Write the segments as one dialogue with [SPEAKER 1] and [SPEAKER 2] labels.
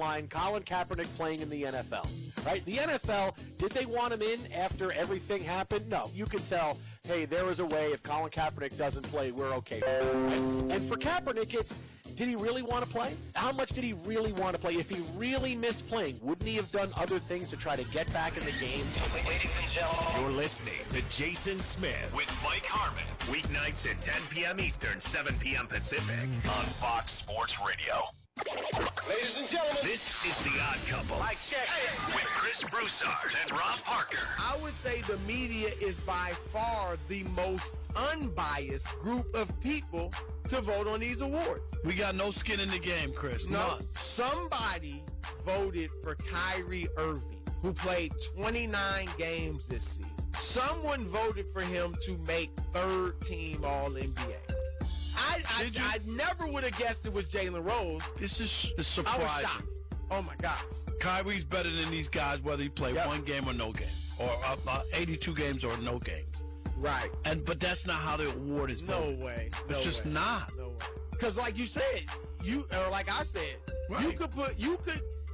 [SPEAKER 1] headline, Colin Kaepernick playing in the NFL, right? The NFL, did they want him in after everything happened? No. You can tell, hey, there was a way. If Colin Kaepernick doesn't play, we're okay. Right? And for Kaepernick, it's, did he really want to play? How much did he really want to play? If he really missed playing, wouldn't he have done other things to try to get back in the game?
[SPEAKER 2] Ladies and gentlemen,
[SPEAKER 3] you're listening to Jason Smith with Mike Harmon. Weeknights at 10 p.m. Eastern, 7 p.m. Pacific on Fox Sports Radio.
[SPEAKER 2] ladies and gentlemen,
[SPEAKER 3] This is The Odd Couple.
[SPEAKER 2] Mike check.
[SPEAKER 3] With Chris Broussard and Rob Parker.
[SPEAKER 4] I would say the media is by far the most unbiased group of people to vote on these awards.
[SPEAKER 5] We got no skin in the game, Chris.
[SPEAKER 4] No,
[SPEAKER 5] None.
[SPEAKER 4] somebody voted for Kyrie Irving, who played 29 games this season. Someone voted for him to make third-team All-NBA. I never would have guessed it was Jalen Rose.
[SPEAKER 5] This is
[SPEAKER 4] I
[SPEAKER 5] surprising.
[SPEAKER 4] was shocked. Oh, my God.
[SPEAKER 5] Kyrie's better than these guys, whether he play one game or no game, or 82 games or no games.
[SPEAKER 4] Right.
[SPEAKER 5] But that's not how the award is voted.
[SPEAKER 4] No way.
[SPEAKER 5] It's just not.
[SPEAKER 4] No way. Because like you said, like I said,
[SPEAKER 5] right.
[SPEAKER 4] you could,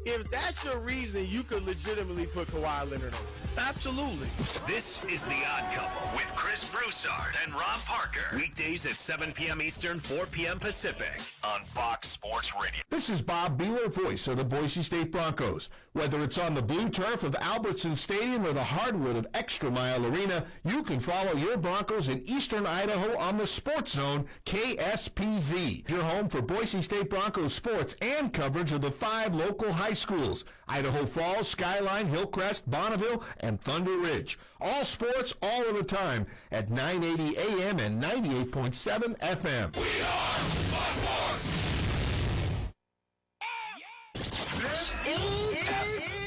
[SPEAKER 4] if that's your reason, you could legitimately put Kawhi Leonard on.
[SPEAKER 5] Absolutely.
[SPEAKER 3] This is The Odd Couple with Chris Broussard and Rob Parker. Weekdays at 7 p.m. Eastern, 4 p.m. Pacific on Fox Sports Radio.
[SPEAKER 6] This is Bob Beeler, voice of the Boise State Broncos. Whether it's on the blue turf of Albertson Stadium or the hardwood of Extra Mile Arena, you can follow your Broncos in eastern Idaho on the Sports Zone, KSPZ. Your home for Boise State Broncos sports and coverage of the 5 local high schools: Idaho Falls, Skyline, Hillcrest, Bonneville, and Thunder Ridge. All sports, all of the time at 980 AM and 98.7 FM.
[SPEAKER 3] We are Fox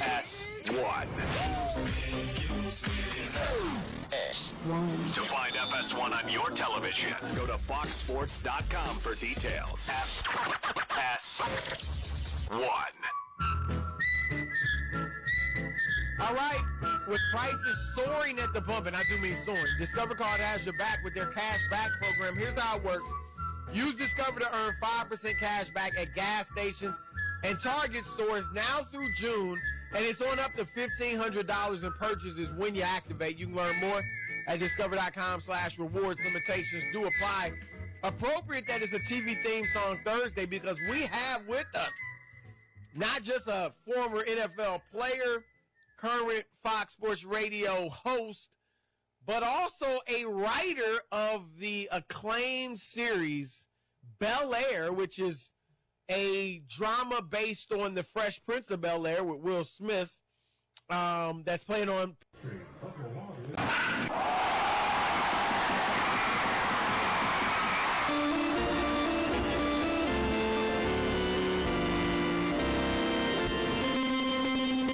[SPEAKER 3] FS1. To find FS1 on your television, go to foxsports.com for details. FS1.
[SPEAKER 4] All right, with prices soaring at the pump, and I do mean soaring, Discover Card has your back with their cash back program. Here's how it works. Use Discover to earn 5% cash back at gas stations and Target stores now through June, and it's on up to $1,500 in purchases when you activate. You can learn more at discover.com/rewards. Limitations do apply. Appropriate that is a TV theme song Thursday, because we have with us not just a former NFL player, current Fox Sports Radio host, but also a writer of the acclaimed series Bel-Air, which is a drama based on the Fresh Prince of Bel-Air with Will Smith, that's playing on.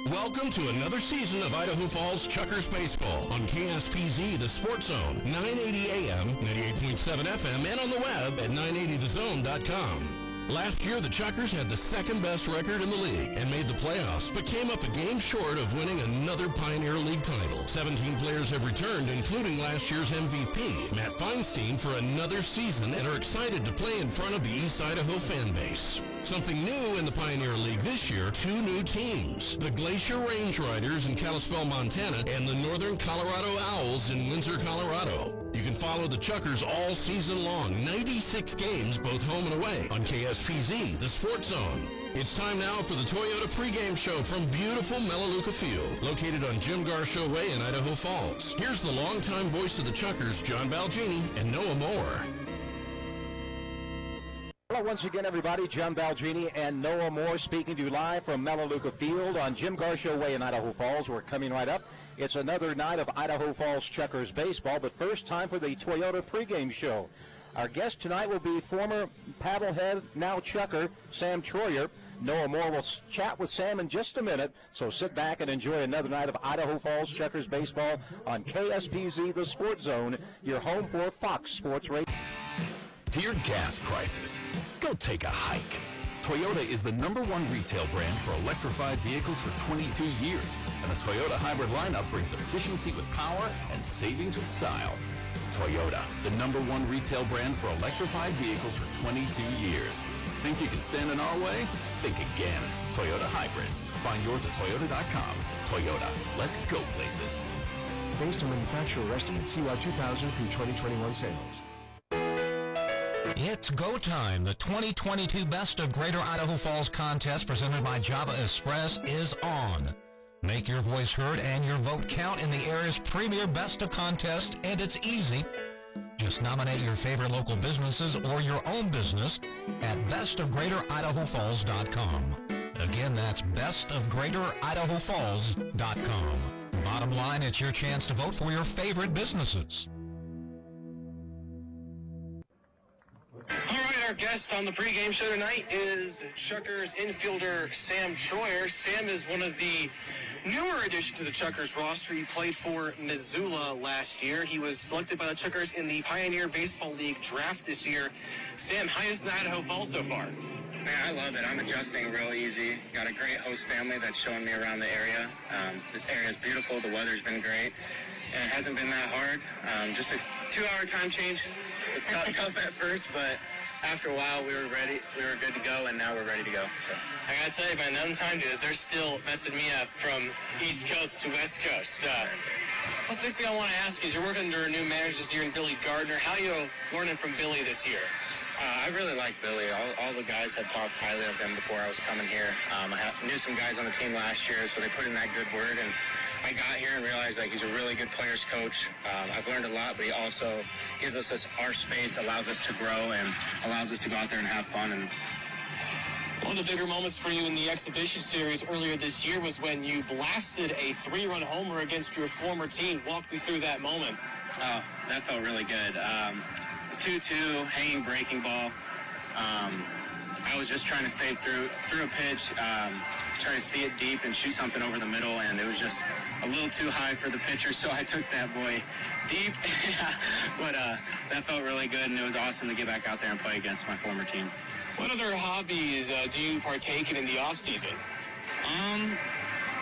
[SPEAKER 7] Welcome to another season of Idaho Falls Chukers Baseball on KSPZ, the Sports Zone, 980 AM, 98.7 FM, and on the web at 980thezone.com. Last year, the Chukers had the second best record in the league and made the playoffs, but came up a game short of winning another Pioneer League title. 17 players have returned, including last year's MVP, Matt Feinstein, for another season, and are excited to play in front of the East Idaho fan base. Something new in the Pioneer League this year: 2 new teams, the Glacier Range Riders in Kalispell, Montana, and the Northern Colorado Owls in Windsor, Colorado. You can follow the Chukers all season long, 96 games, both home and away, on KSPZ, the Sports Zone. It's time now for the Toyota pregame show from beautiful Melaleuca Field, located on Jim Garshow Way in Idaho Falls. Here's the longtime voice of the Chukers, John Balgini, and Noah Moore.
[SPEAKER 8] Hello once again, everybody. John Balgini and Noah Moore speaking to you live from Melaleuca Field on Jim Garshow Way in Idaho Falls. We're coming right up. It's another night of Idaho Falls Chukers baseball, but first, time for the Toyota pregame show. Our guest tonight will be former paddlehead, now Chucker, Sam Troyer. Noah Moore will chat with Sam in just a minute, so sit back and enjoy another night of Idaho Falls Chukers baseball on KSPZ, the Sports Zone, your home for Fox Sports Radio.
[SPEAKER 9] Dear gas prices, go take a hike. Toyota is the #1 retail brand for electrified vehicles for 22 years, and the Toyota hybrid lineup brings efficiency with power and savings with style. Toyota, the #1 retail brand for electrified vehicles for 22 years. Think you can stand in our way? Think again. Toyota Hybrids. Find yours at Toyota.com. Toyota. Let's go places.
[SPEAKER 10] Based on manufacturer estimates, CY 2000 through 2021 sales.
[SPEAKER 7] It's go time. The 2022 Best of Greater Idaho Falls contest presented by Java Express is on. Make your voice heard and your vote count in the area's premier Best of contest, and it's easy. Just nominate your favorite local businesses or your own business at bestofgreateridahofalls.com. Again, that's bestofgreateridahofalls.com. Bottom line, it's your chance to vote for your favorite businesses.
[SPEAKER 2] All right, our guest on the pregame show tonight is Chukers infielder Sam Troyer. Sam is one of the newer additions to the Chukers roster. He played for Missoula last year. He was selected by the Chukers in the Pioneer Baseball League draft this year. Sam, how is Idaho Falls so far?
[SPEAKER 11] Man, I love it. I'm adjusting real easy. Got a great host family that's showing me around the area. This area is beautiful. The weather's been great. And it hasn't been that hard. Just a 2-hour time change. It was tough at first, but after a while we were ready. We were good to go, and now we're ready to go. So.
[SPEAKER 2] I gotta tell you, man, them time dudes, they're still messing me up from East Coast to West Coast. What's the next thing I want to ask is, you're working under a new manager this year in Billy Gardner. How are you learning from Billy this year?
[SPEAKER 11] I really like Billy. All the guys had talked highly of him before I was coming here. I knew some guys on the team last year, so they put in that good word, and I got here and realized he's a really good players coach. I've learned a lot, but he also gives us our space, allows us to grow, and allows us to go out there and have fun. And
[SPEAKER 2] one of the bigger moments for you in the exhibition series earlier this year was when you blasted a 3-run homer against your former team. Walk me through that moment.
[SPEAKER 11] Oh, that felt really good. 2-2, hanging breaking ball. I was just trying to stay through a pitch, try to see it deep and shoot something over the middle, and it was just a little too high for the pitcher, so I took that boy deep. But that felt really good, and it was awesome to get back out there and play against my former team.
[SPEAKER 2] What other hobbies do you partake in the off-season?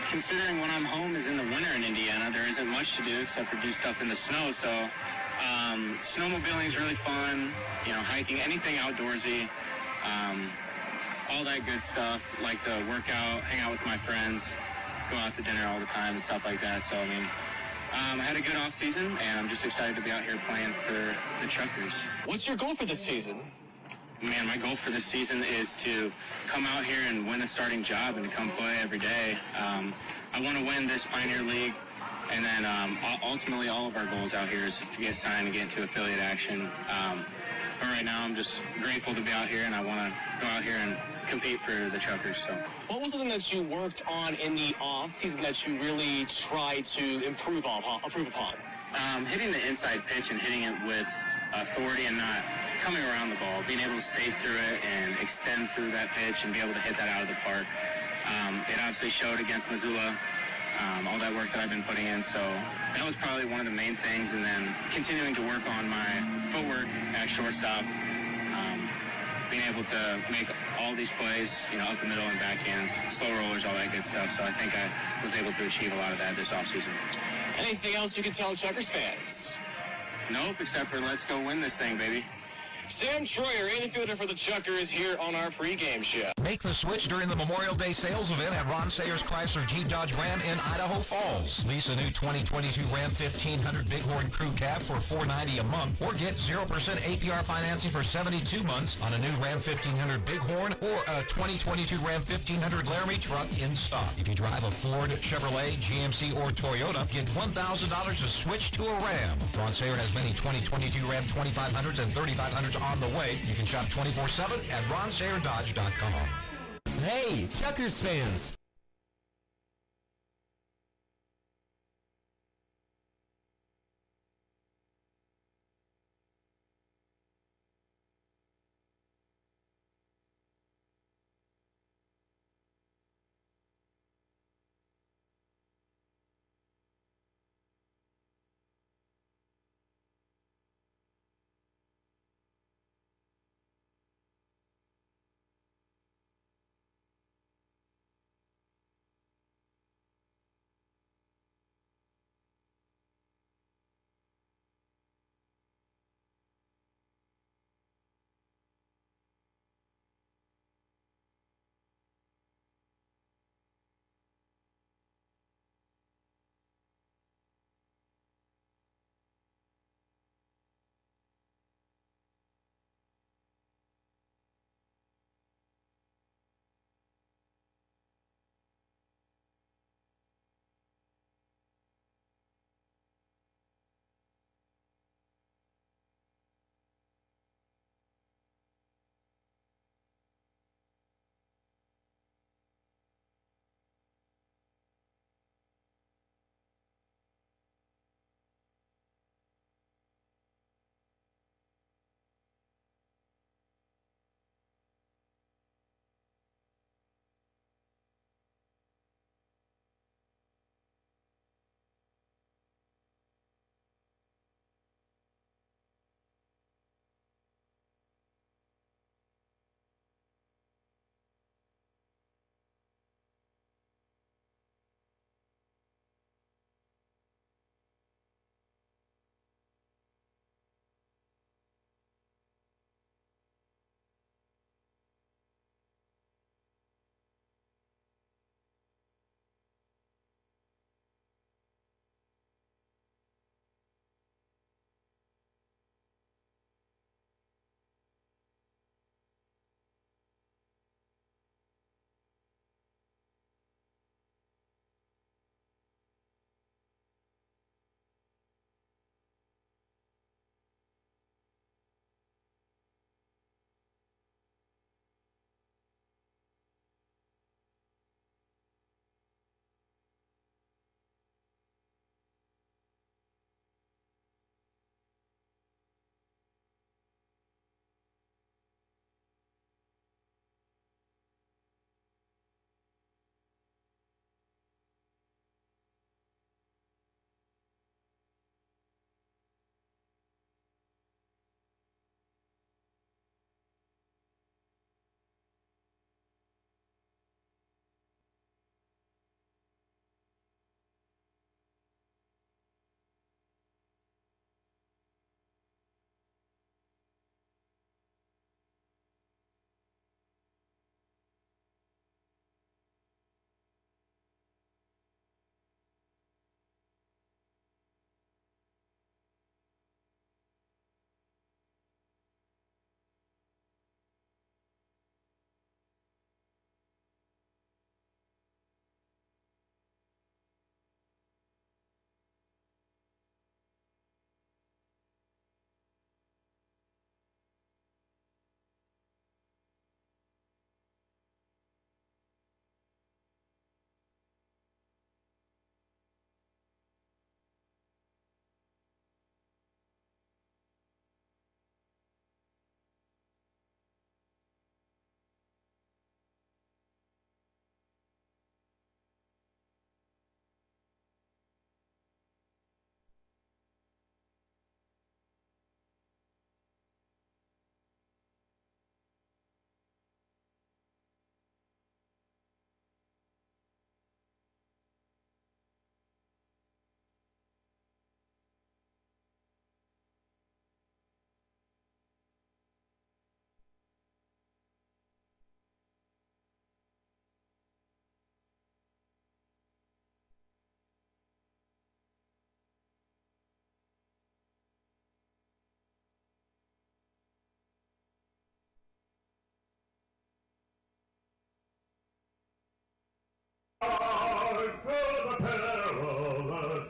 [SPEAKER 11] Considering when I'm home is in the winter in Indiana, there isn't much to do except for do stuff in the snow, so snowmobiling is really fun, hiking, anything outdoorsy, all that good stuff. Like to work out, hang out with my friends, go out to dinner all the time and stuff like that. So, I had a good off season, and I'm just excited to be out here playing for the Chukers.
[SPEAKER 2] What's your goal for this season?
[SPEAKER 11] Man, my goal for this season is to come out here and win a starting job and to come play every day. I want to win this Pioneer League. And then ultimately all of our goals out here is just to get signed and get into affiliate action. But right now I'm just grateful to be out here, and I want to go out here and compete for the Chukers. So.
[SPEAKER 2] What was something that you worked on in the off-season that you really tried to improve upon?
[SPEAKER 11] Hitting the inside pitch and hitting it with authority and not coming around the ball, being able to stay through it and extend through that pitch and be able to hit that out of the park. It obviously showed against Missoula. All that work that I've been putting in, so that was probably one of the main things, and then continuing to work on my footwork at shortstop, being able to make all these plays, up the middle and backhands, slow rollers, all that good stuff, so I think I was able to achieve a lot of that this offseason.
[SPEAKER 2] Anything else you can tell Chukers fans?
[SPEAKER 11] Nope, except for let's go win this thing, baby.
[SPEAKER 2] Sam Troyer, infielder for the Chukers, here on our pregame show.
[SPEAKER 7] Make the switch during the Memorial Day sales event at Ron Sayers Chrysler Jeep Dodge Ram in Idaho Falls. Lease a new 2022 Ram 1500 Bighorn Crew Cab for $490 a month, or get 0% APR financing for 72 months on a new Ram 1500 Bighorn or a 2022 Ram 1500 Laramie truck in stock. If you drive a Ford, Chevrolet, GMC, or Toyota, get $1,000 to switch to a Ram. Ron Sayers has many 2022 Ram 2500s and 3500s on the way. You can shop 24/7 at ronsayerdodge.com.
[SPEAKER 10] Hey, Chukers fans!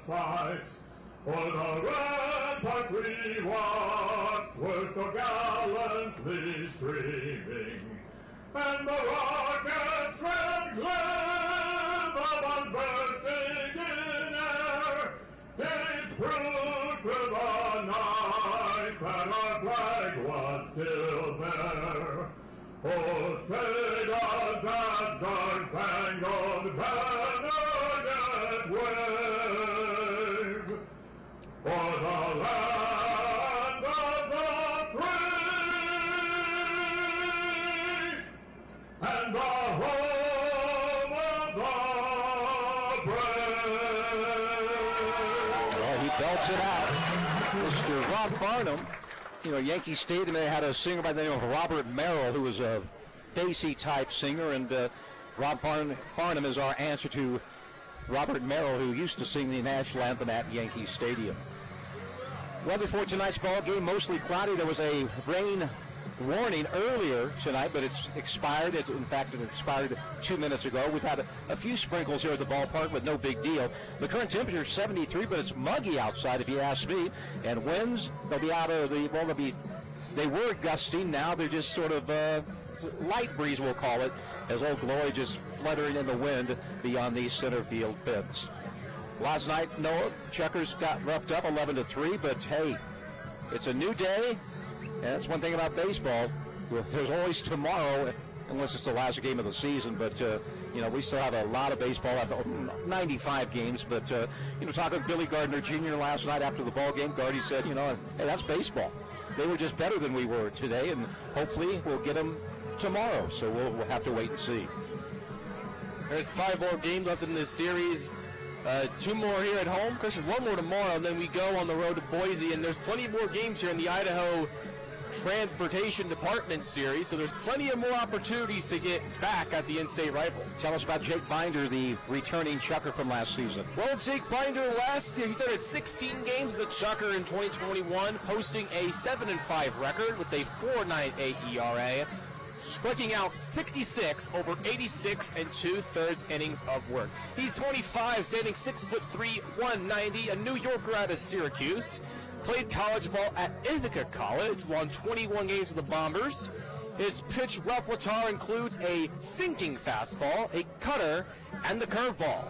[SPEAKER 12] stripes. For the ramparts we watched were so gallantly streaming, and the rockets' red glare, the bombs bursting in air, gave proof through the night that our flag was still there. Oh, say does that star-spangled banner yet wave for the land of the free and the home of the brave?
[SPEAKER 8] Well, he belts it out. Mr. Rob Farnham. You know, Yankee Stadium, they had a singer by the name of Robert Merrill, who was a bassy-type singer, and Rob Farnham is our answer to Robert Merrill, who used to sing the national anthem at Yankee Stadium. Weather for tonight's ball game, mostly cloudy. There was a rain warning earlier tonight, but it's expired. In fact, it expired 2 minutes ago. We've had a few sprinkles here at the ballpark, but no big deal. The current temperature is 73, but it's muggy outside, if you ask me. And winds, they'll be out of the, well, they were gusting. Now they're just sort of light breeze, we'll call it, as Old Glory just fluttering in the wind beyond the center field fence. Last night, Noah, Chukers got roughed up 11-3, but hey, it's a new day. And that's one thing about baseball. There's always tomorrow, unless it's the last game of the season. But, you know, we still have a lot of baseball, 95 games. But, you know, talking with Billy Gardner Jr. last night after the ball game, Gardy said, you know, hey, that's baseball. They were just better than we were today, and hopefully we'll get them tomorrow. So we'll have to wait and see.
[SPEAKER 13] There's 5 more games left in this series. 2 more here at home. Christian, 1 more tomorrow, and then we go on the road to Boise. And there's plenty more games here in the Idaho Transportation Department Series, so there's plenty of more opportunities to get back at the in-state rifle.
[SPEAKER 8] Tell us about Jake Binder, the returning Chucker from last season.
[SPEAKER 13] Well, Jake Binder last year, he started 16 games with the Chucker in 2021, posting a 7-5 record with a 4.98 ERA, striking out 66 over 86 2/3 innings of work. He's 25, standing 6'3", 190, a New Yorker out of Syracuse. Played college ball at Ithaca College, won 21 games with the Bombers. His pitch repertoire includes a sinking fastball, a cutter, and the curveball.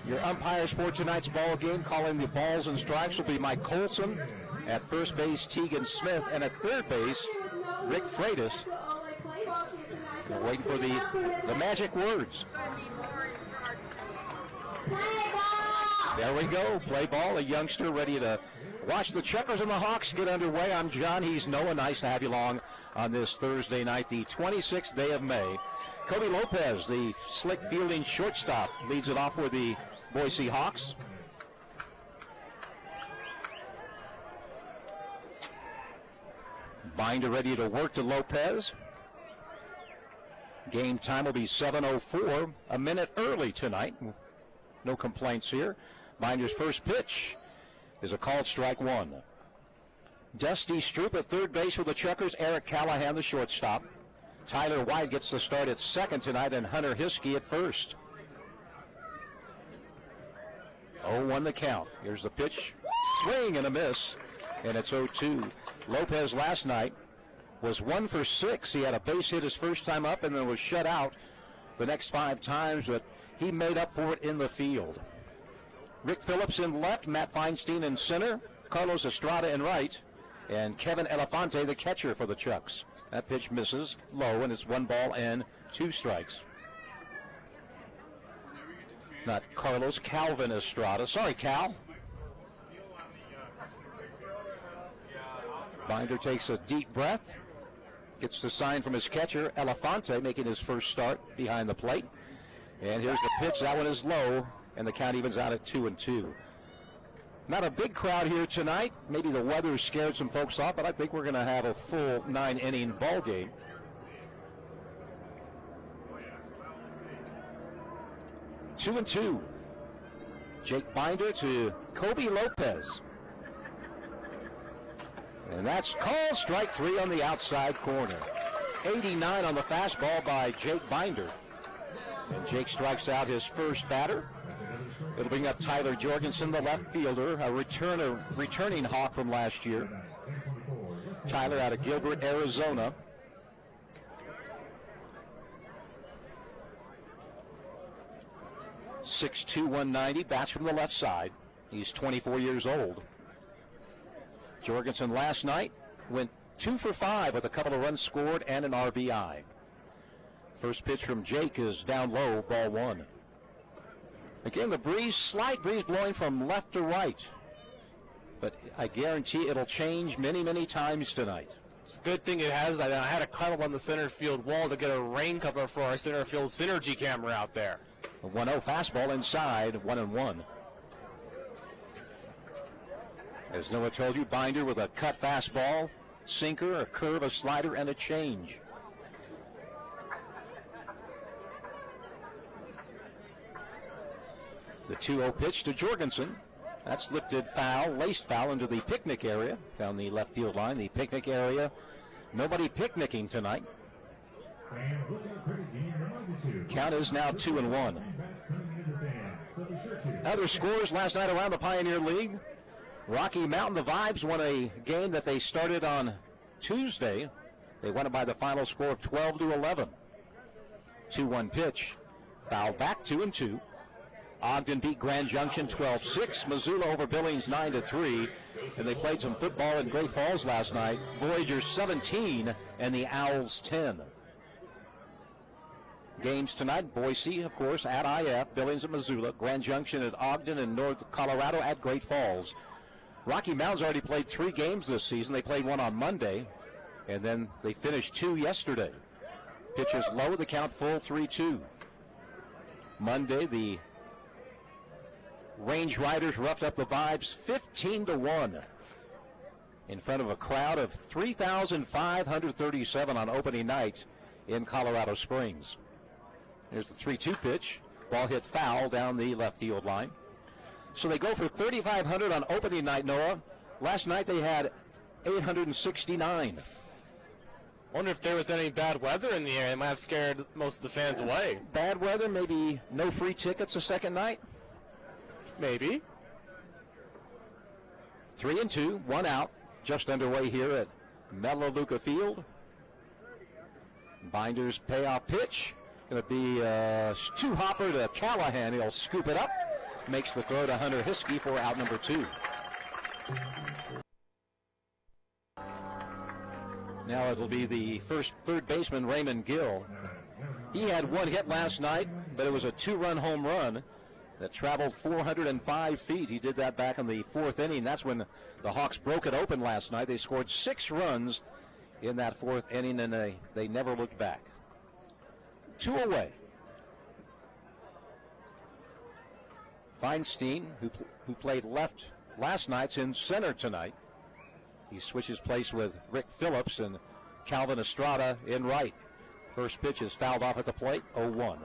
[SPEAKER 8] Your umpires for tonight's ball game, calling the balls and strikes, will be Mike Colson. At first base, Tegan Smith, and at third base, Rick Freitas. We're waiting for the magic words. There we go, play ball, a youngster ready to watch the Chukers and the Hawks get underway. I'm John, he's Noah. Nice to have you along on this Thursday night, the 26th day of May. Kobe Lopez, the slick fielding shortstop, leads it off for the Boise Hawks. Binder ready to work to Lopez. Game time will be 7:04, a minute early tonight. No complaints here. Binder's first pitch is a called strike 1. Dusty Stroop at third base for the Chukers. Eric Callahan, the shortstop. Tyler White gets the start at second tonight, and Hunter Hiskey at first. 0-1 the count. Here's the pitch. Swing and a miss, and it's 0-2. Lopez last night was 1 for 6. He had a base hit his first time up and then was shut out the next 5 times, but he made up for it in the field. Rick Phillips in left, Matt Feinstein in center, Carlos Estrada in right, and Kevin Elefante, the catcher for the Chucks. That pitch misses low, and it's 1 ball and 2 strikes. Not Carlos, Calvin Estrada. Sorry, Cal. Binder takes a deep breath, gets the sign from his catcher, Elefante, making his first start behind the plate. And here's the pitch. That one is low, and the count evens out at 2-2. Not a big crowd here tonight. Maybe the weather scared some folks off, but I think we're going to have a full 9-inning ball game. Two and two. Jake Binder to Kobe Lopez. And that's called strike 3 on the outside corner. 89 on the fastball by Jake Binder. And Jake strikes out his first batter. It'll bring up Tyler Jorgensen, the left fielder, a returning Hawk from last year. Tyler out of Gilbert, Arizona. .6'2", 190, bats from the left side. He's 24 years old. Jorgensen last night went 2 for 5 with a couple of runs scored and an RBI. First pitch from Jake is down low, ball 1. Again, the breeze, slight breeze blowing from left to right. But I guarantee it'll change many, many times tonight.
[SPEAKER 13] It's a good thing it has. I had to climb up on the center field wall to get a rain cover for our center field synergy camera out there.
[SPEAKER 8] A 1-0 fastball inside, 1-1. As Noah told you, Binder with a cut fastball, sinker, a curve, a slider, and a change. The 2-0 pitch to Jorgensen. That's lifted foul, laced foul into the picnic area down the left field line. The picnic area, nobody picnicking tonight. Count is now 2-1. Other scores last night around the Pioneer League. Rocky Mountain, the Vibes won a game that they started on Tuesday. They won it by the final score of 12-11. 2-1 pitch. Foul back, 2-2. Ogden beat Grand Junction 12-6. Missoula over Billings 9-3. And they played some football in Great Falls last night. Voyagers 17 and the Owls 10. Games tonight, Boise, of course, at IF, Billings at Missoula, Grand Junction at Ogden, and North Colorado at Great Falls. Rocky Mountain's already played 3 games this season. They played 1 on Monday, and then they finished 2 yesterday. Pitchers low, the count full, 3-2. Monday, the Range Riders roughed up the Vibes 15-1 in front of a crowd of 3,537 on opening night in Colorado Springs. Here's the 3-2 pitch. Ball hit foul down the left field line. So they go for 3,500 on opening night, Noah. Last night they had 869.
[SPEAKER 13] Wonder if there was any bad weather in the area. It might have scared most of the fans away.
[SPEAKER 8] Bad weather, maybe no free tickets a second night?
[SPEAKER 13] Maybe.
[SPEAKER 8] 3-2, 1 out, just underway here at Melaleuca Field. Binder's payoff pitch. Going to be a 2-hopper to Callahan. He'll scoop it up. Makes the throw to Hunter Hiskey for out number 2. Now it'll be the third baseman, Raymond Gill. He had 1 hit last night, but it was a 2-run home run that traveled 405 feet. He did that back in the 4th inning. That's when the Hawks broke it open last night. They scored 6 runs in that 4th inning, and they never looked back. 2 away. Feinstein, who played left last night's in center tonight. He switches place with Rick Phillips and Calvin Estrada in right. First pitch is fouled off at the plate, 0-1.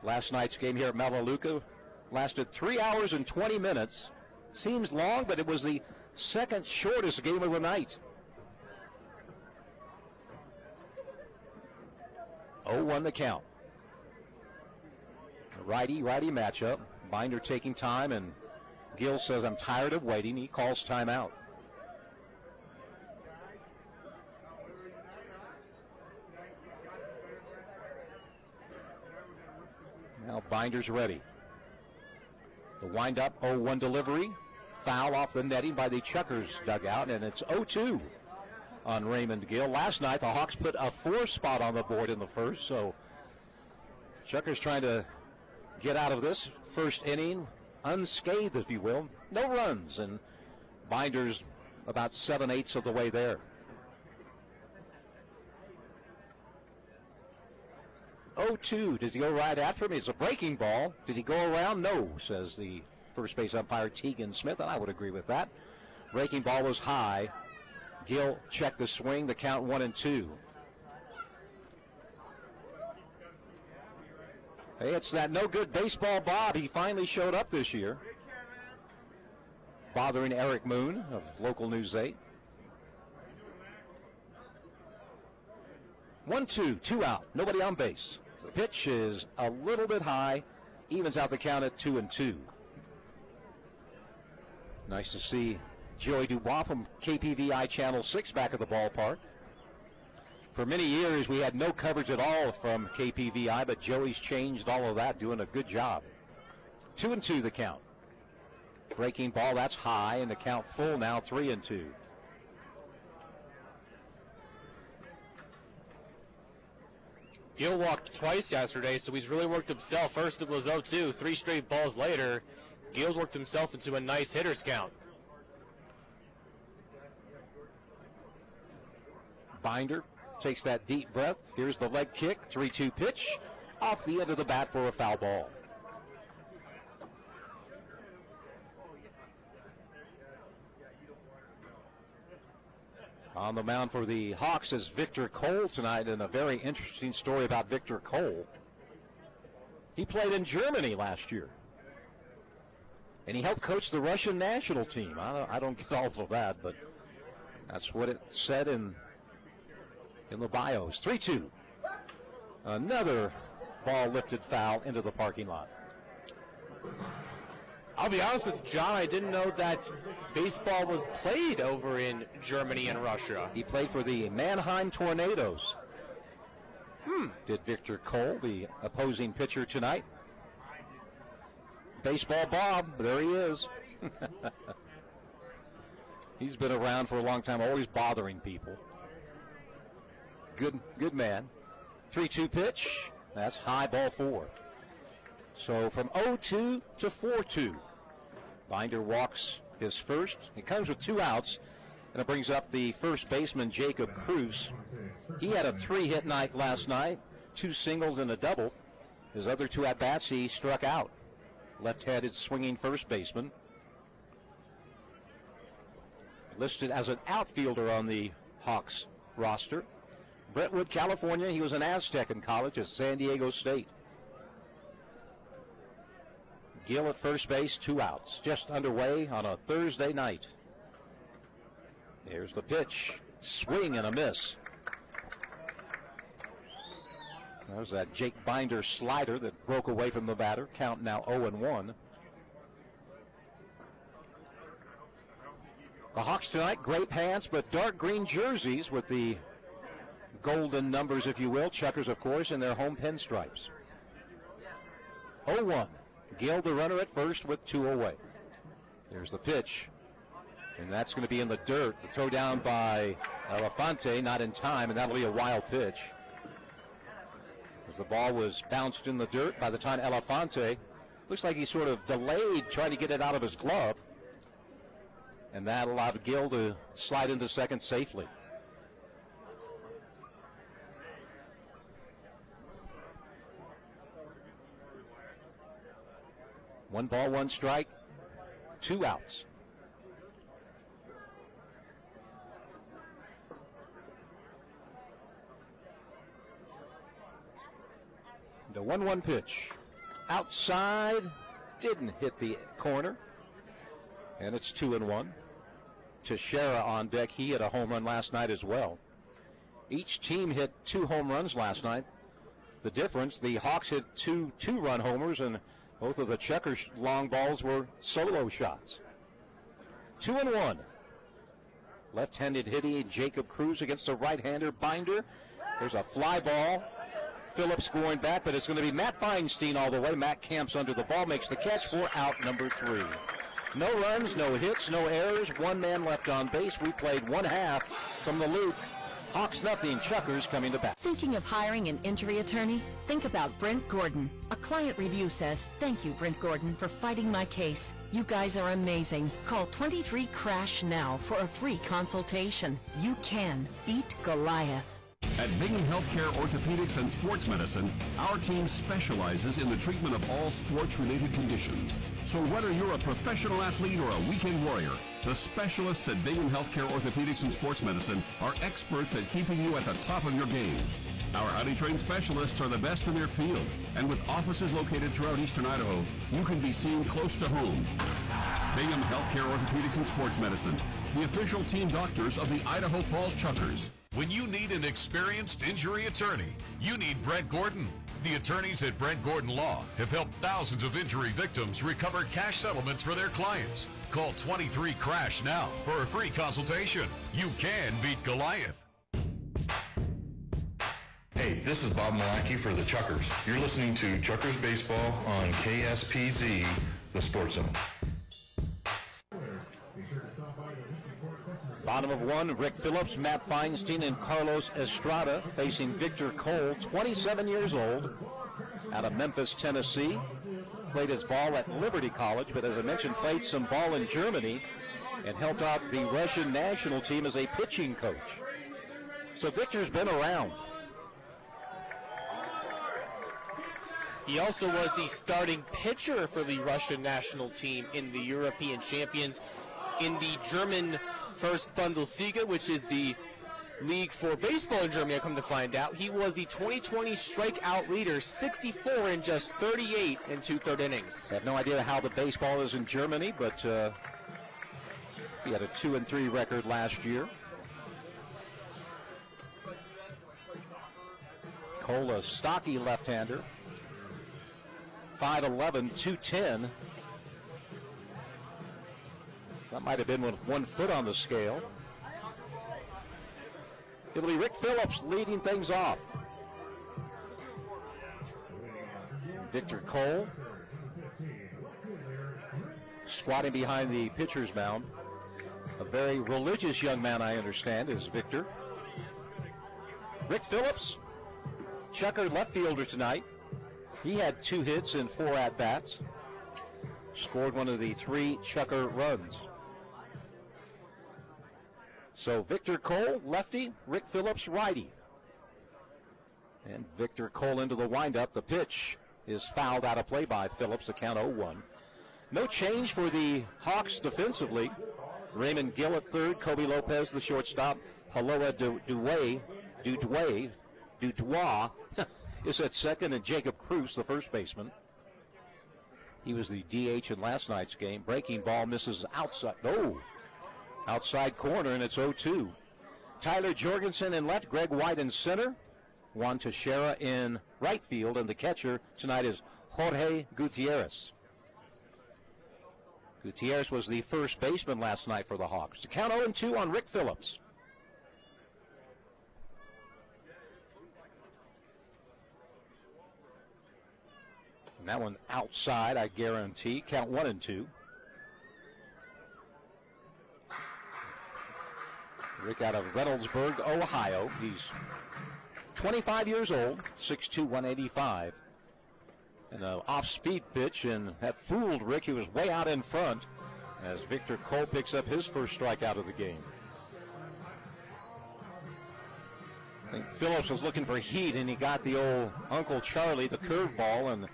[SPEAKER 8] Last night's game here at Melaleuca lasted 3 hours and 20 minutes. Seems long, but it was the second shortest game of the night. 0-1 the count. Righty-righty matchup. Binder taking time, and Gill says, I'm tired of waiting. He calls timeout. Now Binder's ready. The windup, 0-1 delivery. Foul off the netting by the Chukers dugout, and it's 0-2 on Raymond Gill. Last night, the Hawks put a 4 spot on the board in the first, so Chukers trying to get out of this first inning unscathed, if you will. No runs, and Binder's about 7/8 of the way there. 0-2. Does he go right after him? It's a breaking ball. Did he go around? No, says the first base umpire Tegan Smith, and I would agree with that. Breaking ball was high. Gill checked the swing. The count 1-2. Hey, it's that no good baseball Bob. He finally showed up this year, bothering Eric Moon of Local News 8. 1-2, 2 out, nobody on base. The pitch is a little bit high, evens out the count at 2-2. Nice to see Joey Dubois from KPVI Channel 6 back at the ballpark. For many years, we had no coverage at all from KPVI, but Joey's changed all of that, doing a good job. 2-2 the count. Breaking ball, that's high, and the count full now, 3-2.
[SPEAKER 13] Gill walked twice yesterday, so he's really worked himself. First it was 0-2. 3 straight balls later, Gill's worked himself into a nice hitter's count.
[SPEAKER 8] Binder takes that deep breath. Here's the leg kick, 3-2 pitch. Off the end of the bat for a foul ball. On the mound for the Hawks is Victor Cole tonight, and a very interesting story about Victor Cole. He played in Germany last year, and he helped coach the Russian national team. I don't get all of that, but that's what it said in the bios. 3-2. Another ball lifted foul into the parking lot.
[SPEAKER 13] I'll be honest with you, John, I didn't know that baseball was played over in Germany and Russia.
[SPEAKER 8] He played for the Mannheim Tornadoes. Did Victor Cole, the opposing pitcher tonight. Baseball Bob, there he is. He's been around for a long time, always bothering people. Good man. 3-2 pitch. That's high, ball 4. So from 0-2 to 4-2. Binder walks his first. It comes with 2 outs, and it brings up the first baseman, Jacob Cruz. He had a 3-hit night last night, 2 singles and a double. His other 2 at-bats, he struck out. Left-handed swinging first baseman. Listed as an outfielder on the Hawks roster. Brentwood, California. He was an Aztec in college at San Diego State. Gill at first base, 2 outs. Just underway on a Thursday night. Here's the pitch. Swing and a miss. There's that Jake Binder slider that broke away from the batter. Count now 0-1. The Hawks tonight, gray pants but dark green jerseys with the golden numbers, if you will. Chukers, of course, in their home pinstripes. 0-1. Gill, the runner at first with 2 away. There's the pitch. And that's going to be in the dirt. The throw down by Elefante, not in time, and that'll be a wild pitch. As the ball was bounced in the dirt by the time Elefante, looks like he sort of delayed trying to get it out of his glove. And that allowed Gill to slide into second safely. One ball, 1 strike, 2 outs. The 1-1 pitch. Outside, didn't hit the corner. And it's 2-1. Teixeira on deck. He hit a home run last night as well. Each team hit 2 home runs last night. The difference, the Hawks hit 2 two-run homers, and both of the Chukers long balls were solo shots. 2-1. Left-handed hitting Jacob Cruz against the right-hander Binder. There's a fly ball. Phillips going back, but it's going to be Matt Feinstein all the way. Matt camps under the ball, makes the catch for out number 3. No runs, no hits, no errors. 1 man left on base. We played 1/2 from the loop. Hawks nothing, Chukers coming to bat.
[SPEAKER 14] Thinking of hiring an injury attorney? Think about Brent Gordon. A client review says, "Thank you, Brent Gordon, for fighting my case. You guys are amazing. Call 23-CRASH now for a free consultation. You can beat Goliath."
[SPEAKER 15] At Bingham Healthcare Orthopedics and Sports Medicine, our team specializes in the treatment of all sports-related conditions. So whether you're a professional athlete or a weekend warrior, the specialists at Bingham Healthcare Orthopedics and Sports Medicine are experts at keeping you at the top of your game. Our highly trained specialists are the best in their field, and with offices located throughout eastern Idaho, you can be seen close to home. Bingham Healthcare Orthopedics and Sports Medicine, the official team doctors of the Idaho Falls Chukers.
[SPEAKER 16] When you need an experienced injury attorney, you need Brent Gordon. The attorneys at Brent Gordon Law have helped thousands of injury victims recover cash settlements for their clients. Call 23-CRASH now for a free consultation. You can beat Goliath.
[SPEAKER 17] Hey, this is Bob Malacki for the Chukers. You're listening to Chukers Baseball on KSPZ, the Sports Zone.
[SPEAKER 8] Bottom of one, Rick Phillips, Matt Feinstein, and Carlos Estrada facing Victor Cole, 27 years old, out of Memphis, Tennessee. Played his ball at Liberty College, but as I mentioned, played some ball in Germany and helped out the Russian national team as a pitching coach. So Victor's been around.
[SPEAKER 13] He also was the starting pitcher for the Russian national team in the European Champions in the German First Bundesliga, which is the league for baseball in Germany, I come to find out. He was the 2020 strikeout leader, 64 in just 38 and 2/3 innings.
[SPEAKER 8] I have no idea how the baseball is in Germany, but he had a 2-3 record last year. Cole, a stocky left-hander. 5'11", 210. That might have been with 1 foot on the scale. It'll be Rick Phillips leading things off. Victor Cole squatting behind the pitcher's mound. A very religious young man, I understand, is Victor. Rick Phillips, Chucker left fielder tonight. He had 2 hits and 4 at-bats. Scored one of the 3 Chucker runs. So Victor Cole, lefty, Rick Phillips, righty. And Victor Cole into the windup. The pitch is fouled out of play by Phillips, the count 0-1. No change for the Hawks defensively. Raymond Gill at third, Kobe Lopez, the shortstop. Haloa Dutois is at second, and Jacob Cruz, the first baseman. He was the DH in last night's game. Breaking ball misses outside. No! Outside corner, and it's 0-2. Tyler Jorgensen in left, Greg White in center. Juan Teixeira in right field, and the catcher tonight is Jorge Gutierrez. Gutierrez was the first baseman last night for the Hawks. The count 0-2 on Rick Phillips. And that one outside, I guarantee. Count 1-2. Rick out of Reynoldsburg, Ohio. He's 25 years old, 6'2", 185. And an off-speed pitch, and that fooled Rick. He was way out in front as Victor Cole picks up his first strikeout of the game. I think Phillips was looking for heat, and he got the old Uncle Charlie, the curveball, and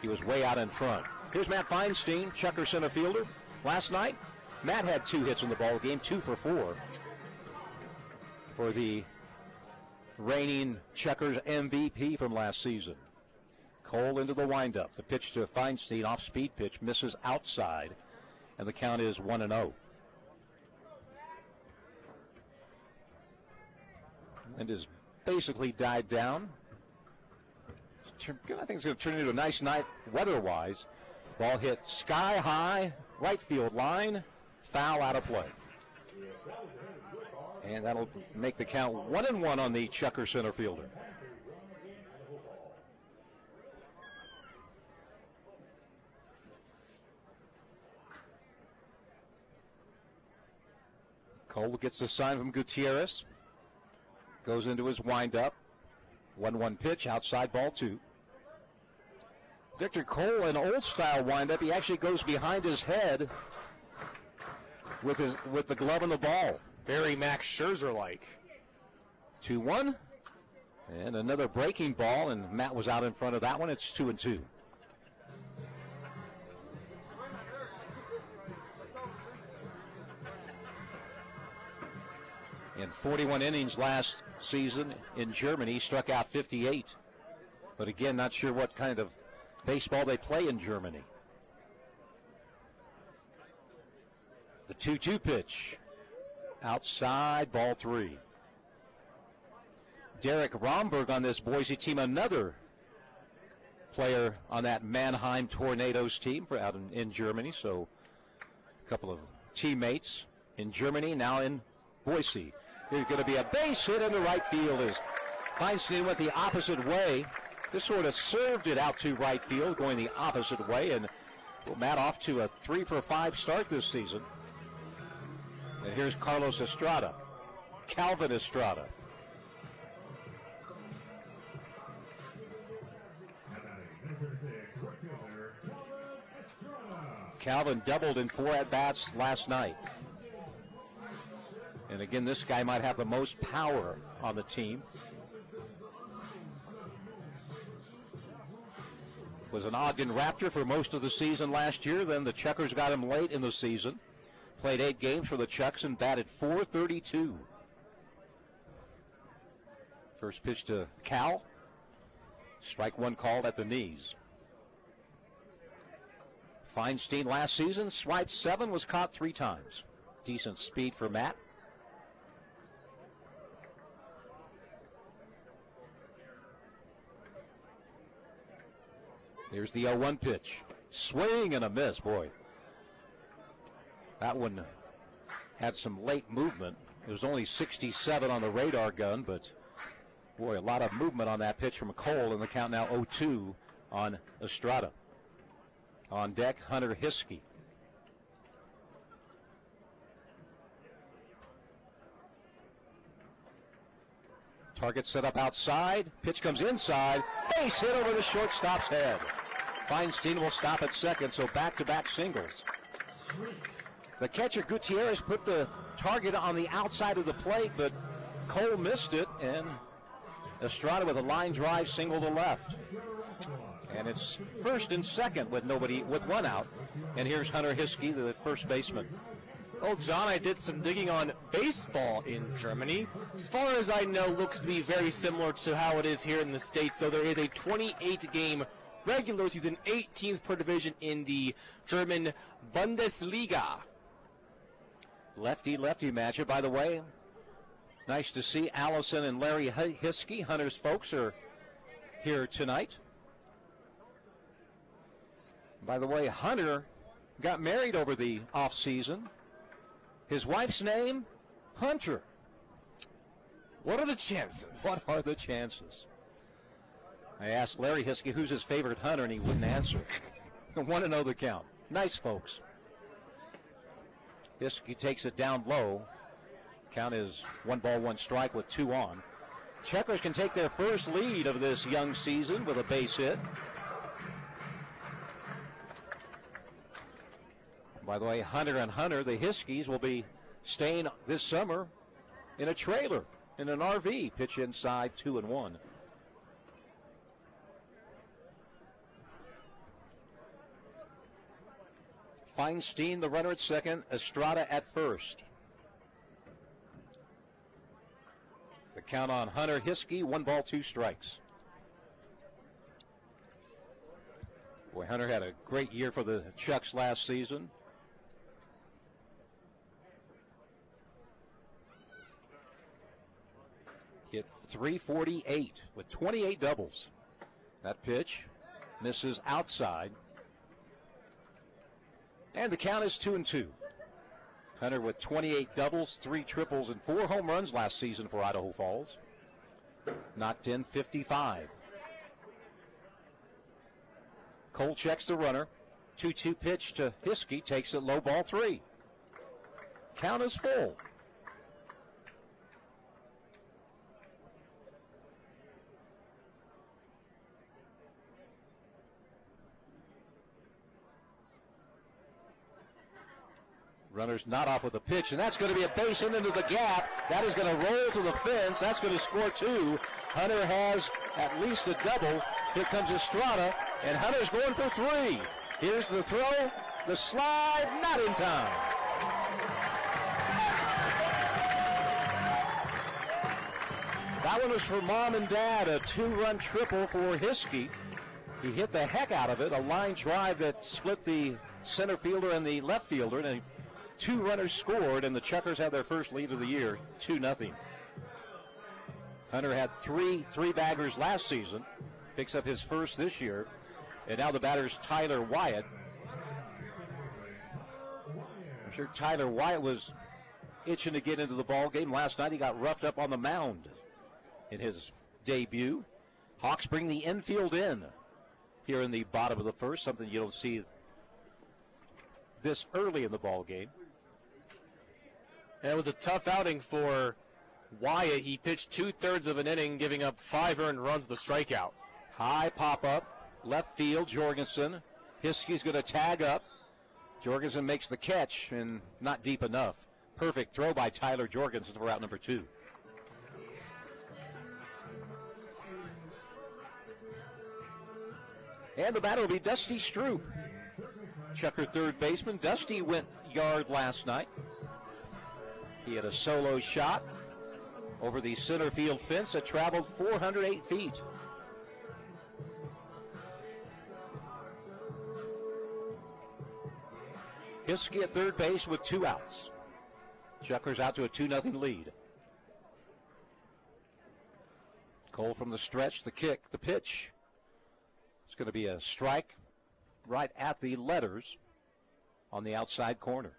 [SPEAKER 8] he was way out in front. Here's Matt Feinstein, Chucker center fielder. Last night, Matt had 2 hits in the ball game, 2 for 4. For the reigning Chuckers MVP from last season. Cole into the windup. The pitch to Feinstein, off-speed pitch, misses outside, and the count is 1-0. And has basically died down. I think it's going to turn into a nice night weather-wise. Ball hit sky high, right field line, foul out of play. And that'll make the count 1-1 on the Chucker center fielder. Cole gets the sign from Gutierrez. Goes into his windup. 1-1 pitch, outside ball 2. Victor Cole, an old-style windup. He actually goes behind his head with the glove on the ball.
[SPEAKER 13] Very Max Scherzer-like.
[SPEAKER 8] 2-1. And another breaking ball, and Matt was out in front of that one. It's 2-2. In 41 innings last season in Germany, he struck out 58. But again, not sure what kind of baseball they play in Germany. The 2-2 pitch. Outside, ball 3. Derek Romberg on this Boise team, another player on that Mannheim Tornadoes team out in Germany. So a couple of teammates in Germany, now in Boise. There's going to be a base hit into right field as Feinstein went the opposite way. This sort of served it out to right field, going the opposite way, and Matt off to a 3-for-5 start this season. And here's Carlos Estrada, Calvin Estrada. Calvin doubled in 4 at-bats last night. And again, this guy might have the most power on the team. Was an Ogden Raptor for most of the season last year. Then the Chukars got him late in the season. Played 8 games for the Chucks and batted .432. First pitch to Cal. Strike one called at the knees. Feinstein last season swiped 7, was caught 3 times. Decent speed for Matt. Here's the 0-1 pitch. Swing and a miss, boy. That one had some late movement. It was only 67 on the radar gun, but boy, a lot of movement on that pitch from Cole, and the count now 0-2 on Estrada. On deck, Hunter Hiskey. Target set up outside. Pitch comes inside. Base hit over the shortstop's head. Feinstein will stop at second, so back-to-back singles. The catcher, Gutierrez, put the target on the outside of the plate, but Cole missed it, and Estrada with a line drive single to left. And it's first and second with one out. And here's Hunter Hiskey, the first baseman.
[SPEAKER 13] Well, John, I did some digging on baseball in Germany. As far as I know, looks to be very similar to how it is here in the States, though there is a 28-game regular season, 8 teams per division in the German Bundesliga.
[SPEAKER 8] Lefty-lefty matchup, by the way. Nice to see Allison and Larry Hiskey. Hunter's folks are here tonight. By the way, Hunter got married over the offseason. His wife's name, Hunter.
[SPEAKER 13] What are the chances?
[SPEAKER 8] What are the chances? I asked Larry Hiskey who's his favorite Hunter, and he wouldn't answer. I want to know the count. Nice folks. Hiskey takes it down low. Count is 1-1 with 2 on. Chukars can take their first lead of this young season with a base hit. By the way, Hunter and Hunter, the Hiskies, will be staying this summer in a trailer, in an RV. Pitch inside, 2-1. Feinstein, the runner at second. Estrada at first. The count on Hunter Hiskey, 1-2. Boy, Hunter had a great year for the Chucks last season. Hit .348 with 28 doubles. That pitch misses outside. And the count is 2-2. Hunter with 28 doubles, 3 triples, and 4 home runs last season for Idaho Falls. Knocked in 55. Cole checks the runner. 2-2 pitch to Hiskey, takes it low, ball 3. Count is full. Runner's not off with a pitch, and that's going to be a base hit into the gap. That is going to roll to the fence. That's going to score 2. Hunter has at least a double. Here comes Estrada, and Hunter's going for 3. Here's the throw, the slide, not in time. That one was for Mom and Dad, a 2-run triple for Hiskey. He hit the heck out of it, a line drive that split the center fielder and the left fielder, and 2 runners scored, and the Chukars have their first lead of the year, 2-0. Hunter had three baggers last season, picks up his first this year, and now the batter's Tyler Wyatt. I'm sure Tyler Wyatt was itching to get into the ball game. Last night he got roughed up on the mound in his debut. Hawks bring the infield in here in the bottom of the first, something you don't see this early in the ball game.
[SPEAKER 13] And it was a tough outing for Wyatt. He pitched 2/3 of an inning, giving up 5 earned runs with a strikeout.
[SPEAKER 8] High pop-up, left field, Jorgensen. Hiskey's going to tag up. Jorgensen makes the catch, and not deep enough. Perfect throw by Tyler Jorgensen for out number 2. And the batter will be Dusty Stroop. Chucker third baseman. Dusty went yard last night. He had a solo shot over the center field fence that traveled 408 feet. Hiskey at third base with 2 outs. Chuckers out to a 2-0 lead. Cole from the stretch, the kick, the pitch. It's going to be a strike right at the letters on the outside corner.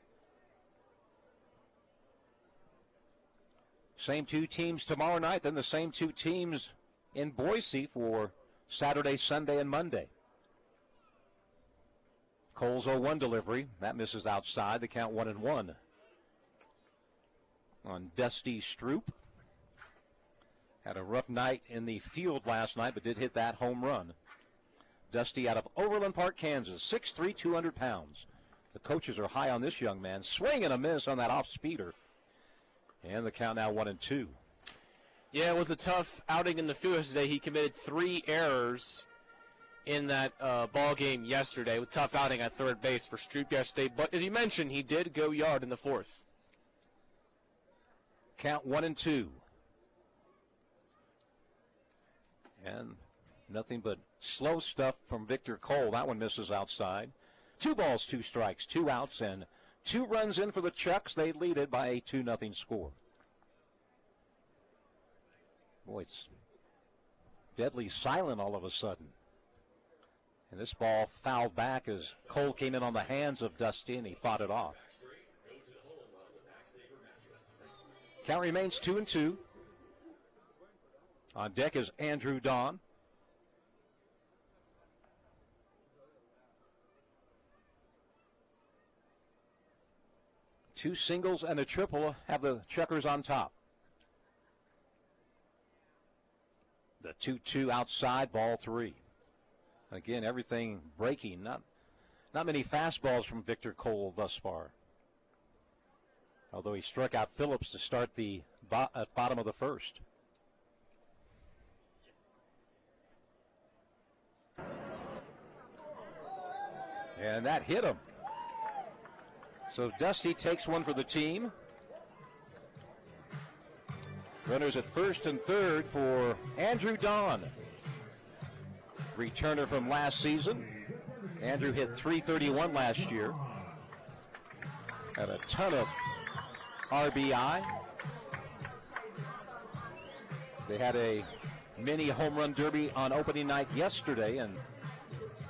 [SPEAKER 8] Same 2 teams tomorrow night, then the same 2 teams in Boise for Saturday, Sunday, and Monday. Cole's 0-1 delivery. That misses outside. The count 1-1 on Dusty Stroop. Had a rough night in the field last night, but did hit that home run. Dusty out of Overland Park, Kansas, 6'3", 200 pounds. The coaches are high on this young man. Swing and a miss on that off-speeder. And the count now 1-2.
[SPEAKER 13] Yeah, it was a tough outing in the field yesterday. He committed 3 errors in that ball game yesterday. With tough outing at third base for Stroop yesterday. But as you mentioned, he did go yard in the 4th.
[SPEAKER 8] Count 1-2. And nothing but slow stuff from Victor Cole. That one misses outside. 2 balls, 2 strikes, 2 outs, and 2 runs in for the Chucks. They lead it by a 2-0 score. Boy, it's deadly silent all of a sudden. And this ball fouled back as Cole came in on the hands of Dusty, and he fought it off. Count remains 2-2. On deck is Andrew Don. Two singles and a triple have the Chuckers on top. The 2-2 outside, ball 3. Again, everything breaking. Not many fastballs from Victor Cole thus far. Although he struck out Phillips to start the bottom of the first. And that hit him. So Dusty takes one for the team. Runners at first and third for Andrew Don. Returner from last season. Andrew hit .331 last year. Had a ton of RBI. They had a mini home run derby on opening night yesterday, and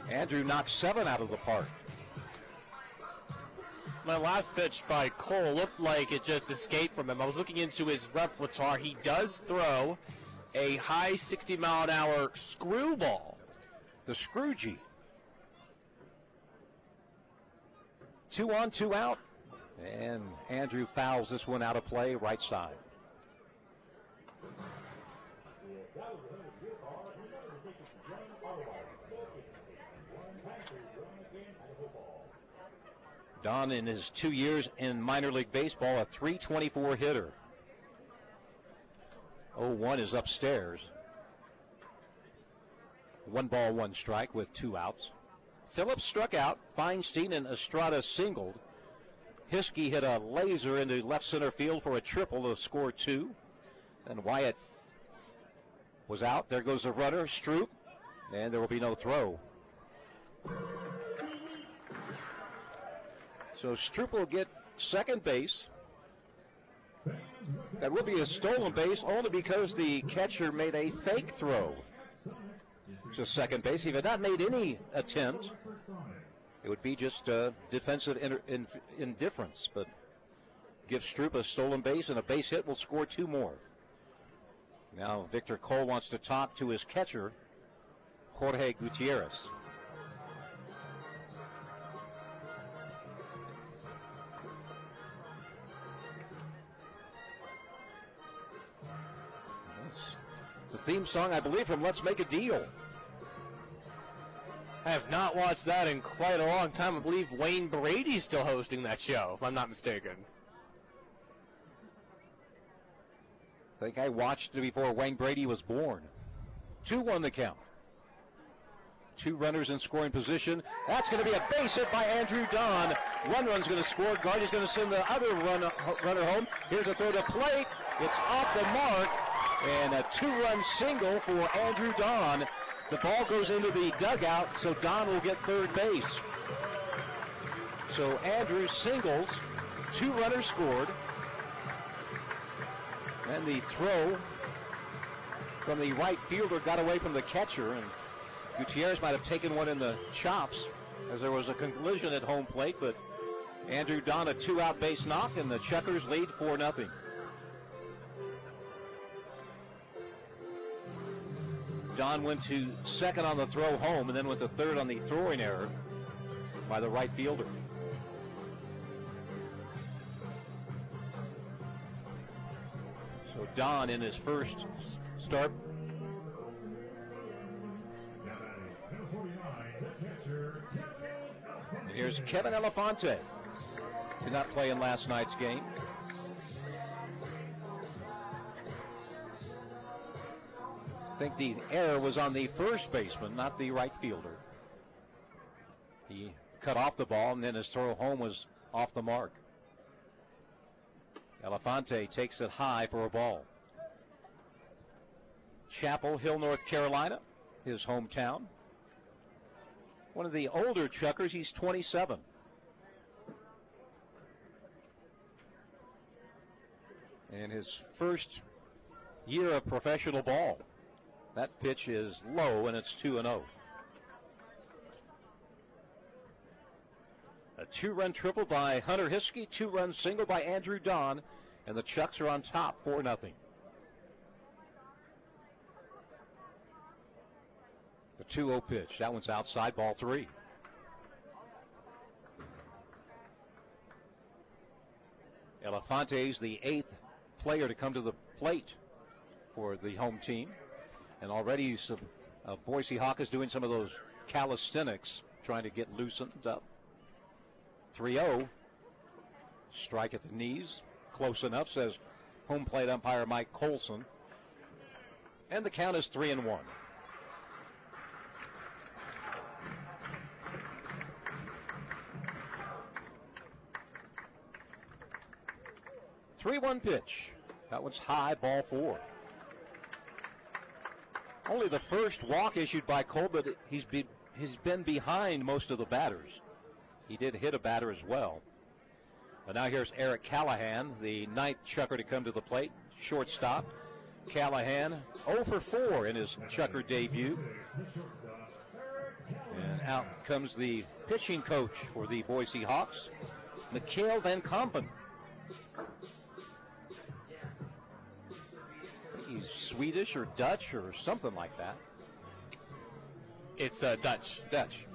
[SPEAKER 8] Andrew knocked 7 out of the park.
[SPEAKER 13] My last pitch by Cole looked like it just escaped from him. I was looking into his repertoire. He does throw a high 60-mile-an-hour screwball.
[SPEAKER 8] The Scroogey. 2 on, 2 out. And Andrew fouls this one out of play, right side. Don, in his 2 years in minor league baseball, a .324 hitter. 0-1 is upstairs. 1 ball, 1 strike with 2 outs. Phillips struck out. Feinstein and Estrada singled. Hiskey hit a laser into left center field for a triple to score 2. And Wyatt was out. There goes the runner, Stroop. And there will be no throw. So Stroop will get second base. That will be a stolen base only because the catcher made a fake throw to second base. He had not made any attempt. It would be just defensive indifference, but gives Stroop a stolen base, and a base hit will score 2 more. Now Victor Cole wants to talk to his catcher, Jorge Gutierrez. The theme song, I believe, from Let's Make a Deal.
[SPEAKER 13] I have not watched that in quite a long time. I believe Wayne Brady's still hosting that show, if I'm not mistaken.
[SPEAKER 8] I think I watched it before Wayne Brady was born. 2-1 the count. 2 runners in scoring position. That's going to be a base hit by Andrew Don. 1 run's going to score. Gardy's going to send the other runner home. Here's a throw to plate. It's off the mark. And a 2-run single for Andrew Don. The ball goes into the dugout, so Don will get third base. So Andrew singles. 2 runners scored. And the throw from the right fielder got away from the catcher, and Gutierrez might have taken one in the chops as there was a collision at home plate, but Andrew Don a 2-out base knock, and the Chukers lead 4-0. Don went to second on the throw home and then went to third on the throwing error by the right fielder. So Don in his first start. And here's Kevin Elefante. Did not play in last night's game. I think the error was on the first baseman, not the right fielder. He cut off the ball, and then his throw home was off the mark. Elefante takes it high for a ball. Chapel Hill, North Carolina, his hometown. One of the older Chukers, he's 27. And his first year of professional ball. That pitch is low, and it's 2-0. A 2-run triple by Hunter Hiskey, 2-run single by Andrew Don, and the Chucks are on top, 4-0. The 2-0 pitch. That one's outside, ball 3. Elefante's the 8th player to come to the plate for the home team. And already Boise Hawks is doing some of those calisthenics, trying to get loosened up. 3-0. Strike at the knees. Close enough, says home plate umpire Mike Colson. And the count is 3-1. Three-one pitch. That one's high, ball 4. Only the first walk issued by Cole, but he's been behind most of the batters. He did hit a batter as well. But now here's Eric Callahan, the 9th Chucker to come to the plate, shortstop. Callahan 0 for 4 in his Chucker debut. And out comes the pitching coach for the Boise Hawks, Mikhail Van Kampen. He's Swedish or Dutch or something like that.
[SPEAKER 13] It's Dutch.
[SPEAKER 8] Dutch.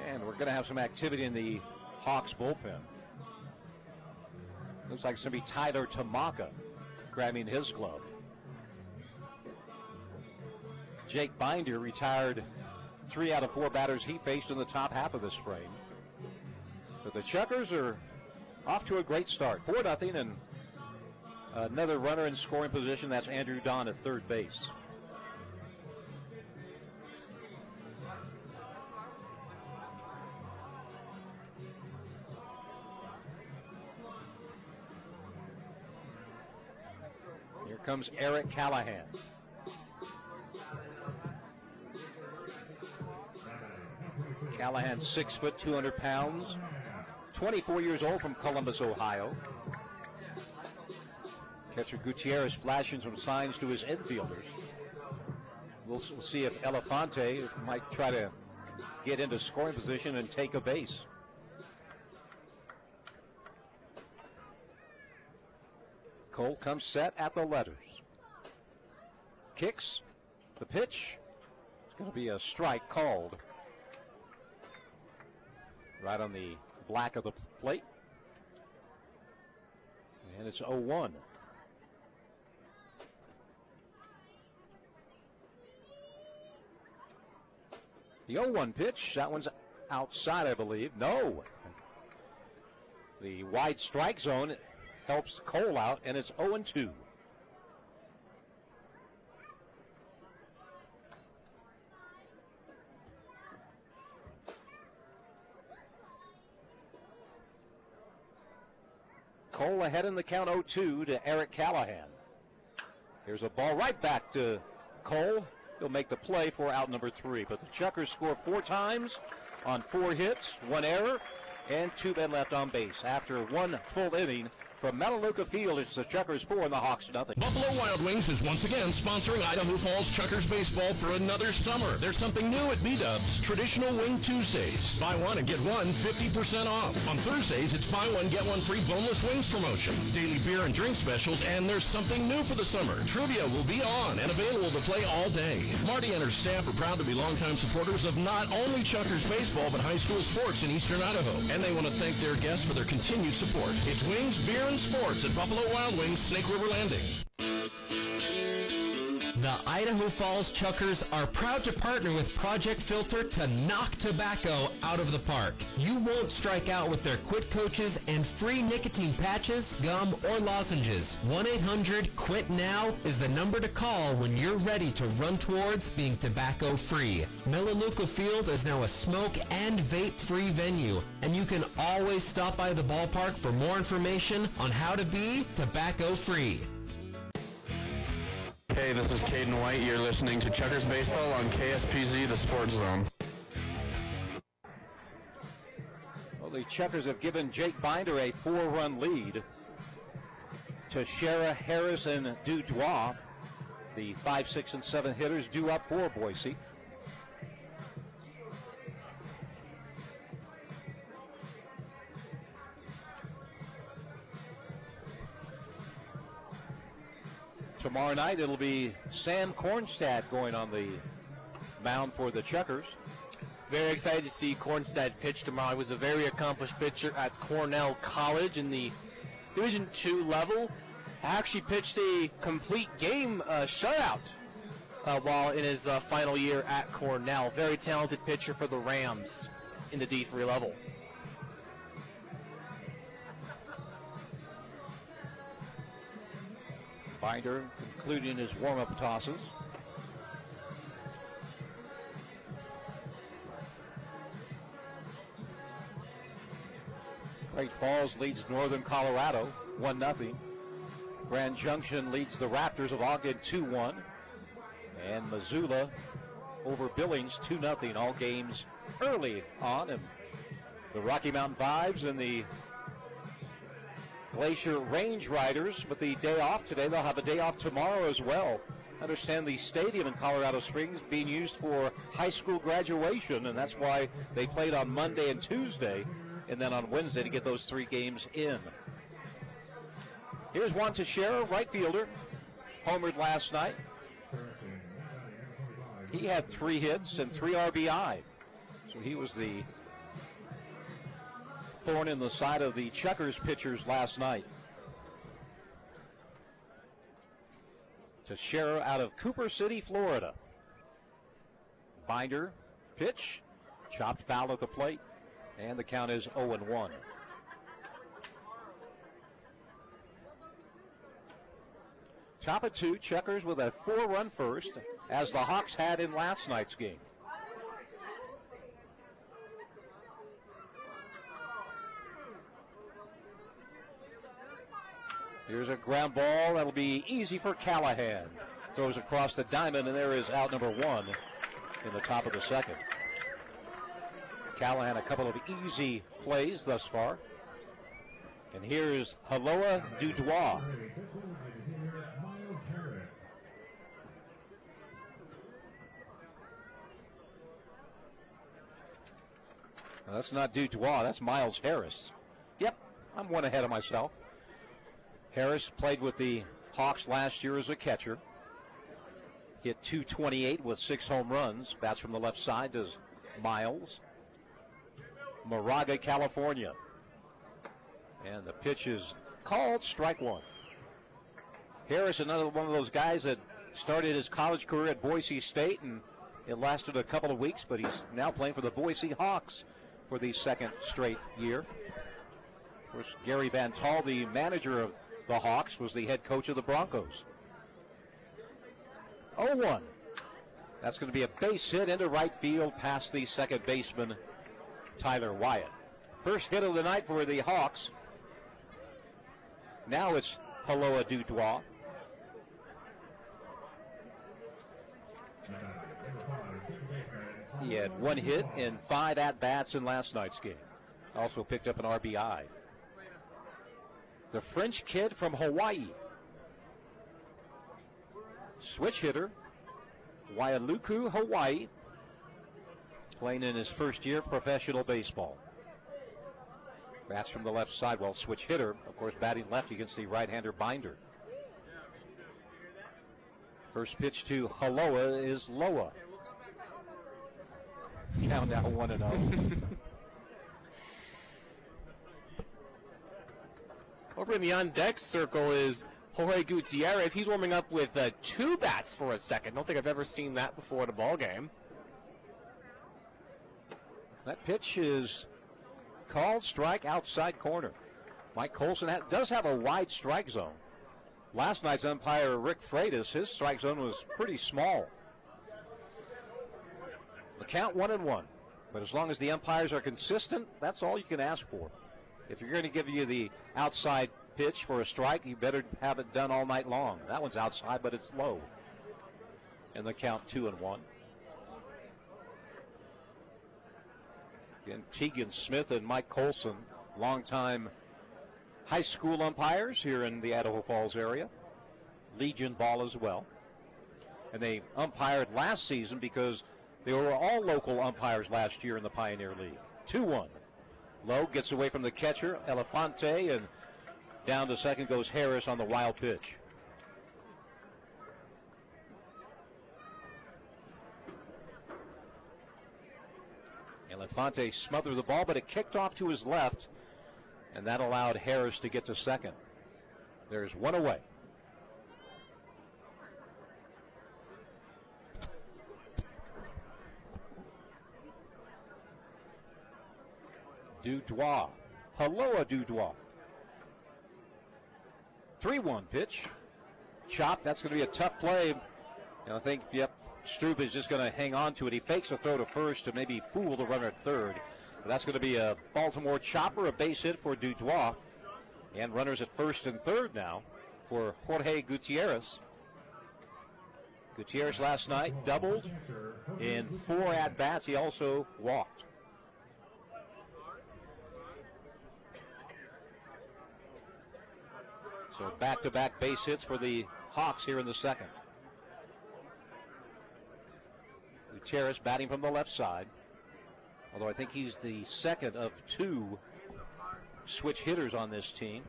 [SPEAKER 8] And we're going to have some activity in the Hawks bullpen. Looks like it's going to be Tyler Tamaka grabbing his glove. Jake Binder retired 3 out of 4 batters he faced in the top half of this frame. But the Chukers are off to a great start. 4-0, and another runner in scoring position. That's Andrew Don at third base. Here comes Eric Callahan. Callahan, 6 foot, 200 pounds, 24 years old, from Columbus, Ohio. Catcher Gutierrez flashing some signs to his infielders. We'll see if Elefante might try to get into scoring position and take a base. Cole comes set at the letters. Kicks. The pitch. It's going to be a strike called. Right on the black of the plate. And it's 0-1. The 0-1 pitch, that one's outside, I believe. No. The wide strike zone helps Cole out, and it's 0-2. Cole ahead in the count, 0-2 to Eric Callahan. Here's a ball right back to Cole. He'll make the play for out number 3. But the Chukars score 4 times on 4 hits, 1 error, and 2 men left on base. After 1 full inning from Melaleuca Field, it's the Chukars 4 and the Hawks nothing.
[SPEAKER 7] Buffalo Wild Wings is once again sponsoring Idaho Falls Chukars baseball for another summer. There's something new at B-Dubs. Traditional Wing Tuesdays. Buy one and get one 50% off. On Thursdays, it's buy one, get one free boneless wings promotion. Daily beer and drink specials, and there's something new for the summer. Trivia will be on and available to play all day. Marty and her staff are proud to be longtime supporters of not only Chukars baseball, but high school sports in eastern Idaho. And they want to thank their guests for their continued support. It's wings, beer, and sports at Buffalo Wild Wings, Snake River Landing.
[SPEAKER 18] The Idaho Falls Chukars are proud to partner with Project Filter to knock tobacco out of the park. You won't strike out with their quit coaches and free nicotine patches, gum, or lozenges. 1-800-QUIT-NOW is the number to call when you're ready to run towards being tobacco-free. Melaleuca Field is now a smoke and vape-free venue, and you can always stop by the ballpark for more information on how to be tobacco-free.
[SPEAKER 19] Hey, this is Caden White. You're listening to Chukars Baseball on KSPZ, the Sports Zone.
[SPEAKER 8] Well, the Chukars have given Jake Binder a 4-run lead. Teixeira, Harris, and Dudois, the 5, 6, and 7 hitters, due up for Boise. Tomorrow night, it'll be Sam Kornstad going on the mound for the Chukars.
[SPEAKER 13] Very excited to see Kornstad pitch tomorrow. He was a very accomplished pitcher at Cornell College in the Division II level. Actually pitched a complete game shutout while in his final year at Cornell. Very talented pitcher for the Rams in the D3 level.
[SPEAKER 8] Binder concluding his warm-up tosses. Great Falls leads Northern Colorado 1-0. Grand Junction leads the Raptors of Ogden 2-1. And Missoula over Billings 2-0. All games early on. And the Rocky Mountain Vibes and the Glacier Range Riders with the day off today. They'll have a day off tomorrow as well. I understand the stadium in Colorado Springs being used for high school graduation, and that's why they played on Monday and Tuesday, and then on Wednesday to get those 3 games in. Here's Juan Teixeira, right fielder, homered last night. He had 3 hits and 3 RBI, so he was the thorn in the side of the Chukars pitchers last night. Teixeira out of Cooper City, Florida. Binder, pitch, chopped foul at the plate, and the count is 0-1. Top of 2, Chukars with a 4-run first, as the Hawks had in last night's game. Here's a ground ball that'll be easy for Callahan. Throws across the diamond, and there is out number 1 in the top of the second. Callahan a couple of easy plays thus far. And here's Haloa Dudois. No, that's not Dudois, that's Miles Harris. Yep, I'm one ahead of myself. Harris played with the Hawks last year as a catcher. Hit .228 with 6 home runs. Bats from the left side does Miles. Moraga, California. And the pitch is called, strike one. Harris, another one of those guys that started his college career at Boise State, and it lasted a couple of weeks, but he's now playing for the Boise Hawks for the second straight year. Of course, Gary Van Tall, the manager of the Hawks, was the head coach of the Broncos. 0-1. That's going to be a base hit into right field past the second baseman, Tyler Wyatt. First hit of the night for the Hawks. Now it's Haloa Dudois. He had 1 hit and 5 at-bats in last night's game. Also picked up an RBI. The French kid from Hawaii. Switch hitter, Wailuku, Hawaii, playing in his first year of professional baseball. Bats from the left side, well, switch hitter, of course, batting left against the right-hander Binder. First pitch to Haloa is Loa. Count now 1-0.
[SPEAKER 13] Over in the on-deck circle is Jorge Gutierrez. He's warming up with 2 bats for a second. Don't think I've ever seen that before in a ball game.
[SPEAKER 8] That pitch is called, strike, outside corner. Mike Colson does have a wide strike zone. Last night's umpire, Rick Freitas, his strike zone was pretty small. The count 1-1. But as long as the umpires are consistent, that's all you can ask for. If you're going to give you the outside pitch for a strike, you better have it done all night long. That one's outside, but it's low. And the count 2-1. Again, Tegan Smith and Mike Colson, longtime high school umpires here in the Idaho Falls area. Legion ball as well. And they umpired last season because they were all local umpires last year in the Pioneer League. 2-1. Lowe gets away from the catcher, Elefante, and down to second goes Harris on the wild pitch. Elefante smothered the ball, but it kicked off to his left, and that allowed Harris to get to second. There's one away. Dudois. Haloa Dudois. 3-1 pitch. Chop. That's going to be a tough play. And I think, Stroop is just going to hang on to it. He fakes a throw to first to maybe fool the runner at third. But that's going to be a Baltimore chopper, a base hit for Dudois. And runners at first and third now for Jorge Gutierrez. Gutierrez last night doubled in 4 at-bats. He also walked. So back-to-back base hits for the Hawks here in the second. Gutierrez batting from the left side, although I think he's the second of 2 switch hitters on this team.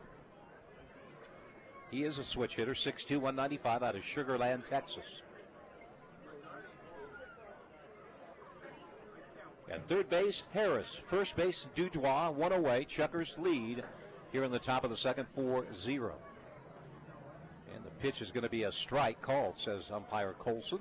[SPEAKER 8] He is a switch hitter, 6'2", 195 out of Sugar Land, Texas. At third base, Harris. First base, Dudois, 1 away. Chukers lead here in the top of the second, 4-0. And the pitch is going to be a strike called, says umpire Colson.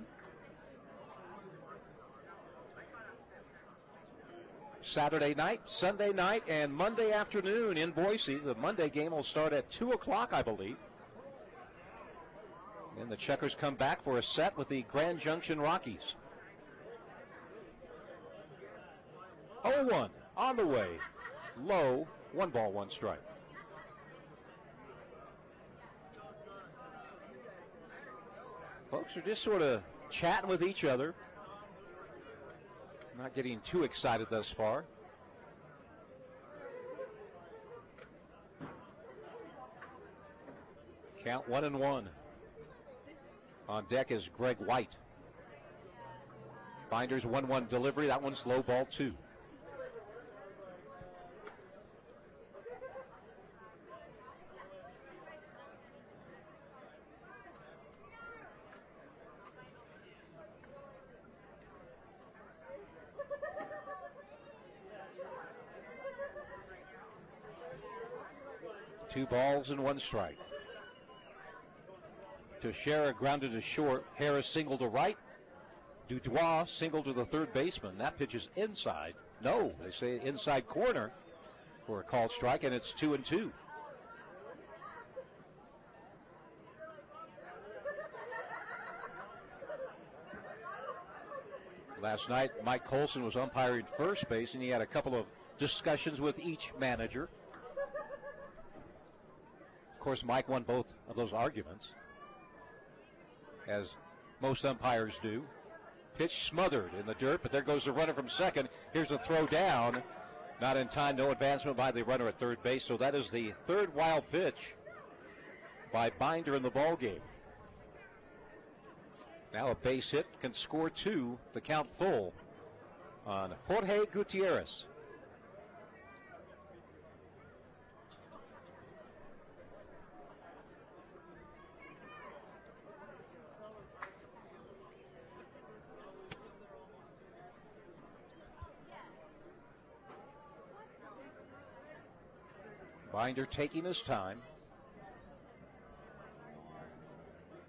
[SPEAKER 8] Saturday night, Sunday night, and Monday afternoon in Boise. The Monday game will start at 2 o'clock, I believe. And the Chukers come back for a set with the Grand Junction Rockies. 0-1 on the way. Low, 1 ball, 1 strike. Folks are just sort of chatting with each other. Not getting too excited thus far. Count 1-1. On deck is Greg White. Binder's 1-1 delivery. That one's low ball 2. Two balls and 1 strike. Teixeira grounded to short. Harris singled to right. Dutois singled to the third baseman. That pitch is inside. No, they say inside corner for a called strike, and it's 2-2. Last night, Mike Colson was umpiring first base, and he had a couple of discussions with each manager. Of course, Mike won both of those arguments, as most umpires do. Pitch smothered in the dirt, but there goes the runner from second. Here's a throw down. Not in time, no advancement by the runner at third base, so that is the third wild pitch by Binder in the ball game. Now a base hit can score 2, the count full on Jorge Gutierrez. Binder taking his time.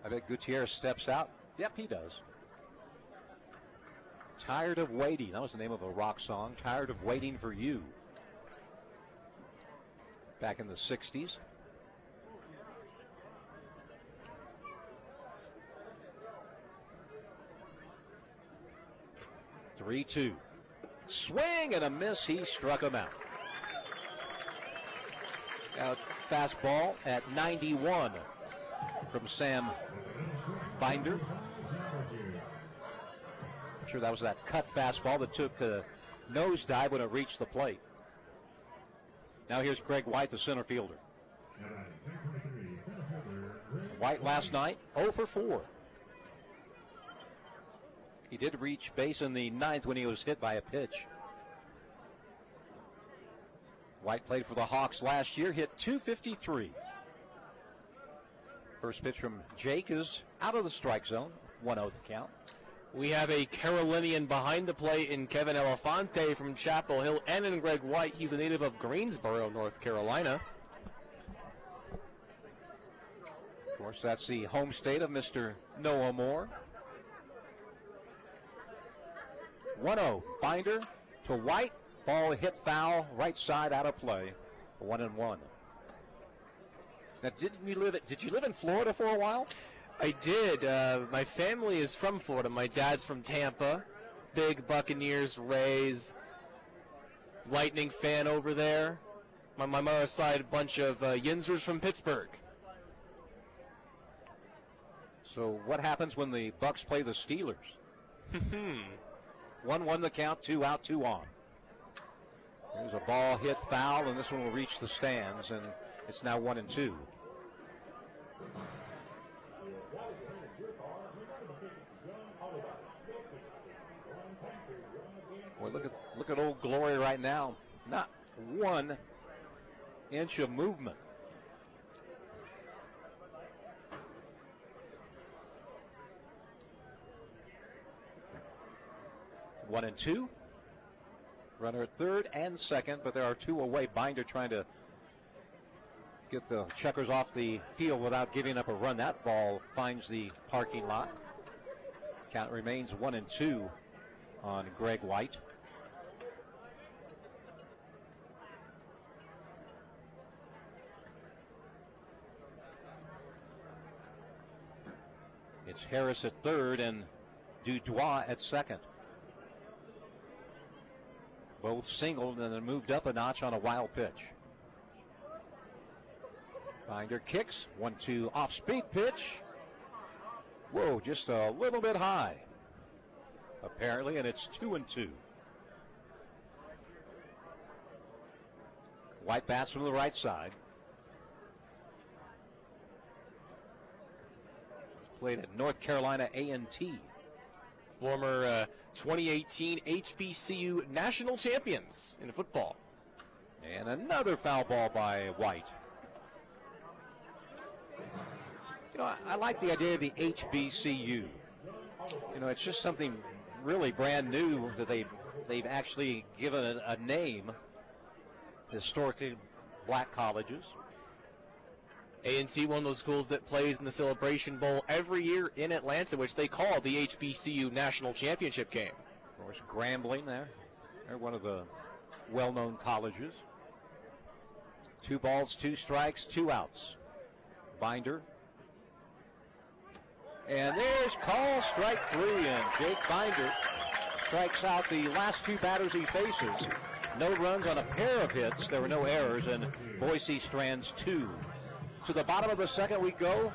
[SPEAKER 8] I bet Gutierrez steps out. Yep, he does. Tired of Waiting. That was the name of a rock song. Tired of Waiting for You. Back in the 60s. Three-2. Swing and a miss. He struck him out. Now fastball at 91 from Sam Binder. I'm sure that was that cut fastball that took a nosedive when it reached the plate. Now here's Greg White, the center fielder. White last night, 0 for 4. He did reach base in the 9th when he was hit by a pitch. White played for the Hawks last year, hit .253. First pitch from Jake is out of the strike zone, 1-0 the count.
[SPEAKER 13] We have a Carolinian behind the plate in Kevin Elefante from Chapel Hill, and in Greg White. He's a native of Greensboro, North Carolina.
[SPEAKER 8] Of course, that's the home state of Mr. Noah Moore. 1-0, Binder to White. Ball hit foul, right side out of play. 1-1. Now, did you live in Florida for a while?
[SPEAKER 13] I did. My family is from Florida. My dad's from Tampa. Big Buccaneers, Rays, Lightning fan over there. My mother's side, a bunch of Yinzers from Pittsburgh.
[SPEAKER 8] So what happens when the Bucks play the Steelers? 1-1 the count, 2 out, 2 on. There's a ball hit foul, and this one will reach the stands, and it's now 1-2. Well, look at Old Glory right now. Not 1 inch of movement. One and two. Runner at third and second, but there are 2 away. Binder trying to get the Chukars off the field without giving up a run. That ball finds the parking lot. Count remains 1-2 on Greg White. It's Harris at third and Dutois at second. Both singled and then moved up a notch on a wild pitch. Binder kicks. 1-2 off-speed pitch. Whoa, just a little bit high, apparently, and it's 2-2. White bats from the right side. played at North Carolina A&T.
[SPEAKER 13] Former 2018 HBCU national champions in football.
[SPEAKER 8] And another foul ball by White. You know, I like the idea of the HBCU. You know, it's just something really brand new that they've actually given a name. Historically black colleges.
[SPEAKER 13] A&T, one of those schools that plays in the Celebration Bowl every year in Atlanta, which they call the HBCU National Championship game.
[SPEAKER 8] Of course, Grambling there. They're one of the well-known colleges. 2 balls, 2 strikes, 2 outs. Binder. And there's call, strike 3, and Jake Binder strikes out the last 2 batters he faces. No runs on a pair of hits. There were no errors, and Boise strands 2. To the bottom of the second we go.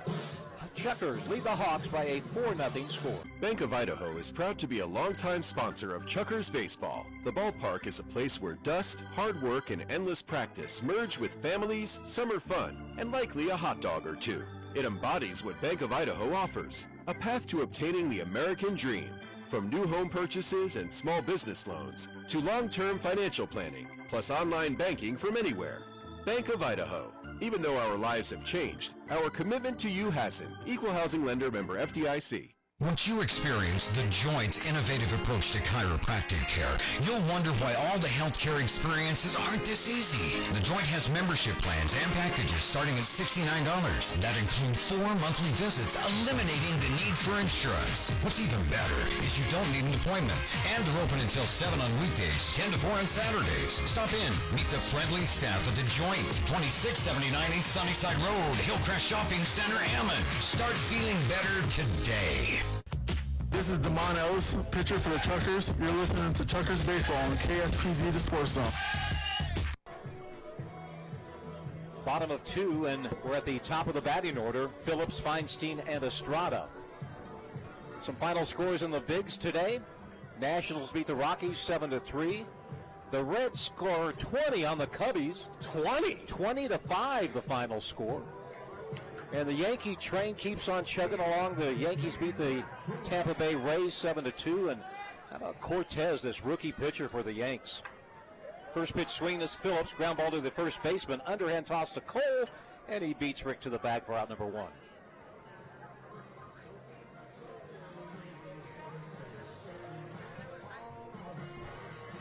[SPEAKER 8] Chukers lead the Hawks by a 4-0 score.
[SPEAKER 20] Bank of Idaho is proud to be a longtime sponsor of Chukers baseball. The ballpark is a place where dust, hard work, and endless practice merge with families, summer fun, and likely a hot dog or 2. It embodies what Bank of Idaho offers, a path to obtaining the American dream. From new home purchases and small business loans to long-term financial planning, plus online banking from anywhere. Bank of Idaho. Even though our lives have changed, our commitment to you hasn't. Equal housing lender, member FDIC.
[SPEAKER 21] Once you experience The Joint's innovative approach to chiropractic care, you'll wonder why all the healthcare experiences aren't this easy. The Joint has membership plans and packages starting at $69 that include 4 monthly visits, eliminating the need for insurance. What's even better is you don't need an appointment. And they're open until 7 on weekdays, 10 to 4 on Saturdays. Stop in, meet the friendly staff at The Joint, 2679 East Sunnyside Road, Hillcrest Shopping Center, Hammond. Start feeling better today.
[SPEAKER 22] This is Damon Ellis, pitcher for the Chukers. You're listening to Chukers Baseball on KSPZ, the Sports Zone.
[SPEAKER 8] Bottom of 2, and we're at the top of the batting order. Phillips, Feinstein, and Estrada. Some final scores in the Bigs today. Nationals beat the Rockies 7-3. The Reds score 20 on the Cubbies. 20-5 the final score. And the Yankee train keeps on chugging along. The Yankees beat the Tampa Bay Rays 7-2. And how about Cortez, this rookie pitcher for the Yanks? First pitch swing is Phillips. Ground ball to the first baseman. Underhand toss to Cole. And he beats Rick to the bag for out number 1.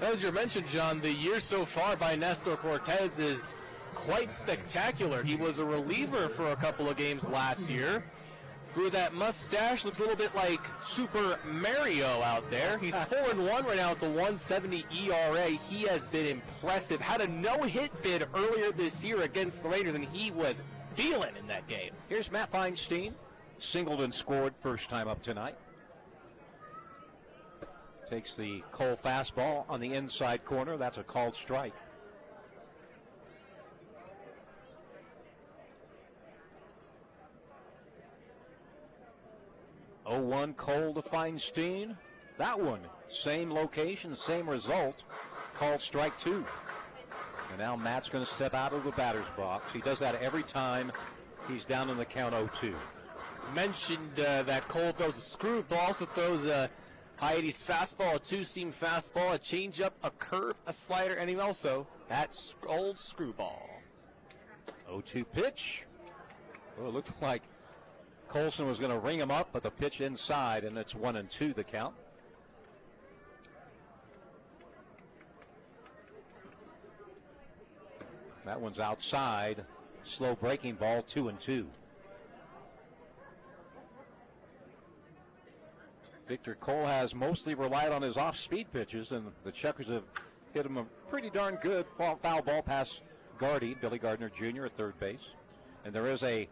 [SPEAKER 13] As you mentioned, John, the year so far by Nestor Cortez is quite spectacular. He was a reliever for a couple of games last year. Grew that mustache, looks a little bit like Super Mario out there. He's 4-1 right now with the 1.70 ERA. He has been impressive. Had a no-hit bid earlier this year against the Raiders, and he was dealing in that game.
[SPEAKER 8] Here's Matt Feinstein. Singled and scored first time up tonight. Takes the Cole fastball on the inside corner. That's a called strike. Oh, 1 Cole to Feinstein. That one, same location, same result. Called strike 2. And now Matt's going to step out of the batter's box. He does that every time he's down in the count 0-2.
[SPEAKER 13] Mentioned that Cole throws a screwball, also throws a high 80s fastball, a 2-seam fastball, a changeup, a curve, a slider, and he also that old screwball.
[SPEAKER 8] 0-2 pitch. Well, it looks like Colson was going to ring him up, but the pitch inside, and it's 1-2 the count. That one's outside. Slow breaking ball, 2-2. Victor Cole has mostly relied on his off-speed pitches, and the Chukers have hit him a pretty darn good foul ball past Gardy, Billy Gardner Jr. at third base. And there is a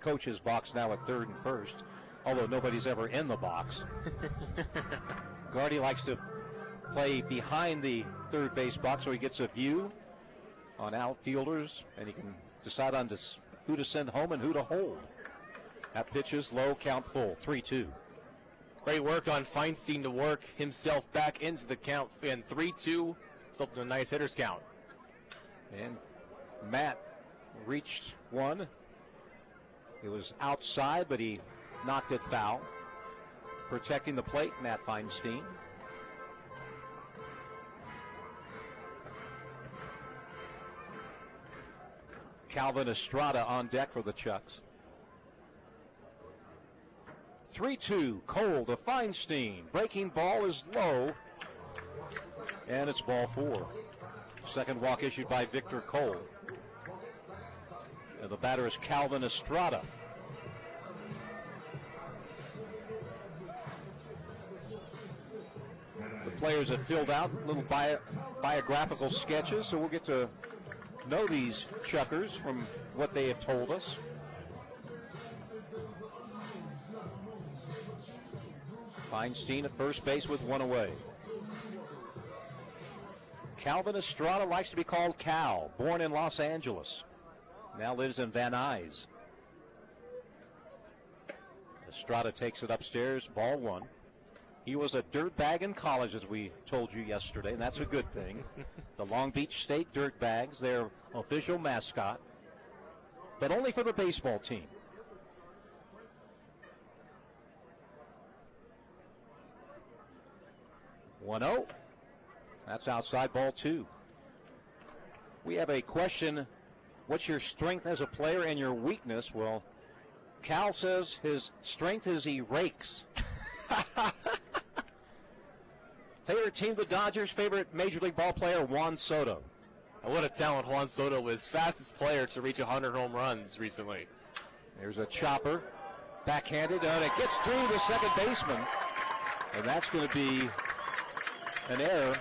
[SPEAKER 8] coach's box now at third and first, although nobody's ever in the box. Gardy likes to play behind the third base box so he gets a view on outfielders, and he can decide on who to send home and who to hold. That pitch is low, count full, 3-2.
[SPEAKER 13] Great work on Feinstein to work himself back into the count, and 3-2, resulting in a nice hitter's count.
[SPEAKER 8] And Matt reached one. It was outside, but he knocked it foul. Protecting the plate, Matt Feinstein. Calvin Estrada on deck for the Chucks. 3-2, Cole to Feinstein. Breaking ball is low, and it's ball 4. Second walk issued by Victor Cole. And the batter is Calvin Estrada. The players have filled out little biographical sketches, so we'll get to know these Chukers from what they have told us. Feinstein at first base with one away. Calvin Estrada likes to be called Cal, born in Los Angeles. Now lives in Van Nuys. Estrada takes it upstairs, ball 1. He was a dirtbag in college, as we told you yesterday, and that's a good thing. The Long Beach State Dirtbags, their official mascot, but only for the baseball team. (1-0). That's outside, ball 2. We have a question. What's your strength as a player and your weakness? Well, Cal says his strength is he rakes. Favorite team, the Dodgers. Favorite Major League ball player, Juan Soto.
[SPEAKER 13] What a talent Juan Soto was. Fastest player to reach 100 home runs recently.
[SPEAKER 8] There's a chopper. Backhanded, and it gets through the second baseman. And that's going to be an error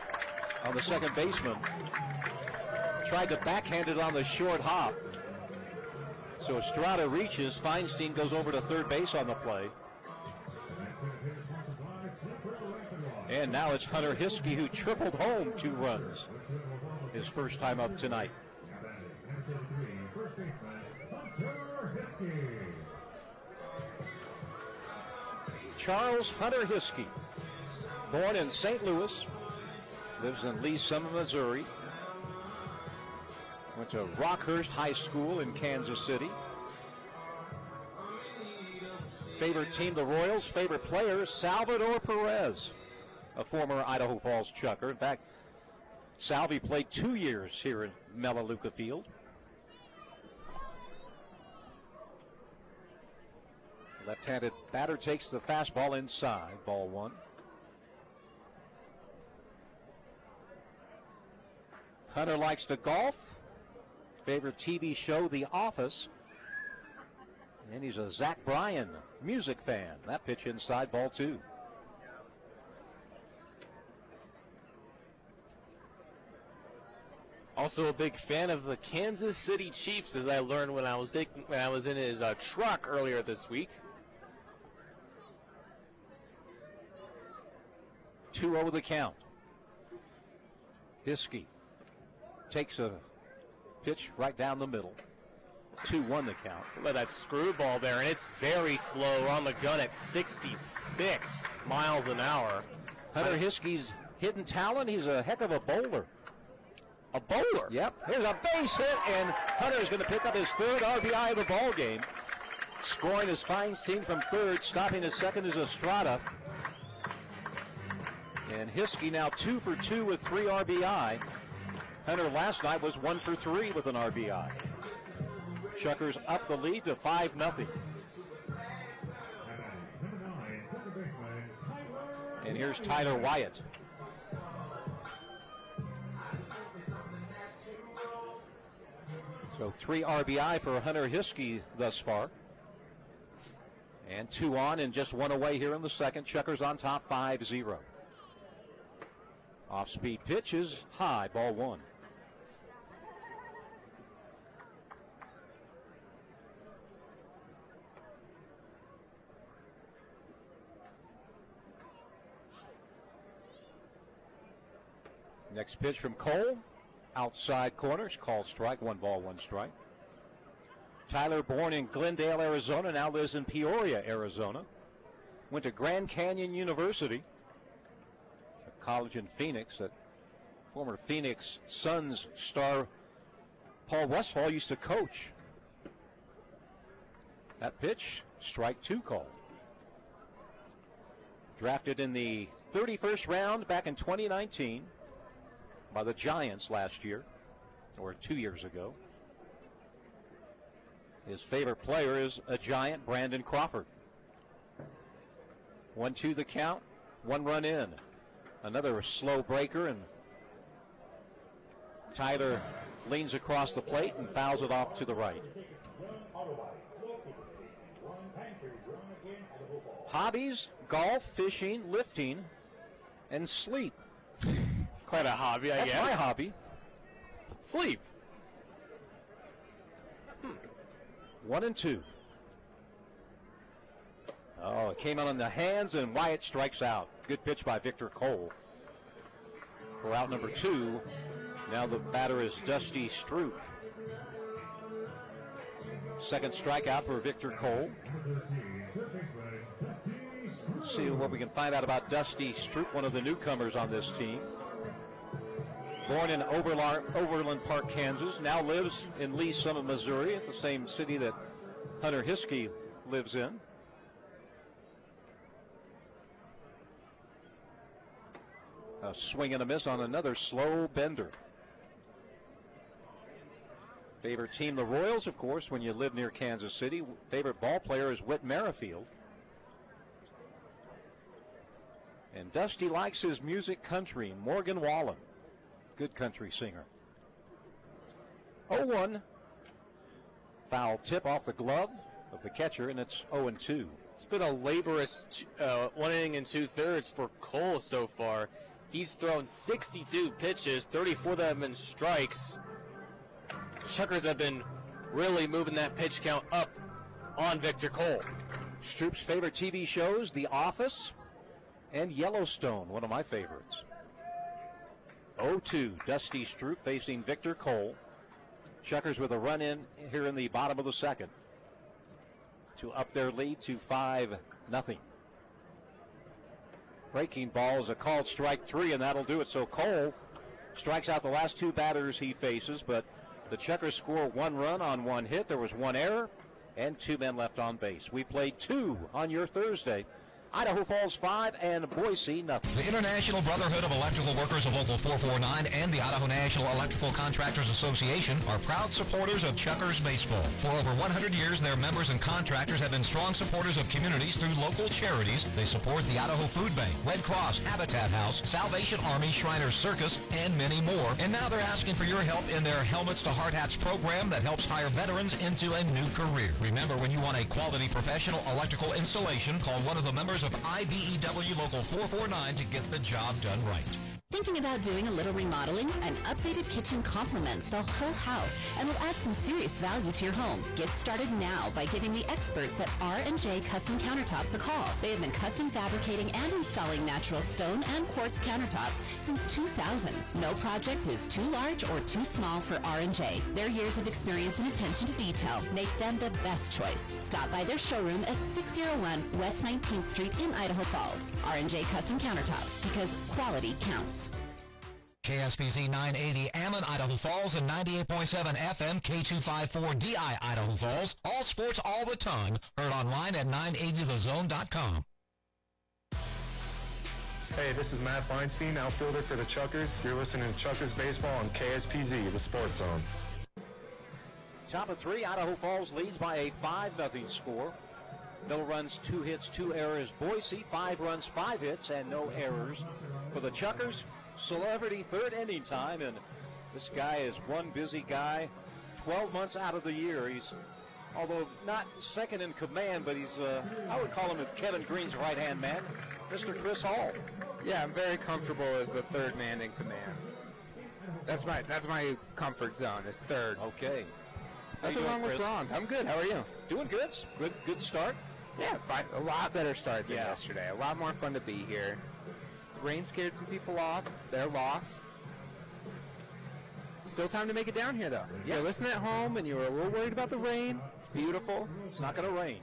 [SPEAKER 8] on the second baseman. Tried to backhand it on the short hop. So Estrada reaches. Feinstein goes over to third base on the play. And now it's Hunter Hiskey, who tripled home 2 runs. His first time up tonight. Charles Hunter Hiskey, born in St. Louis, lives in Lee Summit, Missouri. Went to Rockhurst High School in Kansas City. Favorite team, the Royals. Favorite player, Salvador Perez, a former Idaho Falls Chucker. In fact, Salvi played 2 years here at Melaleuca Field. Left-handed batter takes the fastball inside, ball 1. Hunter likes to golf. Favorite TV show, The Office. And he's a Zach Bryan music fan. That pitch inside, ball 2.
[SPEAKER 13] Also a big fan of the Kansas City Chiefs, as I learned when I was in his truck earlier this week.
[SPEAKER 8] 2-0 the count. Hiskey takes a pitch right down the middle. 2-1 the count.
[SPEAKER 13] Look at that screwball there, and it's very slow on the gun at 66 miles an hour.
[SPEAKER 8] Hunter Hiskey's hidden talent, he's a heck of a bowler.
[SPEAKER 13] A bowler?
[SPEAKER 8] Yep. Here's a base hit, and Hunter is going to pick up his third RBI of the ball game. Scoring is Feinstein from third. Stopping his second is Estrada. And Hiskey now 2 for 2 with 3 RBI. Hunter last night was 1 for 3 with an RBI. Chukers up the lead to 5-0. And here's Tyler Wyatt. So 3 RBI for Hunter Hiskey thus far. And 2 on and just 1 away here in the second. Chukers on top 5-0. Off-speed pitch is high, ball 1. Next pitch from Cole. Outside corners, called strike. 1 ball, 1 strike. Tyler, born in Glendale, Arizona, now lives in Peoria, Arizona. Went to Grand Canyon University, a college in Phoenix that former Phoenix Suns star Paul Westphal used to coach. That pitch, strike 2 called. Drafted in the 31st round back in 2019 by the Giants last year, or 2 years ago. His favorite player is a Giant, Brandon Crawford. 1-2 the count, 1 run in. Another slow breaker, and Tyler leans across the plate and fouls it off to the right. Hobbies: golf, fishing, lifting, and sleep.
[SPEAKER 13] It's quite a hobby, I guess.
[SPEAKER 8] That's my hobby.
[SPEAKER 13] Sleep.
[SPEAKER 8] 1-2. Oh, it came out in the hands, and Wyatt strikes out. Good pitch by Victor Cole. For out number 2, now the batter is Dusty Stroop. Second strikeout for Victor Cole. Let's see what we can find out about Dusty Stroop, one of the newcomers on this team. Born in Overland Park, Kansas, now lives in Lee Summit, Missouri, at the same city that Hunter Hiskey lives in. A swing and a miss on another slow bender. Favorite team, the Royals, of course, when you live near Kansas City. Favorite ball player is Whit Merrifield. And Dusty likes his music country. Morgan Wallen, good country singer. 0-1. Foul tip off the glove of the catcher, and it's 0-2.
[SPEAKER 13] It's been a laborious 1 inning and 2/3 for Cole so far. He's thrown 62 pitches, 34 of them have been strikes. Chukers have been really moving that pitch count up on Victor Cole.
[SPEAKER 8] Stroop's favorite TV shows, The Office and Yellowstone, one of my favorites. 0-2, Dusty Stroop facing Victor Cole. Chukers with a run in here in the bottom of the second to up their lead to 5-0. Breaking ball is a called strike 3, and that'll do it. So Cole strikes out the last 2 batters he faces, but the Chukers score 1 run on 1 hit. There was 1 error and 2 men left on base. We played 2 on your Thursday. Idaho Falls 5 and Boise nothing.
[SPEAKER 21] The International Brotherhood of Electrical Workers of Local 449 and the Idaho National Electrical Contractors Association are proud supporters of Chukers baseball. For over 100 years, their members and contractors have been strong supporters of communities through local charities. They support the Idaho Food Bank, Red Cross, Habitat House, Salvation Army, Shriners Circus, and many more. And now they're asking for your help in their Helmets to Hard Hats program that helps hire veterans into a new career. Remember, when you want a quality professional electrical installation, call one of the members of IBEW Local 449 to get the job done right.
[SPEAKER 1] Thinking about doing a little remodeling? An updated kitchen complements the whole house and will add some serious value to your home. Get started now by giving the experts at R&J Custom Countertops a call. They have been custom fabricating and installing natural stone and quartz countertops since 2000. No project is too large or too small for R&J. Their years of experience and attention to detail make them the best choice. Stop by their showroom at 601 West 19th Street in Idaho Falls. R&J Custom Countertops, because quality counts.
[SPEAKER 21] KSPZ 980 Ammon, Idaho Falls, and 98.7 FM K254DI, Idaho Falls. All sports all the time. Heard online at 980thezone.com.
[SPEAKER 19] Hey, this is Matt Feinstein, outfielder for the Chukers. You're listening to Chukers Baseball on KSPZ, the Sports Zone.
[SPEAKER 8] Top of 3, Idaho Falls leads by a 5-0 score. No runs, 2 hits, 2 errors. Boise, 5 runs, 5 hits, and no errors for the Chukers. Celebrity third inning time, and this guy is one busy guy. 12 months out of the year. He's, although not second in command, but he's, I would call him Kevin Green's right-hand man, Mr. Chris Hall.
[SPEAKER 5] Yeah, I'm very comfortable as the third man in command. That's my comfort zone, is third.
[SPEAKER 8] Okay.
[SPEAKER 5] Nothing wrong with bronze. I'm good. How are you?
[SPEAKER 8] Doing good. Good start.
[SPEAKER 5] Yeah, a lot better start than yesterday. A lot more fun to be here. The rain scared some people off. Their loss. Still time to make it down here, though. If you're listening at home and you were a little worried about the rain, it's beautiful.
[SPEAKER 8] It's not going to rain.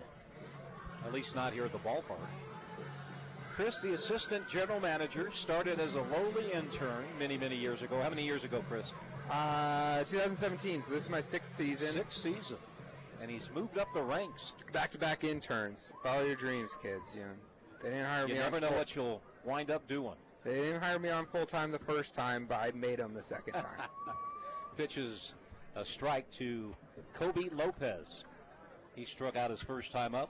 [SPEAKER 8] At least not here at the ballpark. Chris, the assistant general manager, started as a lowly intern many, many years ago. How many years ago, Chris?
[SPEAKER 5] 2017, so this is my 6th season.
[SPEAKER 8] 6th season. And he's moved up the ranks.
[SPEAKER 5] Back-to-back interns. Follow your dreams, kids. You know. They didn't hire me. You never know what you'll wind up doing.
[SPEAKER 3] They didn't hire me on full-time the first time, but I made them the second time.
[SPEAKER 8] Pitches a strike to Kobe Lopez. He struck out his first time up.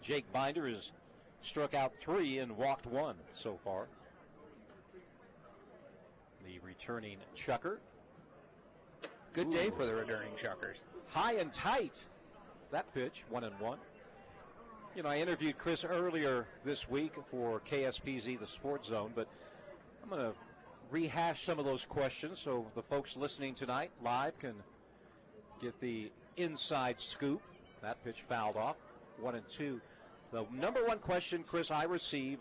[SPEAKER 8] Jake Binder has struck out 3 and walked 1 so far. The returning Chucker.
[SPEAKER 3] Good day for the returning Chukers.
[SPEAKER 8] High and tight. That pitch, 1-1. You know, I interviewed Chris earlier this week for KSPZ, the Sports Zone, but I'm going to rehash some of those questions so the folks listening tonight live can get the inside scoop. That pitch fouled off, 1-2. The number one question, Chris, I receive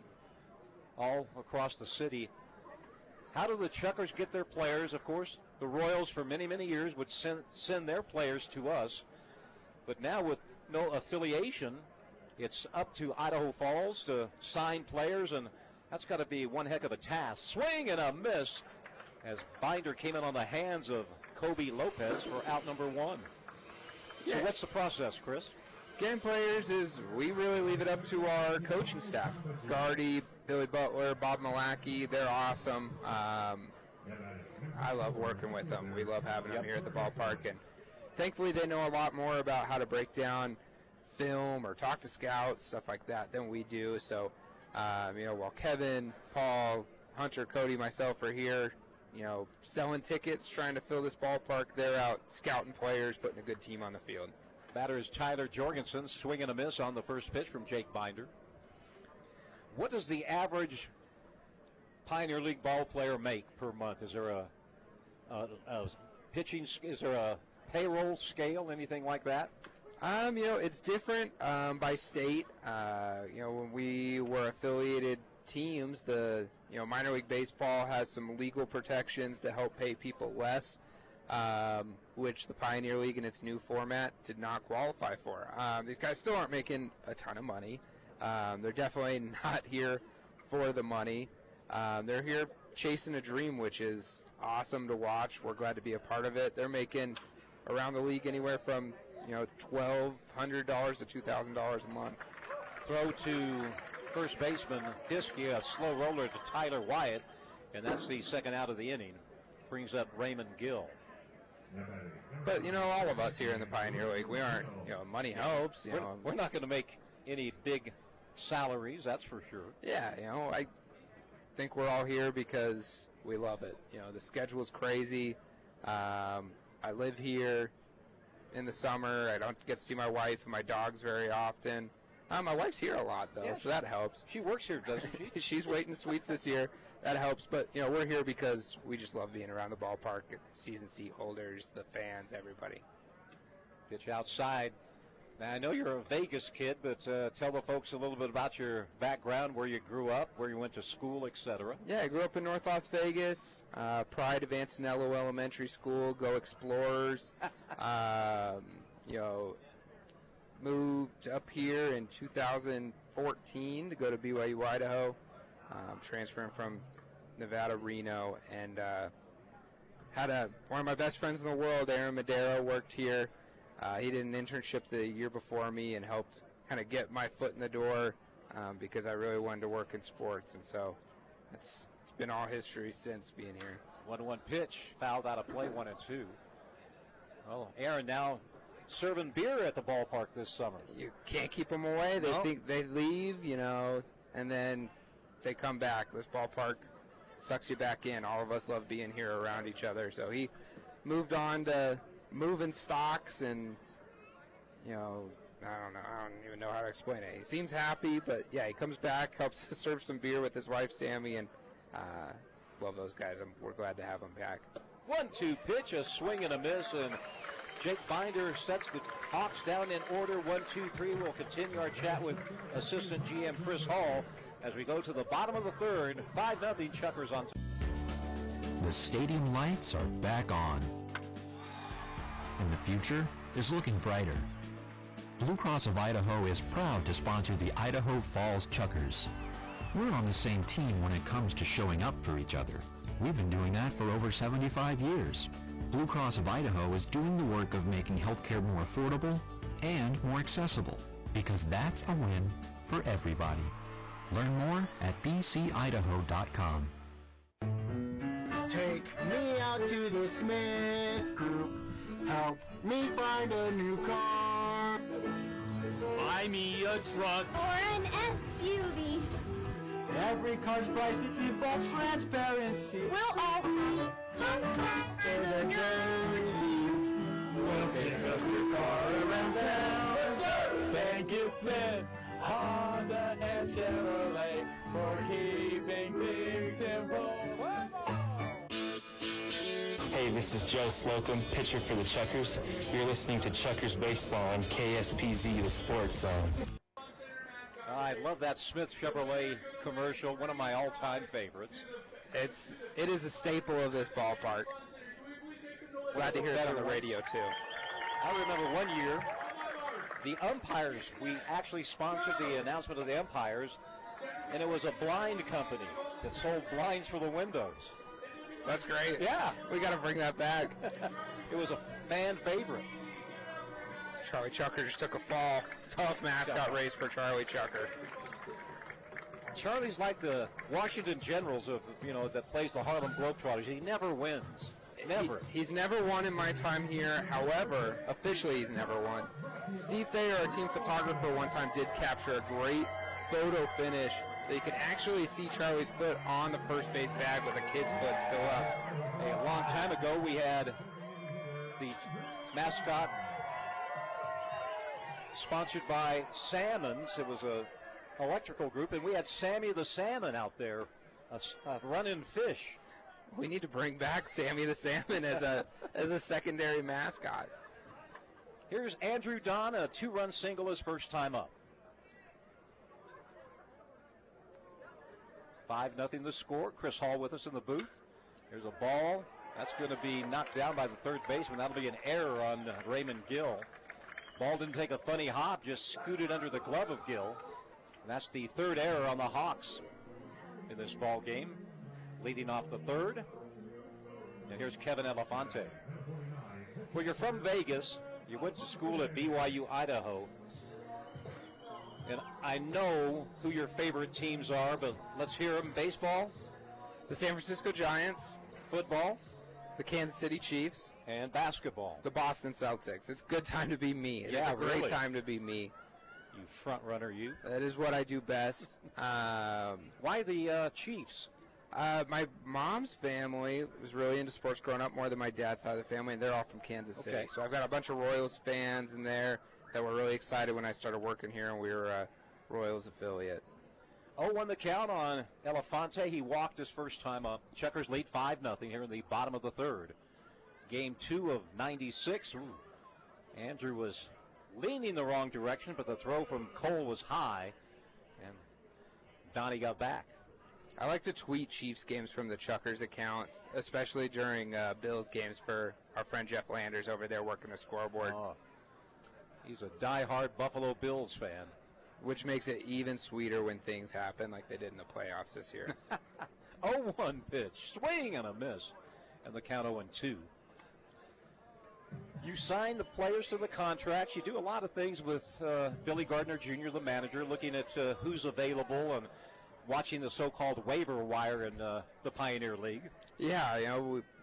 [SPEAKER 8] all across the city, how do the Chukers get their players? Of course, the Royals for many, many years would send their players to us. But now with no affiliation, it's up to Idaho Falls to sign players, and that's got to be one heck of a task. Swing and a miss as Binder came in on the hands of Kobe Lopez for out number 1.
[SPEAKER 3] Yeah.
[SPEAKER 8] So what's the process, Chris?
[SPEAKER 3] Getting players is we really leave it up to our coaching staff. Gardy, Billy Butler, Bob Malacki, they're awesome. I love working with them. We love having them here at the ballpark, and thankfully they know a lot more about how to break down film or talk to scouts, stuff like that, than we do. So, while Kevin, Paul, Hunter, Cody, myself are here, selling tickets, trying to fill this ballpark, they're out scouting players, putting a good team on the field.
[SPEAKER 8] Batter is Tyler Jorgensen, swing and a miss on the first pitch from Jake Binder. What does the average Pioneer League ball player make per month? Is there a pitching? Is there a payroll scale, anything like that?
[SPEAKER 3] It's different by state. When we were affiliated teams, the minor league baseball has some legal protections to help pay people less, which the Pioneer League in its new format did not qualify for. These guys still aren't making a ton of money. They're definitely not here for the money. They're here chasing a dream, which is awesome to watch. We're glad to be a part of it. They're making around the league anywhere from $1,200 to $2,000 a month.
[SPEAKER 8] Throw to first baseman Hiskey, a slow roller to Tyler Wyatt, and that's the second out of the inning. Brings up Raymond Gill.
[SPEAKER 3] But all of us here in the Pioneer League, we aren't money helps.
[SPEAKER 8] We're not going to make any big salaries, that's for sure.
[SPEAKER 3] Yeah, I think we're all here because we love it. The schedule's crazy. I live here in the summer. I don't get to see my wife and my dogs very often. My wife's here a lot, though, so that helps.
[SPEAKER 8] She works here, doesn't she?
[SPEAKER 3] She's waiting suites this year. That helps. But, we're here because we just love being around the ballpark, season seat holders, the fans, everybody.
[SPEAKER 8] Pitch outside. Now, I know you're a Vegas kid, but tell the folks a little bit about your background, where you grew up, where you went to school, etc.
[SPEAKER 3] Yeah, I grew up in North Las Vegas, Pride of Antonello Elementary School, go Explorers. Moved up here in 2014 to go to BYU, Idaho. Transferring from Nevada, Reno, and had one of my best friends in the world, Aaron Madero, worked here. He did an internship the year before me and helped kind of get my foot in the door because I really wanted to work in sports, and so it's been all history since being here.
[SPEAKER 8] 1-1 pitch, fouled out of play, 1-2. Well, Aaron now serving beer at the ballpark this summer.
[SPEAKER 3] You can't keep them away. They think they leave, and then they come back. This ballpark sucks you back in. All of us love being here around each other. So he moved on to moving stocks, and I don't even know how to explain it. He seems happy, but yeah, he comes back, helps us serve some beer with his wife Sammy, and love those guys. We're glad to have them back.
[SPEAKER 8] 1-2 pitch, a swing and a miss, and Jake Binder sets the Hawks down in order. 1-2-3. We'll continue our chat with assistant GM Chris Hall as we go to the bottom of the third. 5-0 Chukers on.
[SPEAKER 10] The stadium lights are back on, and the future is looking brighter. Blue Cross of Idaho is proud to sponsor the Idaho Falls Chukers. We're on the same team when it comes to showing up for each other. We've been doing that for over 75 years. Blue Cross of Idaho is doing the work of making healthcare more affordable and more accessible, because that's a win for everybody. Learn more at bcidaho.com.
[SPEAKER 4] Take me out to the Smith Group. Help me find a new car.
[SPEAKER 6] Buy me a truck.
[SPEAKER 23] Or an SUV.
[SPEAKER 6] Every car's price if you want transparency.
[SPEAKER 23] We'll all be
[SPEAKER 4] They're the go team. We'll pick up your car around town.
[SPEAKER 6] Thank you, Smith, Honda, and Chevrolet for keeping things simple.
[SPEAKER 24] Hey, this is Joe Slocum, pitcher for the Chukers. You're listening to Chukers Baseball on KSPZ, the Sports Zone.
[SPEAKER 8] I love that Smith Chevrolet commercial, one of my all-time favorites.
[SPEAKER 3] It is a staple of this ballpark. Glad to hear it on the radio, too.
[SPEAKER 8] I remember one year, the umpires, we actually sponsored the announcement of the umpires, and it was a blind company that sold blinds for the windows.
[SPEAKER 3] That's great.
[SPEAKER 8] Yeah.
[SPEAKER 3] We got to bring that back.
[SPEAKER 8] It was a fan favorite.
[SPEAKER 3] Charlie Chucker just took a fall. Tough mascot race for Charlie Chucker.
[SPEAKER 8] Charlie's like the Washington Generals of, that plays the Harlem Globetrotters. He never wins. Never.
[SPEAKER 3] He's never won in my time here. However, officially he's never won. Steve Thayer, our team photographer, one time did capture a great photo finish that you could actually see Charlie's foot on the first base bag with the kid's foot still up.
[SPEAKER 8] Hey, a long time ago, we had the mascot sponsored by Salmons. It was a electrical group, and we had Sammy the Salmon out there, a run-in fish.
[SPEAKER 3] We need to bring back Sammy the Salmon as a secondary mascot.
[SPEAKER 8] Here's Andrew Don, a 2-run single his first time up. 5-0 the score. Chris Hall with us in the booth. Here's a ball. That's going to be knocked down by the third baseman. That'll be an error on Raymond Gill. Ball didn't take a funny hop, just scooted under the glove of Gill. And that's the third error on the Hawks in this ball game. Leading off the third. And here's Kevin Elefante. Well, you're from Vegas. You went to school at BYU, Idaho. And I know who your favorite teams are, but let's hear them. Baseball?
[SPEAKER 3] The San Francisco Giants.
[SPEAKER 8] Football?
[SPEAKER 3] The Kansas City Chiefs.
[SPEAKER 8] And basketball?
[SPEAKER 3] The Boston Celtics. It's a good time to be me. It's a great time to be me.
[SPEAKER 8] You front runner, you.
[SPEAKER 3] That is what I do best.
[SPEAKER 8] Why the Chiefs?
[SPEAKER 3] My mom's family was really into sports growing up, more than my dad's side of the family, and they're all from Kansas City.
[SPEAKER 8] Okay.
[SPEAKER 3] So I've got a bunch of Royals fans in there that were really excited when I started working here, and we were a Royals affiliate.
[SPEAKER 8] 0-1 the count on Elefante. He walked his first time up. Chukers lead 5-0 here in the bottom of the third. Game 2 of 96. Ooh. Andrew was leaning the wrong direction, but the throw from Cole was high, and Donnie got back.
[SPEAKER 3] I like to tweet Chiefs games from the Chukers account, especially during Bills games for our friend Jeff Landers over there working the scoreboard.
[SPEAKER 8] Oh, he's a diehard Buffalo Bills fan.
[SPEAKER 3] Which makes it even sweeter when things happen like they did in the playoffs this year.
[SPEAKER 8] 0-1 pitch, swing and a miss, and the count 0-2. You sign the players to the contracts. You do a lot of things with Billy Gardner Jr., the manager, looking at who's available and watching the so-called waiver wire in the Pioneer League.
[SPEAKER 3] Yeah,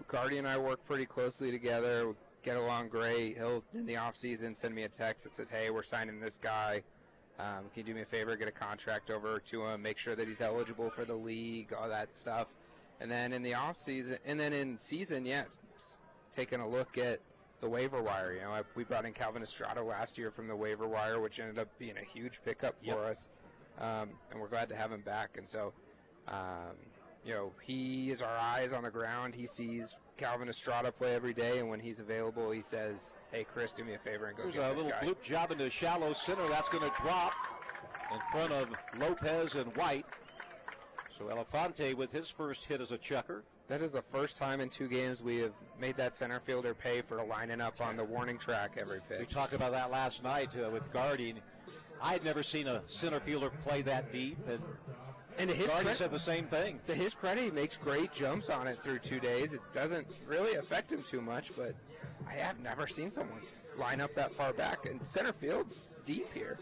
[SPEAKER 3] Gardy and I work pretty closely together. We get along great. He'll, in the offseason, send me a text that says, hey, we're signing this guy. Can you do me a favor, get a contract over to him, make sure that he's eligible for the league, all that stuff. And then in the offseason, and then in season, taking a look at the waiver wire. We brought in Calvin Estrada last year from the waiver wire, which ended up being a huge pickup for us. And we're glad to have him back. And so, he is our eyes on the ground. He sees Calvin Estrada play every day, and when he's available, he says, hey, Chris, do me a favor and go get this guy.
[SPEAKER 8] There's a little bloop job into shallow center. That's going to drop in front of Lopez and White. So Elefante with his first hit as a Chucker.
[SPEAKER 3] That is the first time in 2 games we have made that center fielder pay for lining up on the warning track every pitch.
[SPEAKER 8] We talked about that last night with Gardy. I had never seen a center fielder play that deep, and
[SPEAKER 3] to his
[SPEAKER 8] Gardy said the same thing.
[SPEAKER 3] To his credit, he makes great jumps on it through 2 days. It doesn't really affect him too much, but I have never seen someone line up that far back. And center field's deep here.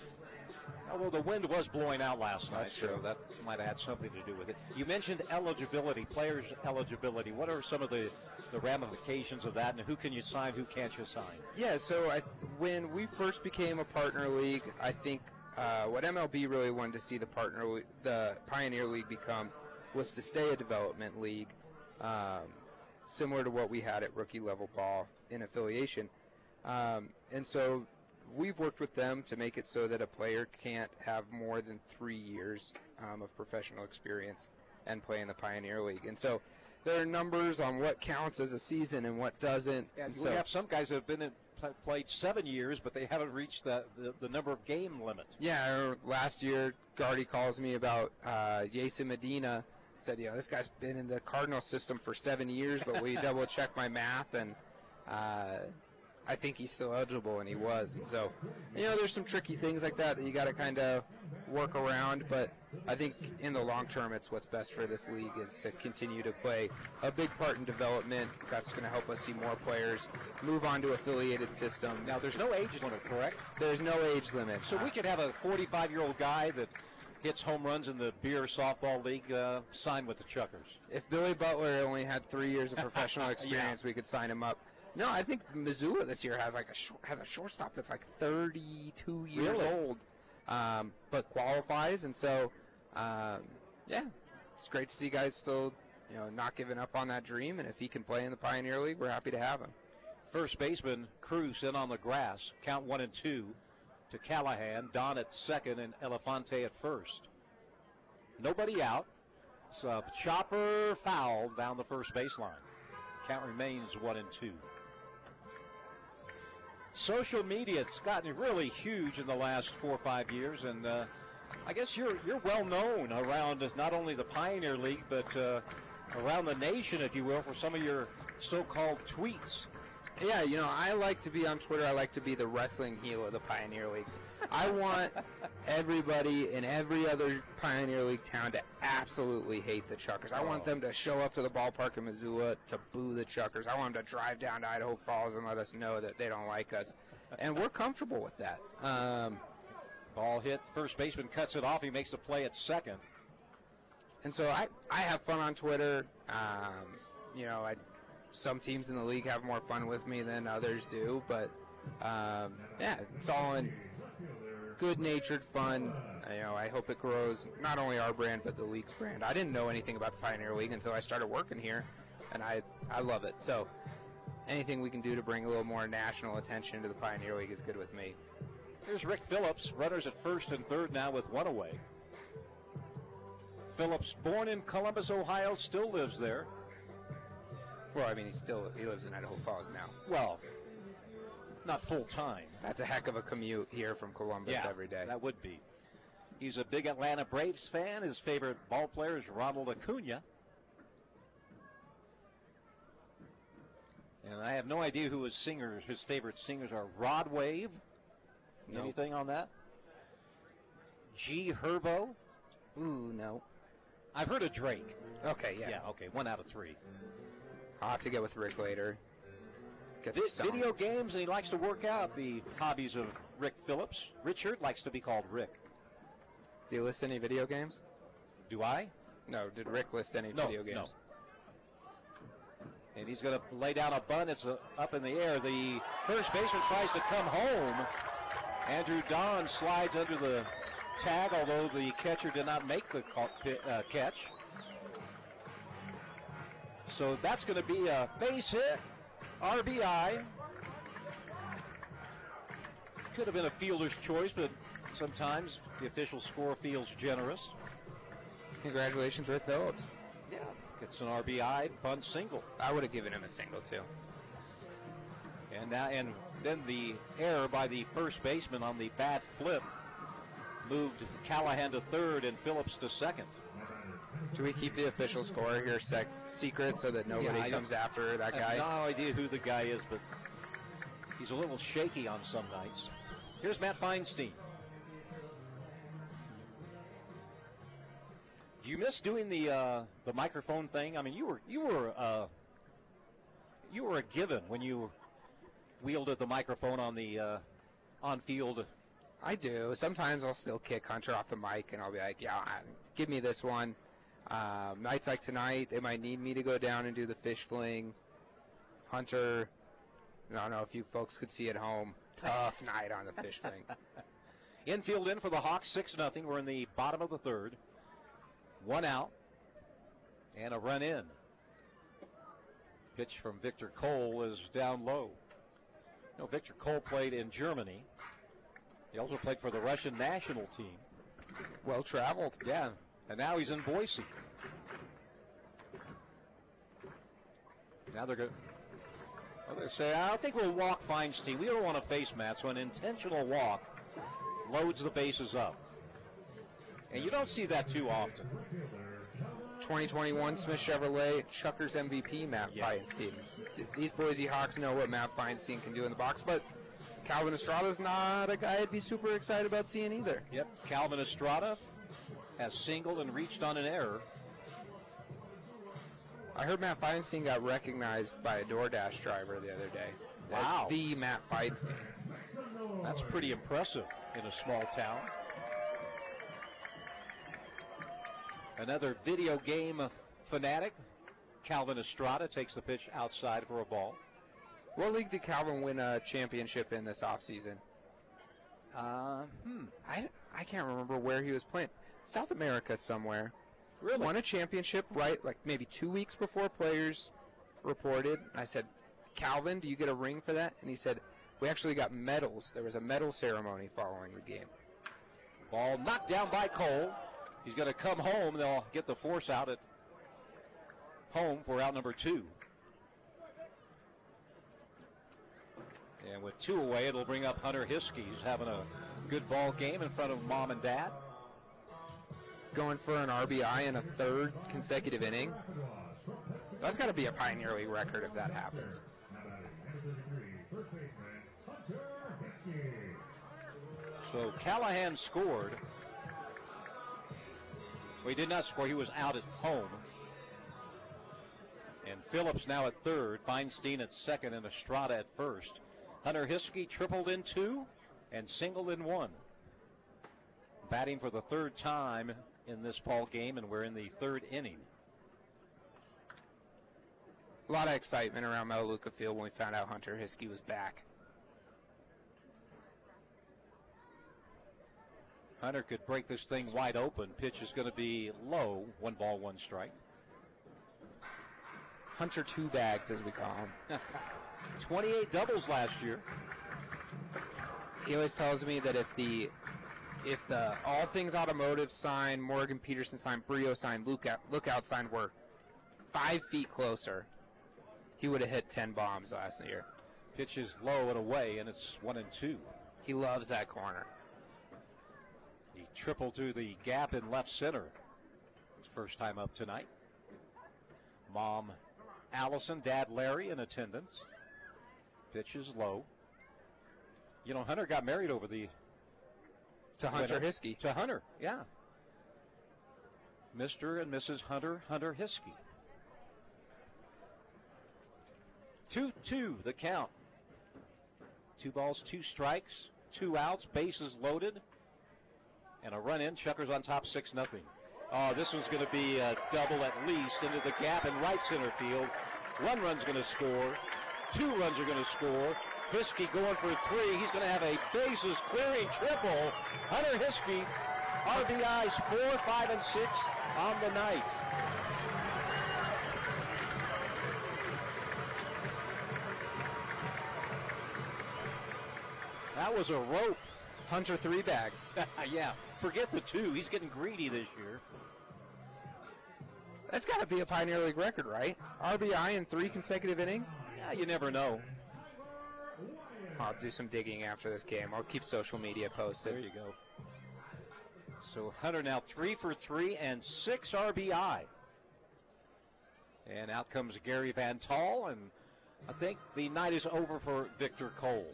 [SPEAKER 8] Although the wind was blowing out last night,
[SPEAKER 3] That's true.
[SPEAKER 8] so that might have had something to do with it. You mentioned eligibility, players' eligibility. What are some of the ramifications of that, and who can you sign, who can't you sign?
[SPEAKER 3] Yeah, so when we first became a partner league, I think what MLB really wanted to see the Pioneer League become was to stay a development league, similar to what we had at rookie level ball in affiliation. And so we've worked with them to make it so that a player can't have more than 3 years of professional experience and play in the Pioneer League. And so there are numbers on what counts as a season and what doesn't.
[SPEAKER 8] And
[SPEAKER 3] so
[SPEAKER 8] we have some guys that have been played 7 years, but they haven't reached the number of game limit.
[SPEAKER 3] Yeah, last year, Gardy calls me about Jason Medina. Said, this guy's been in the Cardinal system for 7 years, but we double-check my math, and I think he's still eligible, and he was. And so, there's some tricky things like that you got to kind of work around, but I think in the long term, it's what's best for this league is to continue to play a big part in development. That's going to help us see more players move on to affiliated systems.
[SPEAKER 8] Now, there's no age limit, correct?
[SPEAKER 3] There's no age limit.
[SPEAKER 8] So we could have a 45-year-old guy that hits home runs in the beer softball league sign with the Chukers.
[SPEAKER 3] If Billy Butler only had 3 years of professional experience, we could sign him up. No, I think Missoula this year has a shortstop that's like 32 years old, but qualifies, and so it's great to see guys still not giving up on that dream. And if he can play in the Pioneer League, we're happy to have him.
[SPEAKER 8] First baseman Cruz in on the grass, count 1-2 to Callahan, Don at second, and Elefante at first. Nobody out. So chopper foul down the first baseline. Count remains 1-2. Social media, it's gotten really huge in the last 4 or 5 years, and I guess you're well known around not only the Pioneer League, but around the nation, if you will, for some of your so-called tweets.
[SPEAKER 3] Yeah, I like to be on Twitter. I like to be the wrestling heel of the Pioneer League. I want everybody in every other Pioneer League town to absolutely hate the Chukers. I want them to show up to the ballpark in Missoula to boo the Chukers. I want them to drive down to Idaho Falls and let us know that they don't like us. And we're comfortable with that.
[SPEAKER 8] Ball hit. First baseman cuts it off. He makes the play at second.
[SPEAKER 3] And so I have fun on Twitter. Some teams in the league have more fun with me than others do. But, it's all in good-natured fun. I hope it grows not only our brand but the league's brand. I didn't know anything about the Pioneer League until I started working here, and I love it. So anything we can do to bring a little more national attention to the Pioneer League is good with me.
[SPEAKER 8] Here's Rick Phillips, runners at first and third now with one away. Phillips, born in Columbus, Ohio, still lives there.
[SPEAKER 3] Well, he lives in Idaho Falls now.
[SPEAKER 8] Well, not full-time.
[SPEAKER 3] That's a heck of a commute here from Columbus every day.
[SPEAKER 8] That would be. He's a big Atlanta Braves fan. His favorite ball player is Ronald Acuna. And I have no idea who his favorite singers are. Rod Wave?
[SPEAKER 3] Nope.
[SPEAKER 8] Anything on that? G Herbo?
[SPEAKER 3] Ooh, no.
[SPEAKER 8] I've heard of Drake.
[SPEAKER 3] Okay, yeah.
[SPEAKER 8] Yeah, okay, 1 out of 3.
[SPEAKER 3] I'll have to get with Rick later.
[SPEAKER 8] Video games, and he likes to work out. The hobbies of Rick Phillips. Richard likes to be called Rick.
[SPEAKER 3] Do you list any video games?
[SPEAKER 8] Do I?
[SPEAKER 3] No. Did Rick list any video games?
[SPEAKER 8] No. And he's going to lay down a bunt. It's up in the air. The first baseman tries to come home. Andrew Don slides under the tag, although the catcher did not make the catch. So that's going to be a base hit. RBI. Could have been a fielder's choice, but sometimes the official score feels generous.
[SPEAKER 3] Congratulations, Rick Phillips.
[SPEAKER 8] Yeah, gets an RBI, bunt single.
[SPEAKER 3] I would have given him a single, too.
[SPEAKER 8] And then the error by the first baseman on the bad flip moved Callahan to third and Phillips to second.
[SPEAKER 3] Should we keep the official score here secret so that nobody comes after that guy?
[SPEAKER 8] I have no idea who the guy is, but he's a little shaky on some nights. Here's Matt Feinstein. Do you miss doing the microphone thing? I mean, you were a given when you wielded the microphone on the on-field
[SPEAKER 3] I do. Sometimes I'll still kick Hunter off the mic, and I'll be like, yeah, give me this one. Nights like tonight, they might need me to go down and do the fish fling. Hunter, I don't know if you folks could see at home, tough night on the fish fling.
[SPEAKER 8] Infield in for the Hawks, 6-0. We're in the bottom of the third. 1 out and a run in. Pitch from Victor Cole is down low. You know, Victor Cole played in Germany. He also played for the Russian national team.
[SPEAKER 3] Well traveled.
[SPEAKER 8] Yeah, and now he's in Boise. Now they're going to say, I think we'll walk Feinstein. We don't want a face mask, so an intentional walk loads the bases up. And you don't see that too often.
[SPEAKER 3] 2021 Smith Chevrolet Chukers MVP Matt Feinstein. These Boise Hawks know what Matt Feinstein can do in the box, but Calvin Estrada's not a guy I'd be super excited about seeing either.
[SPEAKER 8] Yep, Calvin Estrada has singled and reached on an error.
[SPEAKER 3] I heard Matt Feinstein got recognized by a DoorDash driver the other day.
[SPEAKER 8] Wow.
[SPEAKER 3] As the Matt Feinstein.
[SPEAKER 8] That's pretty impressive in a small town. Another video game fanatic. Calvin Estrada takes the pitch outside for a ball.
[SPEAKER 3] What league did Calvin win a championship in this offseason? I can't remember where he was playing. South America somewhere.
[SPEAKER 8] Really?
[SPEAKER 3] Won a championship right like maybe 2 weeks before players reported. I said, Calvin, do you get a ring for that? And he said, we actually got medals. There was a medal ceremony following the game.
[SPEAKER 8] Ball knocked down by Cole. He's going to come home. They'll get the force out at home for out number 2. And with 2 away, it'll bring up Hunter Hiskey. He's having a good ball game in front of mom and dad.
[SPEAKER 3] Going for an RBI in a 3rd consecutive inning. That's got to be a Pioneer League record if that happens.
[SPEAKER 8] So Callahan scored. Well, he did not score. He was out at home. And Phillips now at 3rd. Feinstein at 2nd and Estrada at 1st. Hunter Hiskey tripled in 2 and singled in 1. Batting for the 3rd time in this ball game, and we're in the 3rd inning.
[SPEAKER 3] A lot of excitement around Melaleuca Field when we found out Hunter Hiskey was back.
[SPEAKER 8] Hunter could break this thing wide open. Pitch is going to be low. 1 ball, 1 strike.
[SPEAKER 3] Hunter 2 bags, as we call him.
[SPEAKER 8] 28 doubles last year.
[SPEAKER 3] He always tells me that if the All Things Automotive sign, Morgan Peterson sign, Brio sign, Lookout sign were 5 feet closer, he would have hit 10 bombs last year.
[SPEAKER 8] Pitch is low and away, and it's 1-2.
[SPEAKER 3] He loves that corner.
[SPEAKER 8] The triple to the gap in left center. His first time up tonight. Mom Allison, Dad Larry in attendance. Pitch is low. You know, Hunter got married over the...
[SPEAKER 3] To Hunter Hiskey.
[SPEAKER 8] To Hunter, yeah. Mr. and Mrs. Hunter Hiskey. 2-2 the count. 2 balls, 2 strikes, 2 outs, bases loaded, and a run in. Chukers on top 6-0. Oh, this one's going to be a double at least into the gap in right center field. 1 run's going to score. 2 runs are going to score. Hiskey going for 3. He's going to have a bases clearing triple. Hunter Hiskey, RBIs 4, 5, and 6 on the night. That was a rope.
[SPEAKER 3] Hunter 3 bags.
[SPEAKER 8] Yeah, forget the 2. He's getting greedy this year.
[SPEAKER 3] That's got to be a Pioneer League record, right? RBI in 3 consecutive innings?
[SPEAKER 8] Yeah, you never know.
[SPEAKER 3] I'll do some digging after this game. I'll keep social media posted.
[SPEAKER 8] There you go. So Hunter now 3 for 3 and 6 RBI. And out comes Gary Van Tall, and I think the night is over for Victor Cole.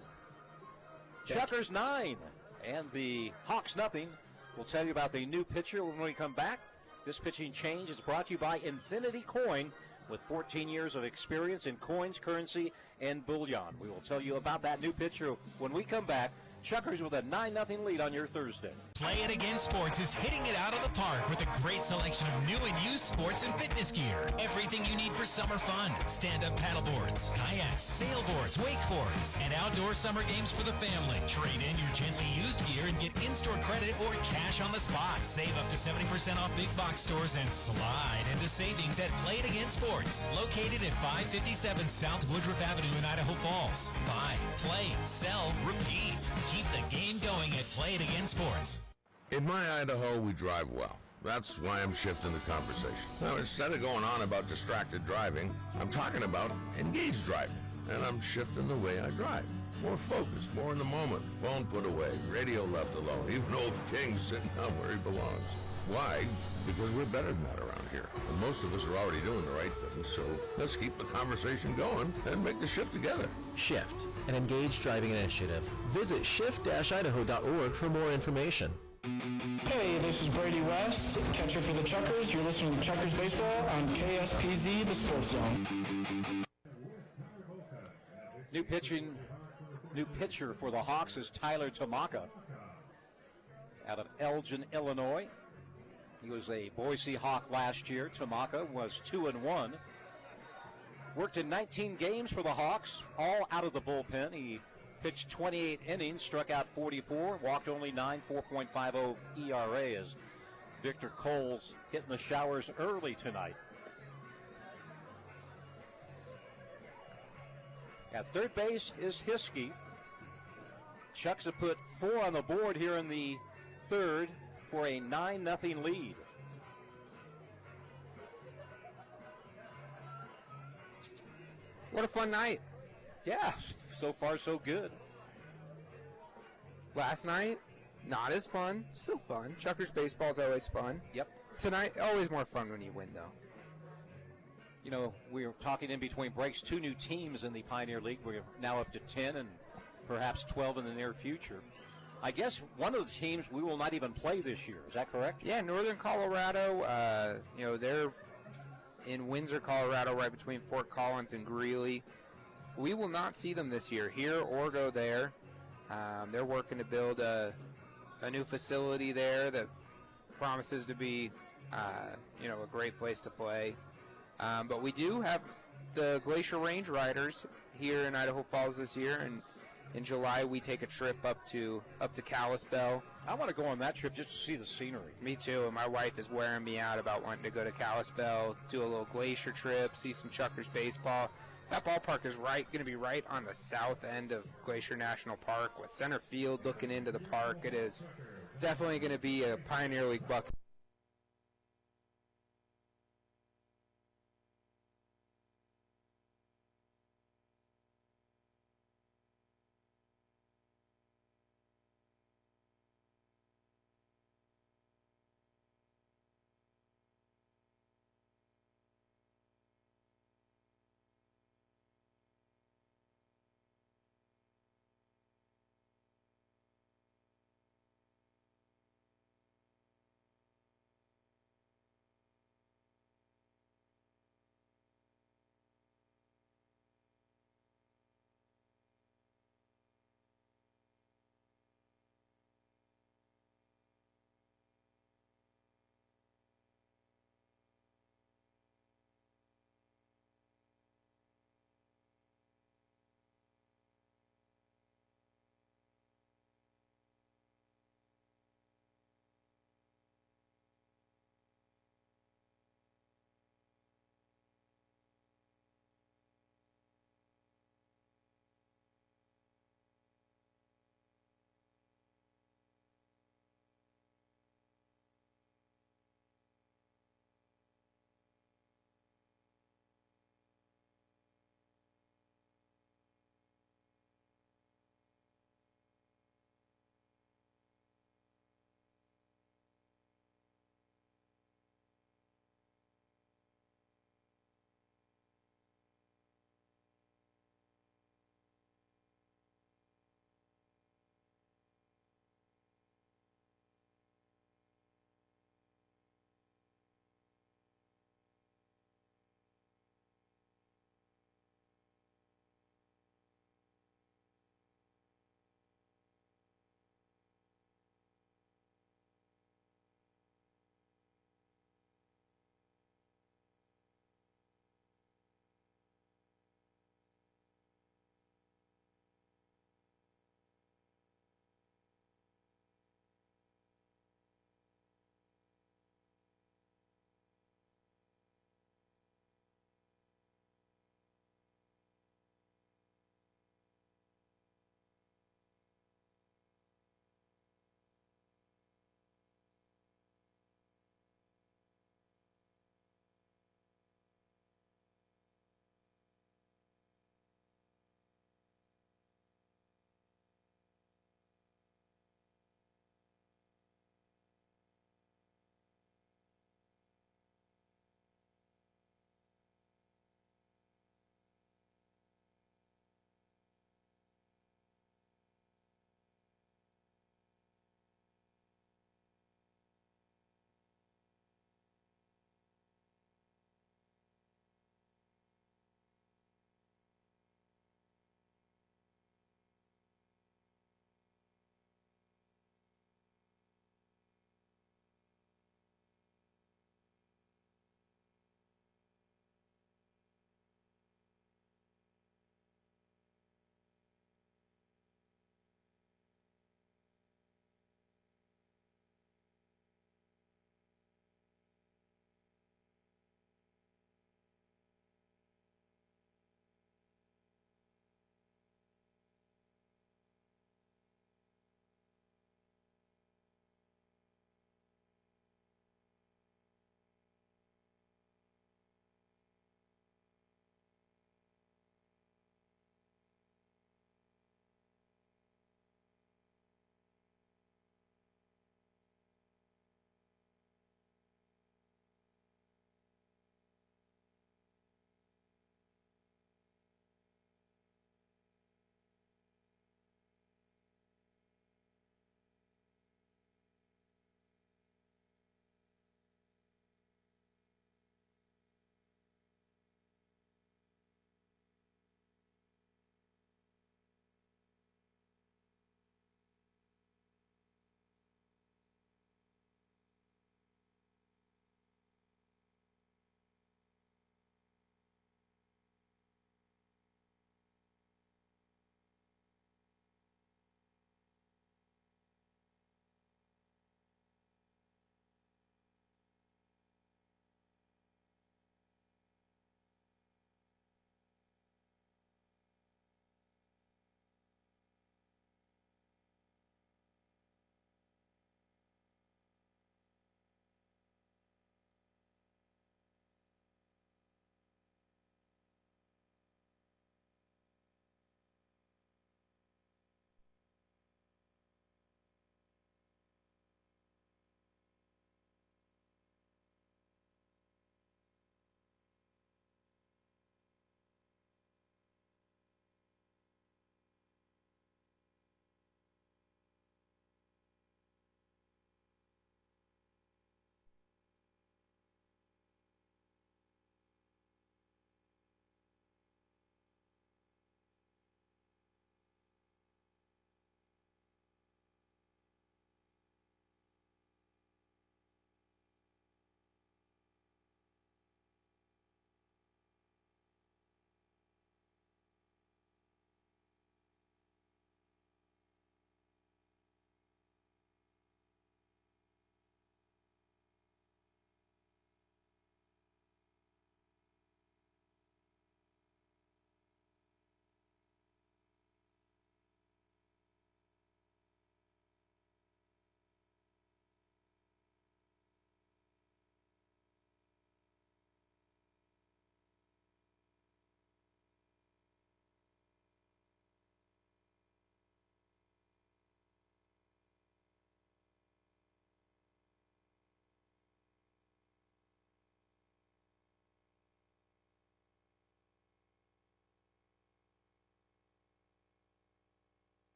[SPEAKER 8] Chukers 9 and the Hawks nothing. We'll tell you about the new pitcher when we come back. This pitching change is brought to you by Infinity Coin, with 14 years of experience in coins, currency, and bullion. We will tell you about that new pitcher when we come back. Chukers with a 9-0 lead on your Thursday.
[SPEAKER 2] Play It Again Sports is hitting it out of the park with a great selection of new and used sports and fitness gear. Everything you need for summer fun. Stand-up paddleboards, kayaks, sailboards, wakeboards, and outdoor summer games for the family. Trade in your gently used gear and get in-store credit or cash on the spot. Save up to 70% off big box stores and slide into savings at Play It Again Sports. Located at 557 South Woodruff Avenue in Idaho Falls. Buy, play, sell, repeat. Keep the game going at Play It Again Sports.
[SPEAKER 9] In my Idaho, we drive well. That's why I'm shifting the conversation. Now, instead of going on about distracted driving, I'm talking about engaged driving. And I'm shifting the way I drive. More focused, more in the moment. Phone put away, radio left alone. Even old King sitting down where he belongs. Why? Because we're better than that around here. And most of us are already doing the right thing, so let's keep the conversation going and make the shift together.
[SPEAKER 11] Shift, an engaged driving initiative. Visit shift-idaho.org for more information.
[SPEAKER 12] Hey, this is Brady West, catcher for the Chukers. You're listening to Chukers Baseball on KSPZ, the Sports Zone.
[SPEAKER 8] New pitcher for the Hawks is Tyler Tamaka out of Elgin, Illinois. He was a Boise Hawk last year. Tamaka was 2-1. Worked in 19 games for the Hawks, all out of the bullpen. He pitched 28 innings, struck out 44, walked only 9, 4.50 ERA as Victor Cole's hitting the showers early tonight. At third base is Hiskey. Chucks have put 4 on the board here in the third for a 9-0 lead.
[SPEAKER 3] What a fun night.
[SPEAKER 8] Yeah, so far so good.
[SPEAKER 3] Last night, not as fun. Still fun. Chukers baseball is always fun.
[SPEAKER 8] Yep.
[SPEAKER 3] Tonight, always more fun when you win, though.
[SPEAKER 8] You know, we were talking in between breaks, 2 new teams in the Pioneer League. We're now up to 10 and perhaps 12 in the near future. I guess one of the teams we will not even play this year. Is that correct?
[SPEAKER 3] Yeah, Northern Colorado, they're in Windsor, Colorado, right between Fort Collins and Greeley. We will not see them this year, here or go there. They're working to build a new facility there that promises to be, a great place to play. But we do have the Glacier Range Riders here in Idaho Falls this year, and in July we take a trip up to Kalispell.
[SPEAKER 8] I want to go on that trip just to see the scenery.
[SPEAKER 3] Me too, and my wife is wearing me out about wanting to go to Kalispell, do a little glacier trip, see some Chukers baseball. That ballpark is going to be right on the south end of Glacier National Park with center field looking into the park. It is definitely going to be a Pioneer League bucket.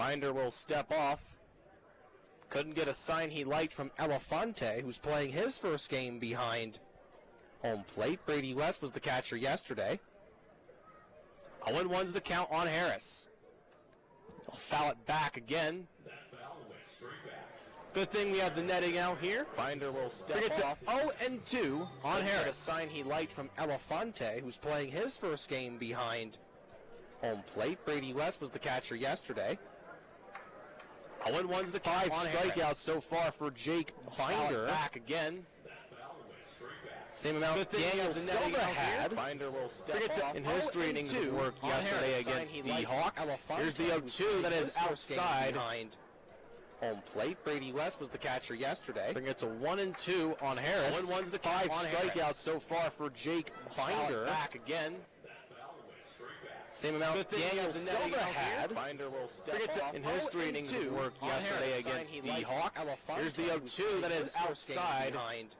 [SPEAKER 13] Binder will step off. Couldn't get a sign he liked from Elefante, who's playing his first game behind home plate. Brady West was the catcher yesterday. 0-1's the count on Harris. He'll foul it back again. Good thing we have the netting out here. Binder will step off. 0-2 on Harris. A sign he liked from Elefante, who's playing his first game behind home plate. Brady West was the catcher yesterday. 0-1's the count on Harris. 5 strikeouts so far for Jake Binder. Back again. Same amount
[SPEAKER 8] Good thing
[SPEAKER 13] Daniel Silva had.
[SPEAKER 8] Binder will step off.
[SPEAKER 13] In his 3 innings of work yesterday against the Hawks. Here's the 0-2 that is outside. Behind home plate. Brady West was the catcher yesterday. It's a 1-2 on Harris. 0-1's the count on Harris. 5 strikeouts so far for Jake Binder. Back again. Same amount Daniel Silva had. Binder will step off. In his 3 innings of work yesterday against the Hawks. Here's the 0-2 that is outside. Behind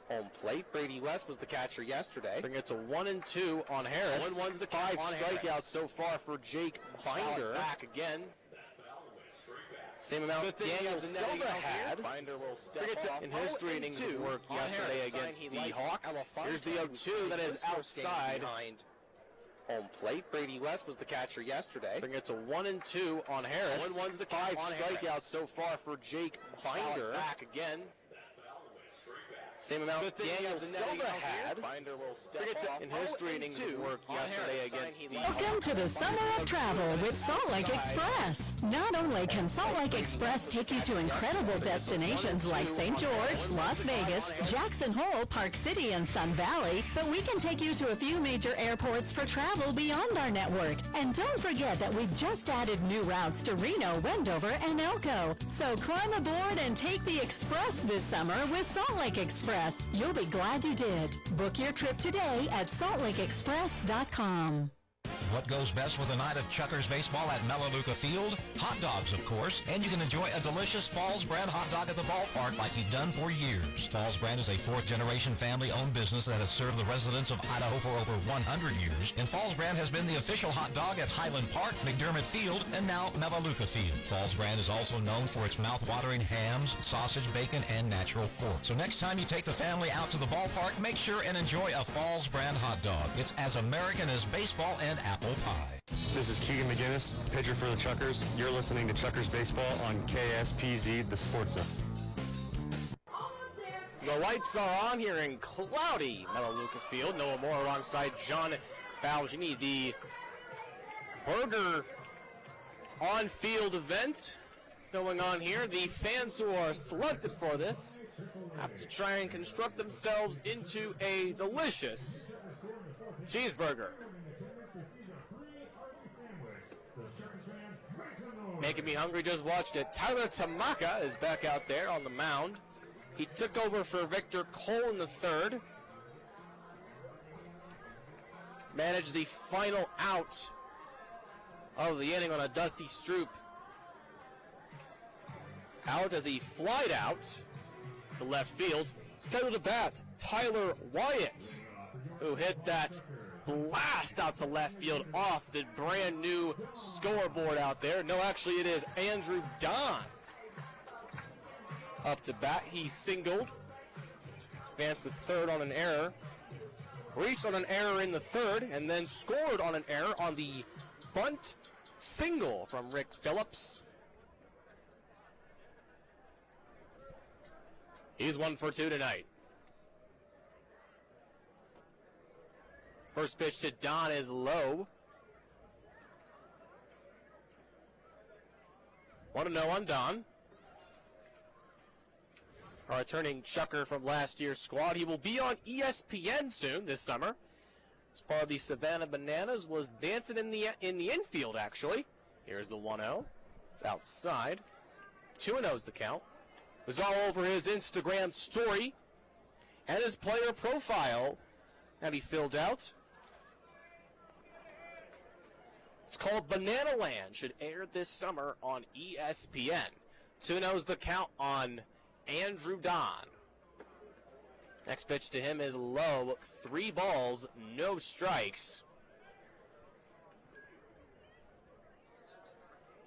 [SPEAKER 13] home plate. Brady West was the catcher yesterday. It's a 1-2 on Harris. 0-1's the count on Harris. 5 strikeouts so far for Jake Binder. Back again. Same amount Daniel Silva had. Binder will step off. In his 3 innings of work yesterday against the Hawks. Here's the 0-2 that is outside. Behind home plate. Brady West was the catcher yesterday. It's a 1-2 on Harris. 0-1's the count on Strikeouts so far for Jake Binder. Back again. Same amount Daniel Silva had. Binder will step off. In his 3 innings of work yesterday against the
[SPEAKER 14] Welcome to the Summer of Travel with Salt Lake Express. Not only can Salt Lake Express take you to incredible destinations like St. George, Las Vegas, Jackson Hole, Park City, and Sun Valley, but we can take you to a few major airports for travel beyond our network. And don't forget that we just added new routes to Reno, Wendover, and Elko. So climb aboard and take the Express this summer with Salt Lake Express. You'll be glad you did. Book your trip today at saltlakeexpress.com.
[SPEAKER 21] What goes best with a night of Chukers baseball at Melaleuca Field? Hot dogs, of course, and you can enjoy a delicious Falls Brand hot dog at the ballpark like you've done for years. Falls Brand is a fourth-generation family-owned business that has served the residents of Idaho for over 100 years, and Falls Brand has been the official hot dog at Highland Park, McDermott Field, and now Melaleuca Field. Falls Brand is also known for its mouth-watering hams, sausage, bacon, and natural pork. So next time you take the family out to the ballpark, make sure and enjoy a Falls Brand hot dog. It's as American as baseball and apple pie.
[SPEAKER 19] This is Keegan McGinnis, pitcher for the Chukers. You're listening to Chukers Baseball on KSPZ, the Sports Zone.
[SPEAKER 13] The lights are on here in cloudy Melaleuca Field. Noah Moore alongside John Balgini. The Burger on-field event going on here. The fans who are selected for this have to try and construct themselves into a delicious cheeseburger. Making me hungry, just watched it. Tyler Tamaka is back out there on the mound. He took over for Victor Cole in the third. Managed the final out of the inning on a Dusty Stroop. Out as he flied out to left field. Go to bat, Tyler Wyatt, who hit that blast out to left field off the brand new scoreboard out there. No, actually it is Andrew Don up to bat. He singled, advanced to third on an error, reached on an error in the third, and then scored on an error on the bunt single from Rick Phillips. He's 1 for 2 tonight. First pitch to Don is low. 1-0 on Don. Our returning Chucker from last year's squad. He will be on ESPN soon this summer. As part of the Savannah Bananas, was dancing in the infield, actually. Here's the 1-0. It's outside. 2-0 is the count. It was all over his Instagram story and his player profile that he filled out. It's called Banana Land. Should air this summer on ESPN. 2-0 is the count on Andrew Don. Next pitch to him is low. 3 balls, no strikes.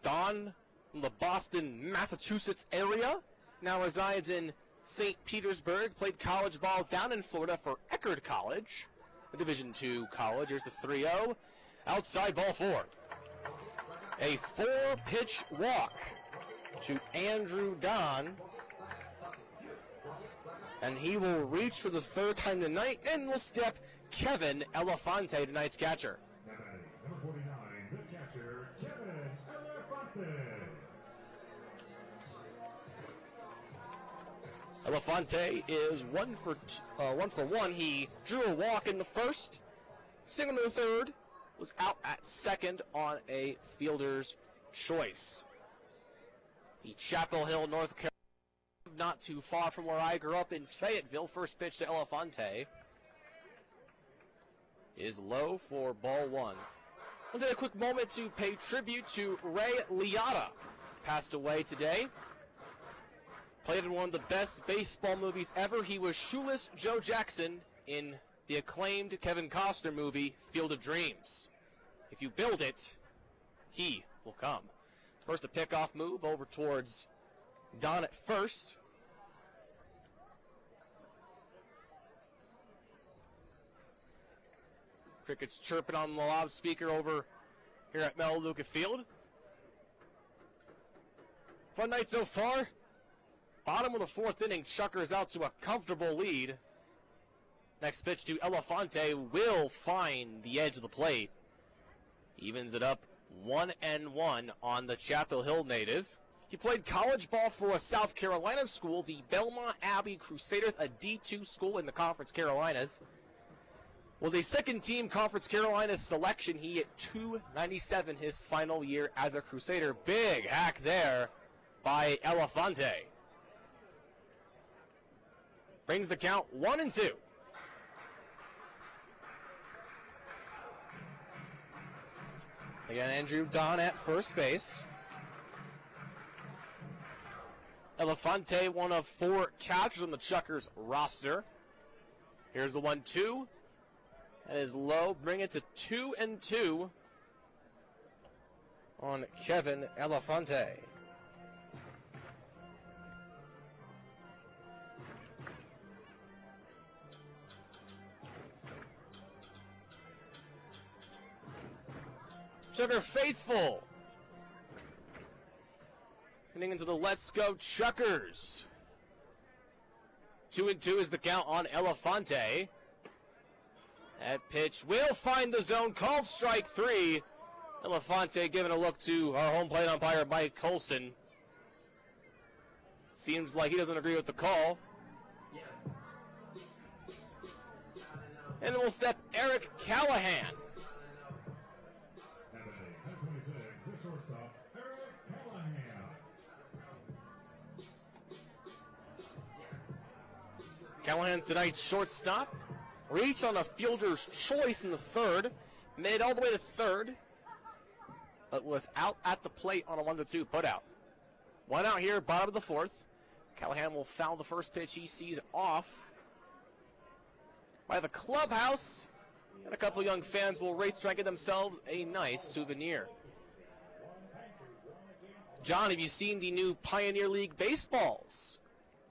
[SPEAKER 13] Don from the Boston, Massachusetts area. Now resides in St. Petersburg. Played college ball down in Florida for Eckerd College, a Division II college. Here's the 3-0. Outside ball 4. A 4-pitch walk to Andrew Don. And he will reach for the 3rd time tonight and will step Kevin Elefante, tonight's catcher.
[SPEAKER 7] Number 49, the catcher, Kevin
[SPEAKER 13] Elefante
[SPEAKER 7] Elefante.
[SPEAKER 13] is 1 for 1. He drew a walk in the first, single to the 3rd, was out at 2nd on a fielder's choice. The Chapel Hill, North Carolina, not too far from where I grew up in Fayetteville. First pitch to Elefante is low for ball 1. We'll take a quick moment to pay tribute to Ray Liotta. Passed away today. Played in one of the best baseball movies ever. He was Shoeless Joe Jackson in the acclaimed Kevin Costner movie, Field of Dreams. If you build it, he will come. First a pickoff move over towards Don at first. Crickets chirping on the loudspeaker over here at Melaleuca Field. Fun night so far. Bottom of the 4th inning, Chukars out to a comfortable lead. Next pitch to Elefante will find the edge of the plate. Evens it up 1-1 on the Chapel Hill native. He played college ball for a South Carolina school, the Belmont Abbey Crusaders, a D2 school in the Conference Carolinas. Was a 2nd-team Conference Carolinas selection. He hit .297 his final year as a Crusader. Big hack there by Elefante. Brings the count 1-2. Again, Andrew Don at first base. Elefante, one of 4 catchers on the Chukars roster. Here's the 1-2. That is low. Bring it to 2-2 on Kevin Elefante. Chukar faithful. Heading into the Let's Go Chukars. 2-2 is the count on Elefante. That pitch will find the zone, called strike 3. Elefante giving a look to our home plate umpire, Mike Colson. Seems like he doesn't agree with the call. And then we'll step Eric Callahan. Callahan's tonight's shortstop. Reached on a fielder's choice in the 3rd. Made it all the way to 3rd. But was out at the plate on a 1-2 putout. 1 out here, bottom of the 4th. Callahan will foul the first pitch he sees off by the clubhouse. And a couple young fans will race to try and get themselves a nice souvenir. John, have you seen the new Pioneer League baseballs?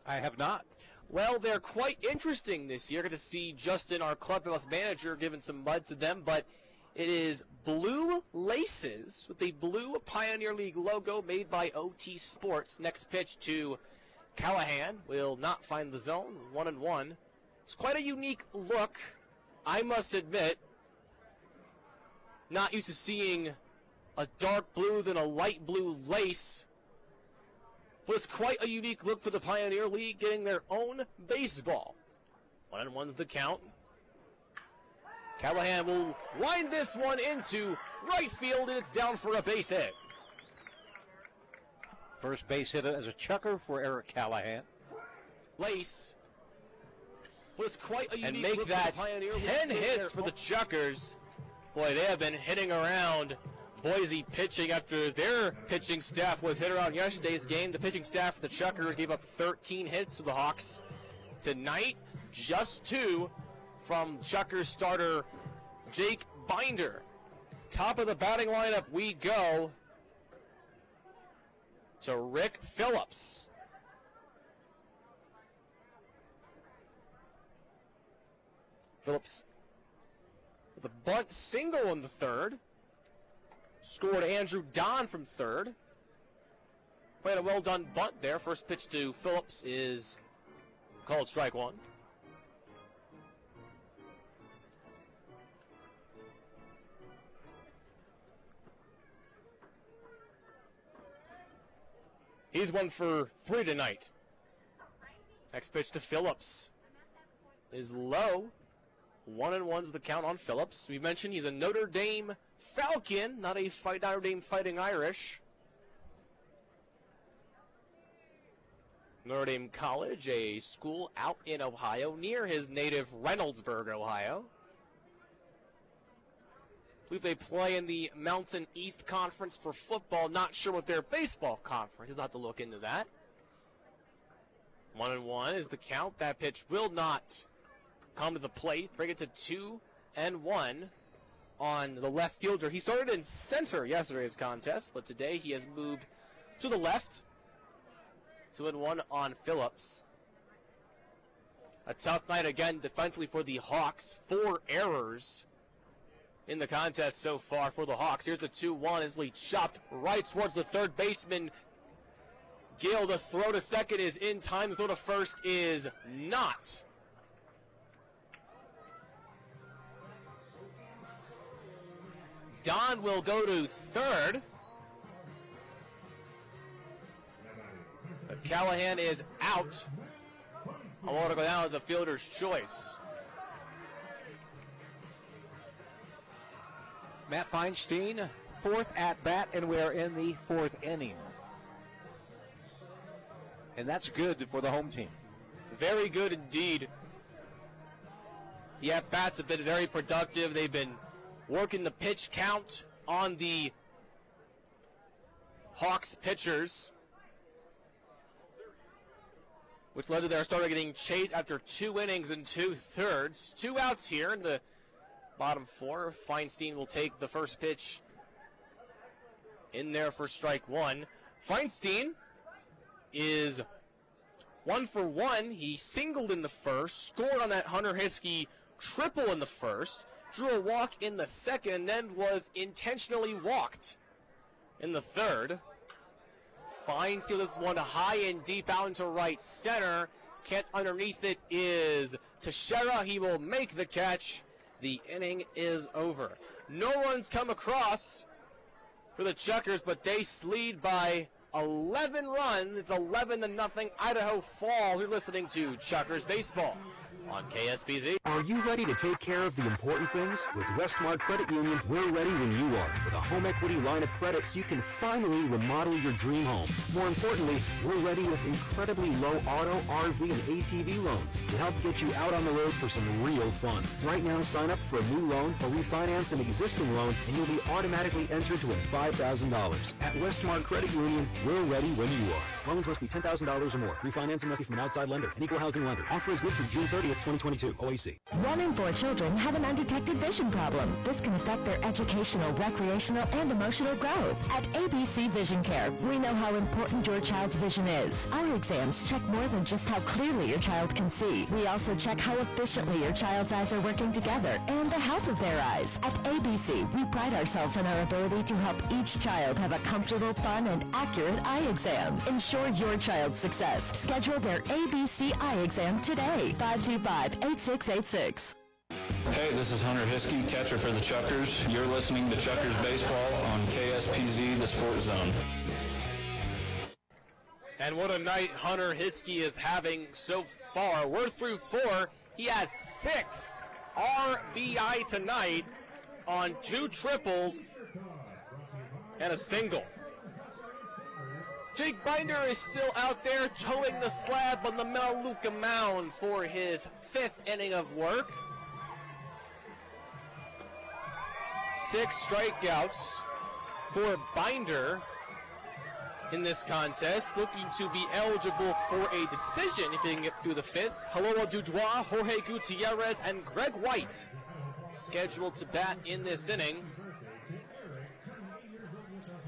[SPEAKER 8] I have not.
[SPEAKER 13] Well, they're quite interesting this year. I got to see Justin, our clubhouse manager, giving some mud to them, but it is blue laces with the blue Pioneer League logo made by OT Sports. Next pitch to Callahan will not find the zone. 1-1. It's quite a unique look, I must admit. Not used to seeing a dark blue than a light blue lace. But it's quite a unique look for the Pioneer League, getting their own baseball. 1-1's the count. Callahan will wind this one into right field, and it's down for a base hit.
[SPEAKER 8] First base hit as a Chukar for Eric Callahan.
[SPEAKER 13] Lace. But it's quite a unique and make look that for the Pioneer
[SPEAKER 8] 10
[SPEAKER 13] League.
[SPEAKER 8] hits
[SPEAKER 13] for the Chukars. Boy, they have been hitting around Boise pitching after their pitching staff was hit around yesterday's game. The pitching staff for the Chukars gave up 13 hits to the Hawks. Tonight, just 2 from Chukars starter Jake Binder. Top of the batting lineup we go. to Rick Phillips. Phillips with a bunt single in the third. Scored Andrew Don from third. Played a well-done bunt there. First pitch to Phillips is called strike one. He's 1 for 3 tonight. Next pitch to Phillips is low. 1-1's the count on Phillips. We mentioned he's a Notre Dame Falcon, not a Notre Dame Fighting Irish. Notre Dame College, a school out in Ohio, near his native Reynoldsburg, Ohio. I believe they play in the Mountain East Conference for football. Not sure what their baseball conference is. I'll have to look into that. 1-1 is the count. That pitch will not come to the plate. Bring it to 2-1 on the left fielder. He started in center yesterday's contest, but today he has moved to the left. 2-1 on Phillips. A tough night again defensively for the Hawks. 4 errors in the contest so far for the Hawks. Here's the 2-1 as we chopped right towards the third baseman. Gill, the throw to second is in time. The throw to first is not. Don will go to third. But Callahan is out. I want to go down as a fielder's choice.
[SPEAKER 8] Matt Feinstein, 4th at bat, and we're in the 4th inning. And that's good for the home team.
[SPEAKER 13] Very good indeed. The at-bats have been very productive. They've been working the pitch count on the Hawks pitchers, which led to their starter getting chased after 2 innings and 2/3. 2 outs here in the bottom 4. Feinstein will take the first pitch in there for strike 1. Feinstein is 1 for 1. He singled in the first, scored on that Hunter Hiskey triple in the first, drew a walk in the second, and then was intentionally walked in the third. Feinstein this one high and deep out into right center. Catch underneath it is Teixeira. He will make the catch. The inning is over. No runs come across for the Chukers, but they lead by 11 runs. It's 11-0 Idaho Falls. You're listening to Chukers Baseball on KSPZ.
[SPEAKER 15] Are you ready to take care of the important things? With Westmark Credit Union, we're ready when you are. With a home equity line of credit so you can finally remodel your dream home. More importantly, we're ready with incredibly low auto, RV, and ATV loans to help get you out on the road for some real fun. Right now, sign up for a new loan or refinance an existing loan, and you'll be automatically entered to win $5,000. At Westmark Credit Union, we're ready when you are. Loans must be $10,000 or more. Refinancing must be from an outside lender, an equal housing lender. Offer is good through June 30th, 2022. OAC.
[SPEAKER 14] 1 in 4 children have an undetected vision problem. This can affect their educational, recreational, and emotional growth. At ABC Vision Care, we know how important your child's vision is. Our exams check more than just how clearly your child can see. We also check how efficiently your child's eyes are working together and the health of their eyes. At ABC, we pride ourselves on our ability to help each child have a comfortable, fun, and accurate eye exam. Ensure your child's success. Schedule their ABC eye exam today. 525-8686.
[SPEAKER 24] Hey, this is Hunter Hiskey, catcher for the Chukers. You're listening to Chukers Baseball on KSPZ, the Sports Zone.
[SPEAKER 13] And what a night Hunter Hiskey is having so far. We're through 4. He has 6 RBI tonight on 2 triples and a single. Jake Binder is still out there towing the slab on the Melaleuca mound for his 5th inning of work. 6 strikeouts for Binder in this contest, looking to be eligible for a decision if he can get through the 5th. Haloa Dudois, Jorge Gutierrez, and Greg White scheduled to bat in this inning.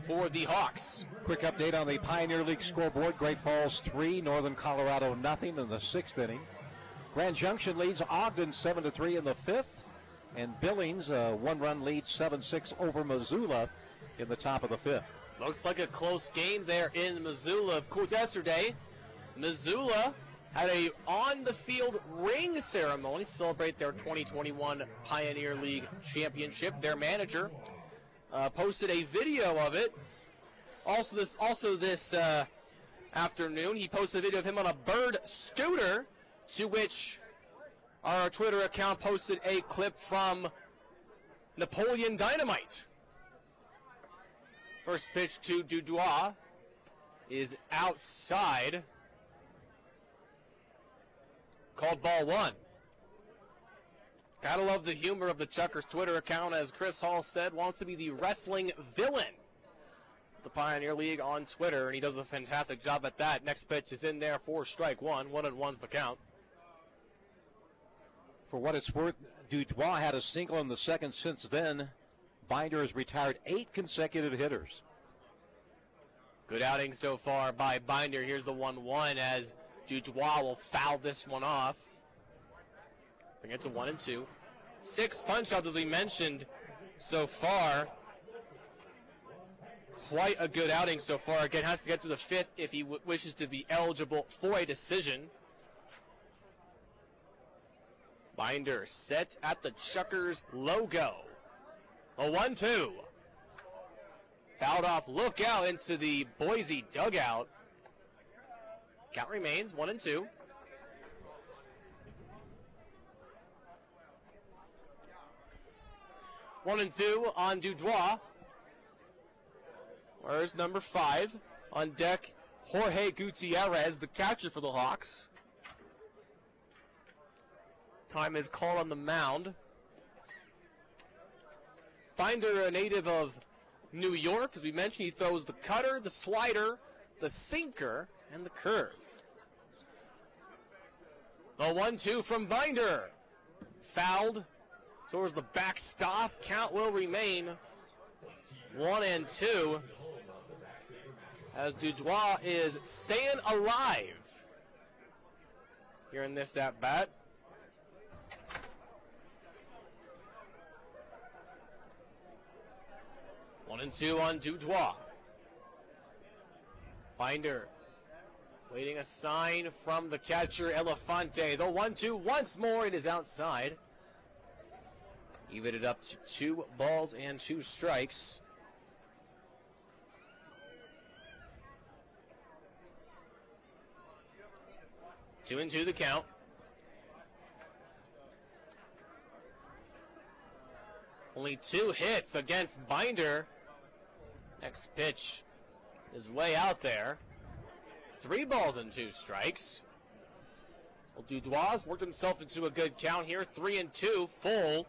[SPEAKER 13] for the Hawks.
[SPEAKER 8] Quick update on the Pioneer League scoreboard. Great Falls 3, Northern Colorado nothing in the 6th inning. Grand Junction leads Ogden 7-3 in the 5th. And Billings, a 1-run lead, 7-6 over Missoula in the top of the 5th.
[SPEAKER 13] Looks like a close game there in Missoula. Of course, yesterday, Missoula had a on-the-field ring ceremony to celebrate their 2021 Pioneer League championship. Their manager posted a video of it. Also this afternoon, he posted a video of him on a bird scooter, to which our Twitter account posted a clip from Napoleon Dynamite. First pitch to Dudois is outside. Called ball 1. Gotta love the humor of the Chukers Twitter account, as Chris Hall said, wants to be the wrestling villain of the Pioneer League on Twitter, and he does a fantastic job at that. Next pitch is in there for strike 1. 1-1's the count.
[SPEAKER 8] For what it's worth, Dudois had a single in the 2nd. Since then, Binder has retired 8 consecutive hitters.
[SPEAKER 13] Good outing so far by Binder. Here's the 1-1 as Dudois will foul this one off. I think it's a 1-2. 6 punch-outs, as we mentioned, so far. Quite a good outing so far. Again, has to get to the 5th if he wishes to be eligible for a decision. Binder set at the Chukers logo. A 1-2. Fouled off. Look out into the Boise dugout. Count remains 1-2. One and two on Dudois. Where's number 5 on deck? Jorge Gutierrez, the catcher for the Hawks. Time is called on the mound. Binder, a native of New York, as we mentioned, he throws the cutter, the slider, the sinker, and the curve. The 1-2 from Binder. Fouled towards the backstop. Count will remain 1-2 as Dudois is staying alive here in this at-bat. One and two on Dudois. Binder waiting a sign from the catcher, Elefante. The 1-2 once more. It is outside. Even it up to 2 balls and 2 strikes. Two and two the count. Only 2 hits against Binder. Next pitch is way out there. 3 balls and 2 strikes. Well, Dudois worked himself into a good count here. 3-2, full.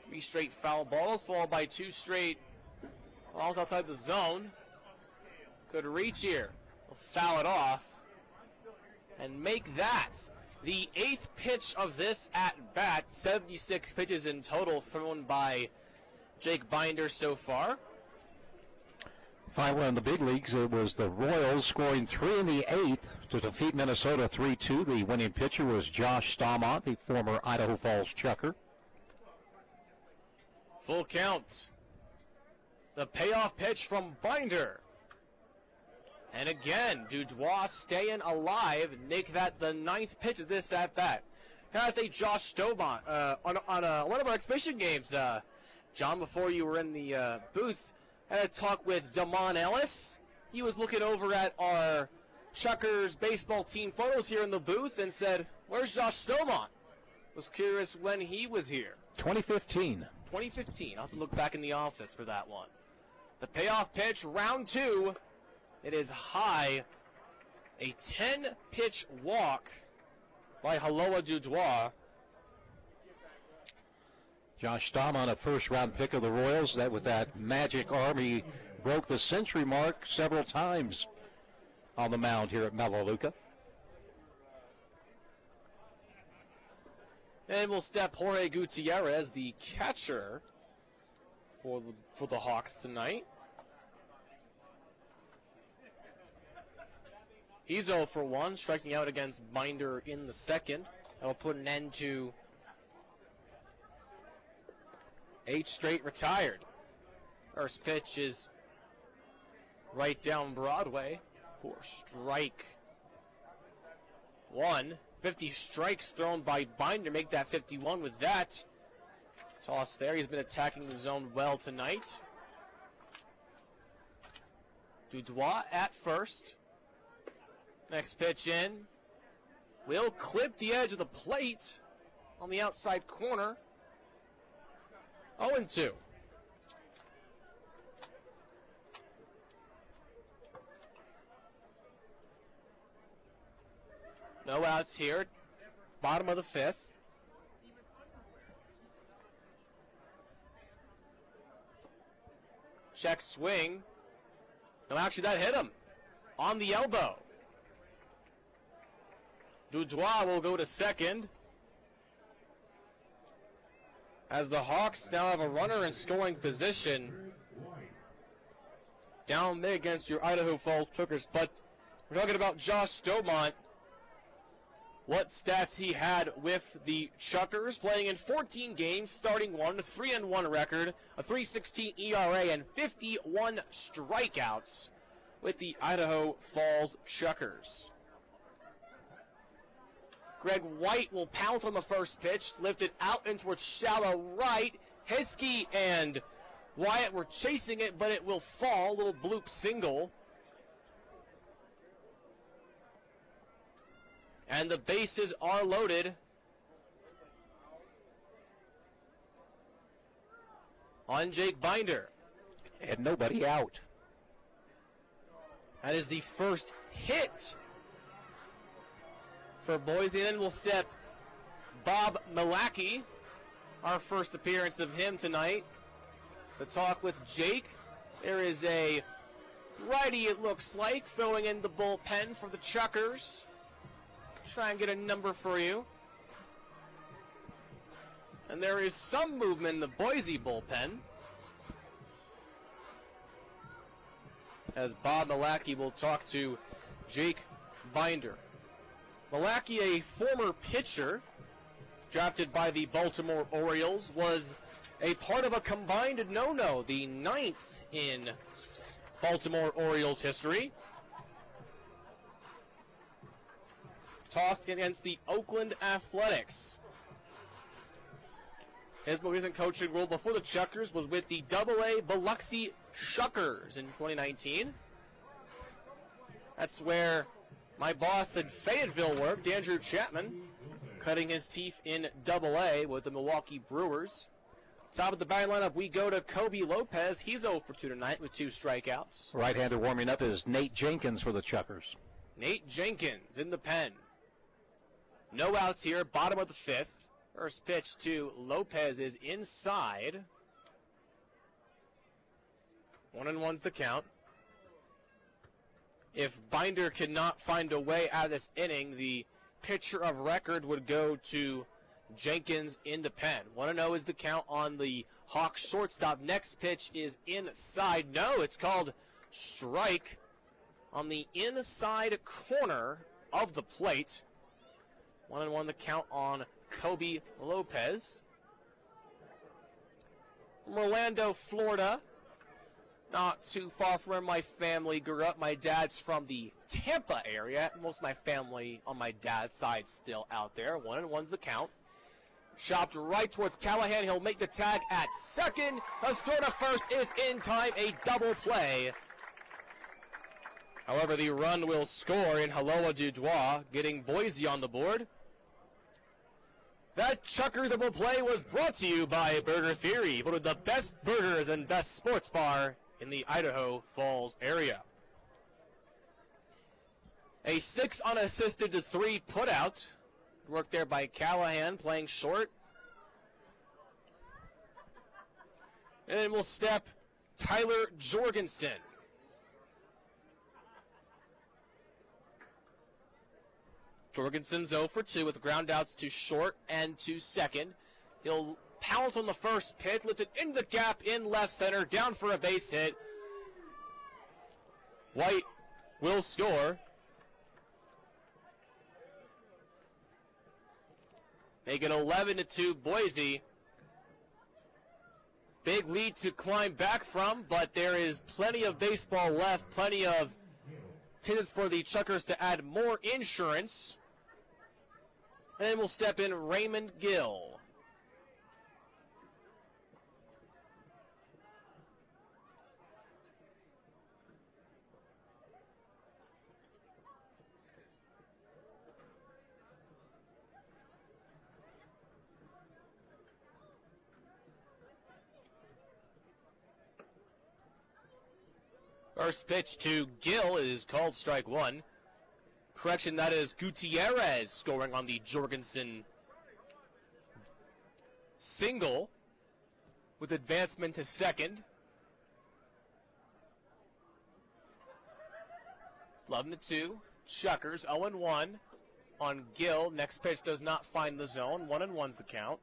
[SPEAKER 13] 3 straight foul balls, followed by 2 straight balls outside the zone. Could reach here. Will foul it off and make that the 8th pitch of this at-bat. 76 pitches in total thrown by Jake Binder so far.
[SPEAKER 8] Finally, in the big leagues, it was the Royals scoring 3 in the 8th to defeat Minnesota 3-2. The winning pitcher was Josh Staumont, the former Idaho Falls Chucker.
[SPEAKER 13] Full count. The payoff pitch from Binder. And again, Dudois staying alive. Make that the 9th pitch of this at-bat. Can I say Josh Staumont on one of our exhibition games, John, before you were in the booth, had a talk with Damon Ellis. He was looking over at our Chukers baseball team photos here in the booth and said, "Where's Josh Staumont?" Was curious when he was here.
[SPEAKER 8] 2015.
[SPEAKER 13] 2015. I'll have to look back in the office for that one. The payoff pitch, round 2. It is high. A 10-pitch walk by Haloa Dudois.
[SPEAKER 8] Josh Staumont, a first-round pick of the Royals, that with that magic arm, he broke the century mark several times on the mound here at Melaleuca.
[SPEAKER 13] And we'll step Jorge Gutierrez, the catcher for the Hawks tonight. He's 0 for 1, striking out against Binder in the second. That'll put an end to 8 straight retired. First pitch is right down Broadway for strike 1. 50 strikes thrown by Binder. Make that 51 with that toss there. He's been attacking the zone well tonight. Dudois at first. Next pitch in. Will clip the edge of the plate on the outside corner. 0-2. No outs here. Bottom of the 5th. Check swing. No, actually that hit him on the elbow. Dudois will go to second. As the Hawks now have a runner in scoring position. Down mid against your Idaho Falls Chukers. But we're talking about Josh Stomont. What stats he had with the Chukers, playing in 14 games, starting 1, a 3-1 record, a 3.16 ERA, and 51 strikeouts with the Idaho Falls Chukers. Greg White will pounce on the first pitch, lifted out in towards shallow right. Hiskey and Wyatt were chasing it, but it will fall. A little bloop single. And the bases are loaded. On Jake Binder.
[SPEAKER 8] And nobody out.
[SPEAKER 13] That is the first hit for Boise. And then we'll step Bob Malacki, our first appearance of him tonight, to talk with Jake. There is a righty, it looks like, throwing in the bullpen for the Chukers. Try and get a number for you. And there is some movement in the Boise bullpen, as Bob Malacki will talk to Jake Binder. Malacki, a former pitcher drafted by the Baltimore Orioles, was a part of a combined no-no, the 9th in Baltimore Orioles history. Tossed against the Oakland Athletics. His most recent coaching role before the Chukers was with the AA Biloxi Chukers in 2019. That's where my boss in Fayetteville worked, Andrew Chapman, cutting his teeth in AA with the Milwaukee Brewers. Top of the batting lineup, we go to Kobe Lopez. He's 0 for 2 tonight with 2 strikeouts.
[SPEAKER 8] Right-hander warming up is Nate Jenkins for the Chukers.
[SPEAKER 13] Nate Jenkins in the pen. No outs here, bottom of the 5th. First pitch to Lopez is inside. 1-1's the count. If Binder cannot find a way out of this inning, the pitcher of record would go to Jenkins in the pen. 1-0 is the count on the Hawks shortstop. Next pitch is inside. No, it's called strike on the inside corner of the plate. 1-1 the count on Kobe Lopez. From Orlando, Florida. Not too far from where my family grew up. My dad's from the Tampa area. Most of my family on my dad's side still out there. 1-1's the count. Chopped right towards Callahan. He'll make the tag at second. The throw to first is in time. A double play. However, the run will score in Haloa Dudois, getting Boise on the board. That Chukers double play was brought to you by Burger Theory, voted the best burgers and best sports bar in the Idaho Falls area. A 6 unassisted to 3 putout. Work there by Callahan, playing short. And then we'll step Tyler Jorgensen. Jorgensen's 0 for 2 with groundouts to short and to second. He'll pounce on the first pitch, lifted into the gap in left center, down for a base hit. White will score. Make it 11-2 Boise. Big lead to climb back from, but there is plenty of baseball left, plenty of chances for the Chukars to add more insurance. And then we'll step in Raymond Gill. First pitch to Gill is called strike one. Correction, that is Gutierrez scoring on the Jorgensen single with advancement to second. 11-2. Chukars 0-1 on Gill. Next pitch does not find the zone. 1-1's the count.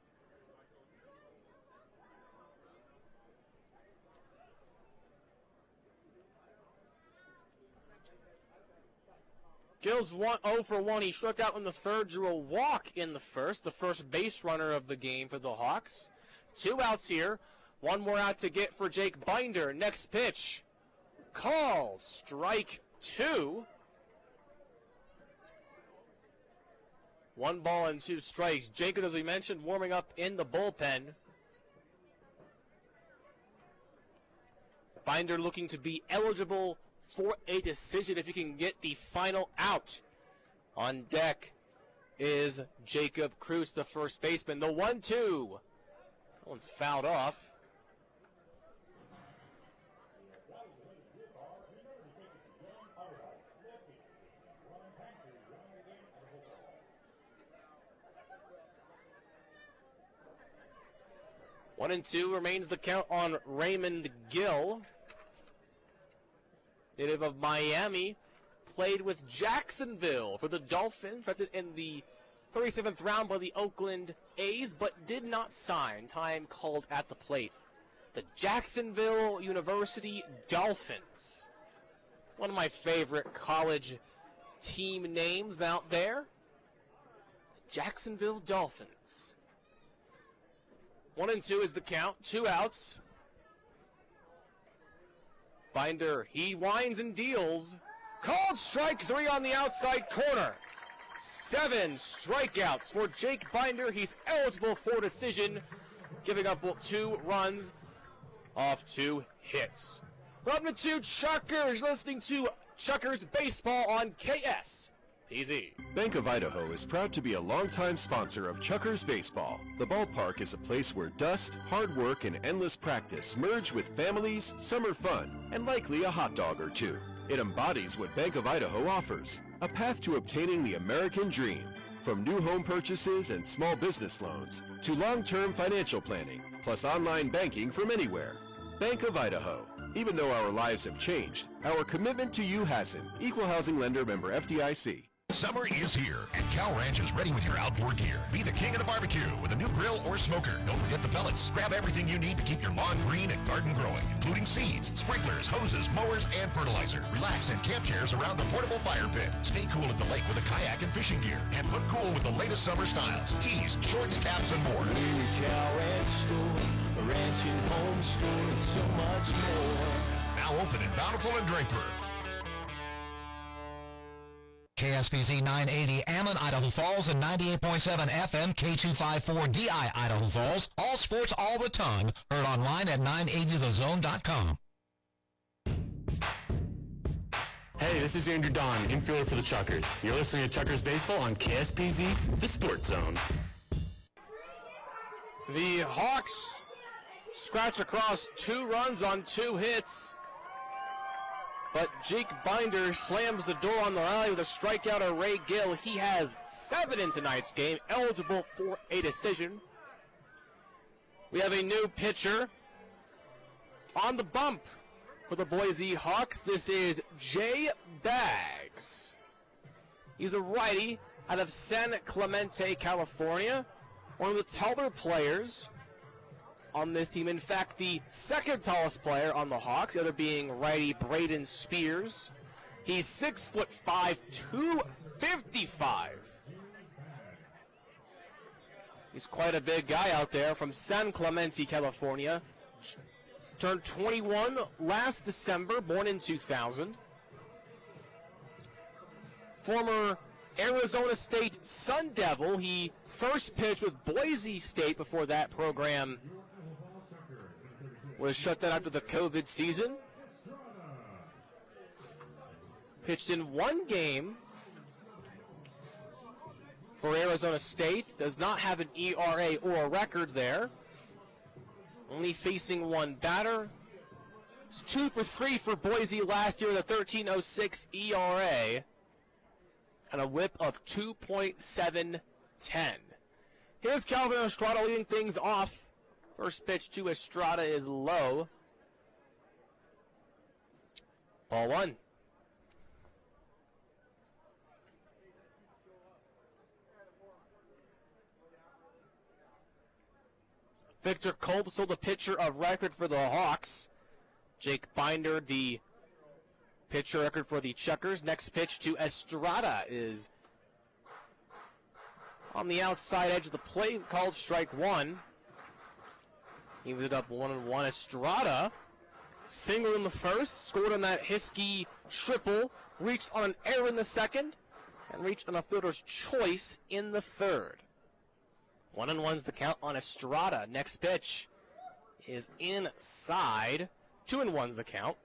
[SPEAKER 13] Gill's 0 for 1. He struck out in the third, drew a walk in the first base runner of the game for the Hawks. 2 outs here. 1 more out to get for Jake Binder. Next pitch, called strike 2. 1 ball and 2 strikes. Jacob, as we mentioned, warming up in the bullpen. Binder looking to be eligible for a decision if he can get the final out. On deck is Jacob Cruz, the first baseman. The 1-2. That one's fouled off. One and 2 remains the count on Raymond Gill. Native of Miami, played with Jacksonville for the Dolphins, drafted in the 37th round by the Oakland A's, but did not sign. Time called at the plate. The Jacksonville University Dolphins. One of my favorite college team names out there. Jacksonville Dolphins. 1 and 2 is the count. 2 outs. Binder, he winds and deals. Called strike 3 on the outside corner. 7 strikeouts for Jake Binder. He's eligible for decision, giving up 2 runs off 2 hits. Welcome to Chukers, listening to Chukers Baseball on KSPZ.
[SPEAKER 16] Bank of Idaho is proud to be a longtime sponsor of Chukers Baseball. The ballpark is a place where dust, hard work, and endless practice merge with families, summer fun, and likely a hot dog or 2. It embodies what Bank of Idaho offers, a path to obtaining the American dream. From new home purchases and small business loans to long-term financial planning, plus online banking from anywhere. Bank of Idaho. Even though our lives have changed, our commitment to you hasn't. Equal housing lender, member FDIC.
[SPEAKER 17] Summer is here, and Cal Ranch is ready with your outdoor gear. Be the king of the barbecue with a new grill or smoker. Don't forget the pellets. Grab everything you need to keep your lawn green and garden growing, including seeds, sprinklers, hoses, mowers, and fertilizer. Relax in camp chairs around the portable fire pit. Stay cool at the lake with a kayak and fishing gear. And look cool with the latest summer styles. Tees, shorts, caps, and more.
[SPEAKER 6] New Cal Ranch store, a ranch and home store, and so much more.
[SPEAKER 17] Now open in Bountiful and Draper.
[SPEAKER 21] KSPZ 980 Ammon, Idaho Falls, and 98.7 FM K254DI, Idaho Falls. All sports all the time. Heard online at 980thezone.com.
[SPEAKER 18] Hey, this is Andrew Don, infielder for the Chukars. You're listening to Chukars Baseball on KSPZ, the Sports Zone.
[SPEAKER 13] The Hawks scratch across 2 runs on 2 hits. But Jake Binder slams the door on the rally with a strikeout of Ray Gill. He has 7 in tonight's game, eligible for a decision. We have a new pitcher on the bump for the Boise Hawks. This is Jay Baggs. He's a righty out of San Clemente, California. One of the taller players on this team. In fact, the second tallest player on the Hawks, the other being righty Braden Spears. He's 6'5", 255. He's quite a big guy out there from San Clemente, California. Turned 21 last December, born in 2000. Former Arizona State Sun Devil. He first pitched with Boise State before that program was shut down after the COVID season. Pitched in one game for Arizona State. Does not have an ERA or a record there. Only facing one batter. It's 2 for 3 for Boise last year with a 13.06 ERA and a whip of 2.710. Here's Calvin Estrada leading things off. First pitch to Estrada is low. Ball 1. Victor Colville, the pitcher of record for the Hawks. Jake Binder, the pitcher record for the Chukers. Next pitch to Estrada is on the outside edge of the plate, called strike 1. He was up 1-1. Estrada singled in the first, scored on that Hiskey triple, reached on an error in the second, and reached on a fielder's choice in the third. 1-1's the count on Estrada. Next pitch is inside. 2-1's the count.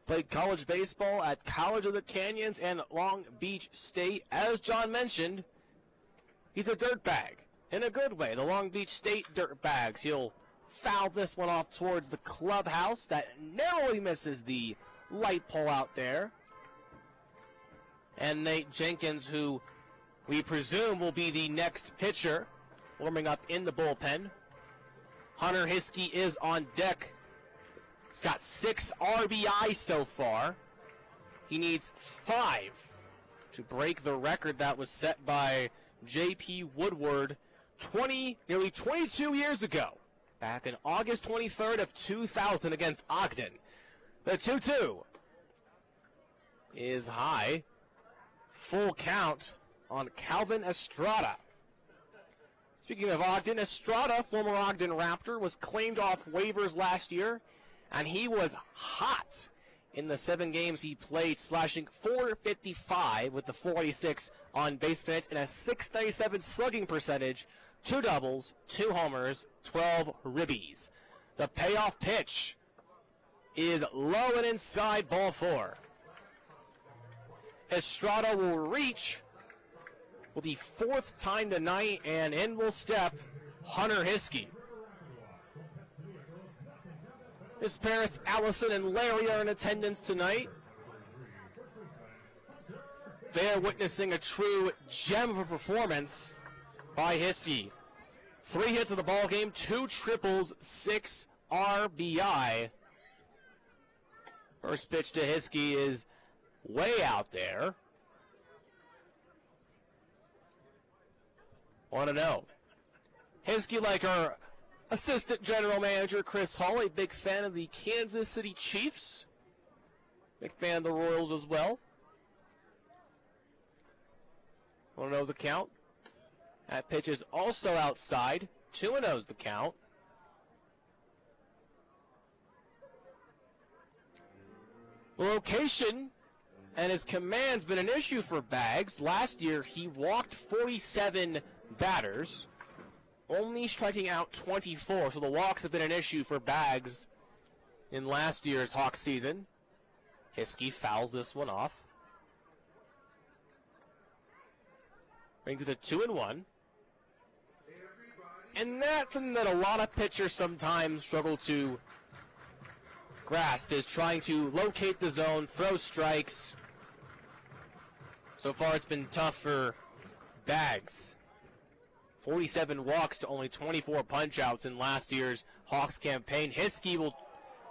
[SPEAKER 13] Played college baseball at College of the Canyons and Long Beach State. As John mentioned, he's a dirtbag in a good way. The Long Beach State dirtbags. He'll foul this one off towards the clubhouse. That narrowly misses the light pole out there. And Nate Jenkins, who we presume will be the next pitcher, warming up in the bullpen. Hunter Hiskey is on deck. He's got 6 RBI so far. He needs 5 to break the record that was set by J.P. Woodward nearly 22 years ago, back in August 23rd of 2000 against Ogden. The 2-2 is high. Full count on Calvin Estrada. Speaking of Ogden, Estrada, former Ogden Raptor, was claimed off waivers last year, and he was hot in the 7 games he played, slashing .455 with the .486 on base percentage and a .697 slugging percentage, 2 doubles, 2 homers, 12 ribbies. The payoff pitch is low and inside, ball 4. Estrada will reach for the 4th time tonight, and in will step Hunter Hiskey. His parents, Allison and Larry, are in attendance tonight. They're witnessing a true gem of a performance by Hiskey. 3 hits of the ball game, 2 triples, 6 RBI. First pitch to Hiskey is way out there. 1-0. Hiskey, like our assistant general manager Chris Hall, a big fan of the Kansas City Chiefs. Big fan of the Royals as well. 1-0 the count. That pitch is also outside. 2-0's the count. The location and his command's been an issue for Baggs. Last year, he walked 47 batters, only striking out 24. So the walks have been an issue for Baggs in last year's Hawks season. Hiskey fouls this one off. Brings it to 2-1. And that's something that a lot of pitchers sometimes struggle to grasp, is trying to locate the zone, throw strikes. So far it's been tough for Baggs. 47 walks to only 24 punch-outs in last year's Hawks campaign. Hiskey will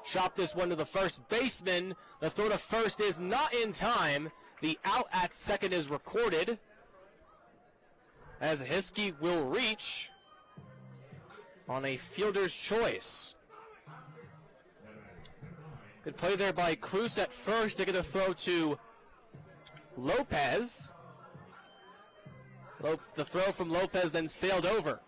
[SPEAKER 13] chop this one to the first baseman. The throw to first is not in time. The out at second is recorded, as Hiskey will reach on a fielder's choice. Good play there by Cruz at first to get a throw to Lopez. The throw from Lopez then sailed over.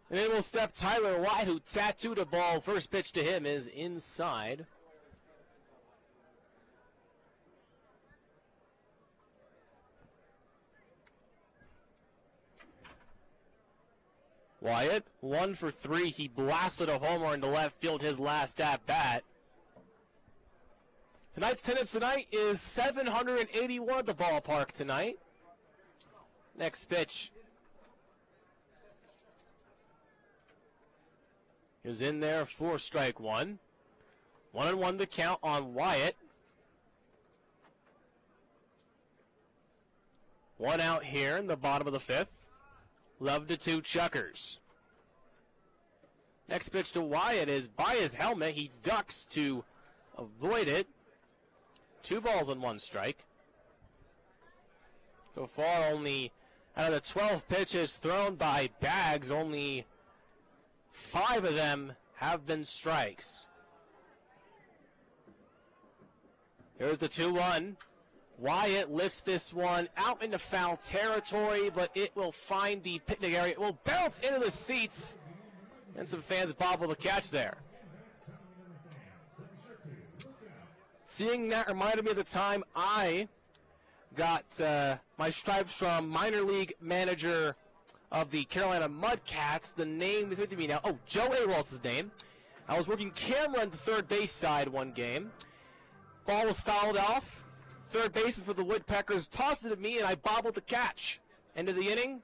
[SPEAKER 13] And then will step Tyler White, who tattooed a ball. First pitch to him is inside. Wyatt, 1 for 3. He blasted a homer into left field his last at bat. Tonight's attendance tonight is 781 at the ballpark tonight. Next pitch is in there for strike one. 1-1 the count on Wyatt. 1 out here in the bottom of the 5th. 11-2 Chukers. Next pitch to Wyatt is by his helmet. He ducks to avoid it. 2 balls and 1 strike. So far, only out of the 12 pitches thrown by Bags, only 5 of them have been strikes. Here's the 2-1. Wyatt lifts this one out into foul territory, but it will find the picnic area. It will bounce into the seats, and some fans bobble the catch there. Seeing that reminded me of the time I got my stripes from minor league manager of the Carolina Mudcats. The name is with me now. Oh, Joe Awalt's his name. I was working camera on the third base side one game. Ball was fouled off. Third baseman for the Woodpeckers tossed it at me, and I bobbled the catch. End of the inning,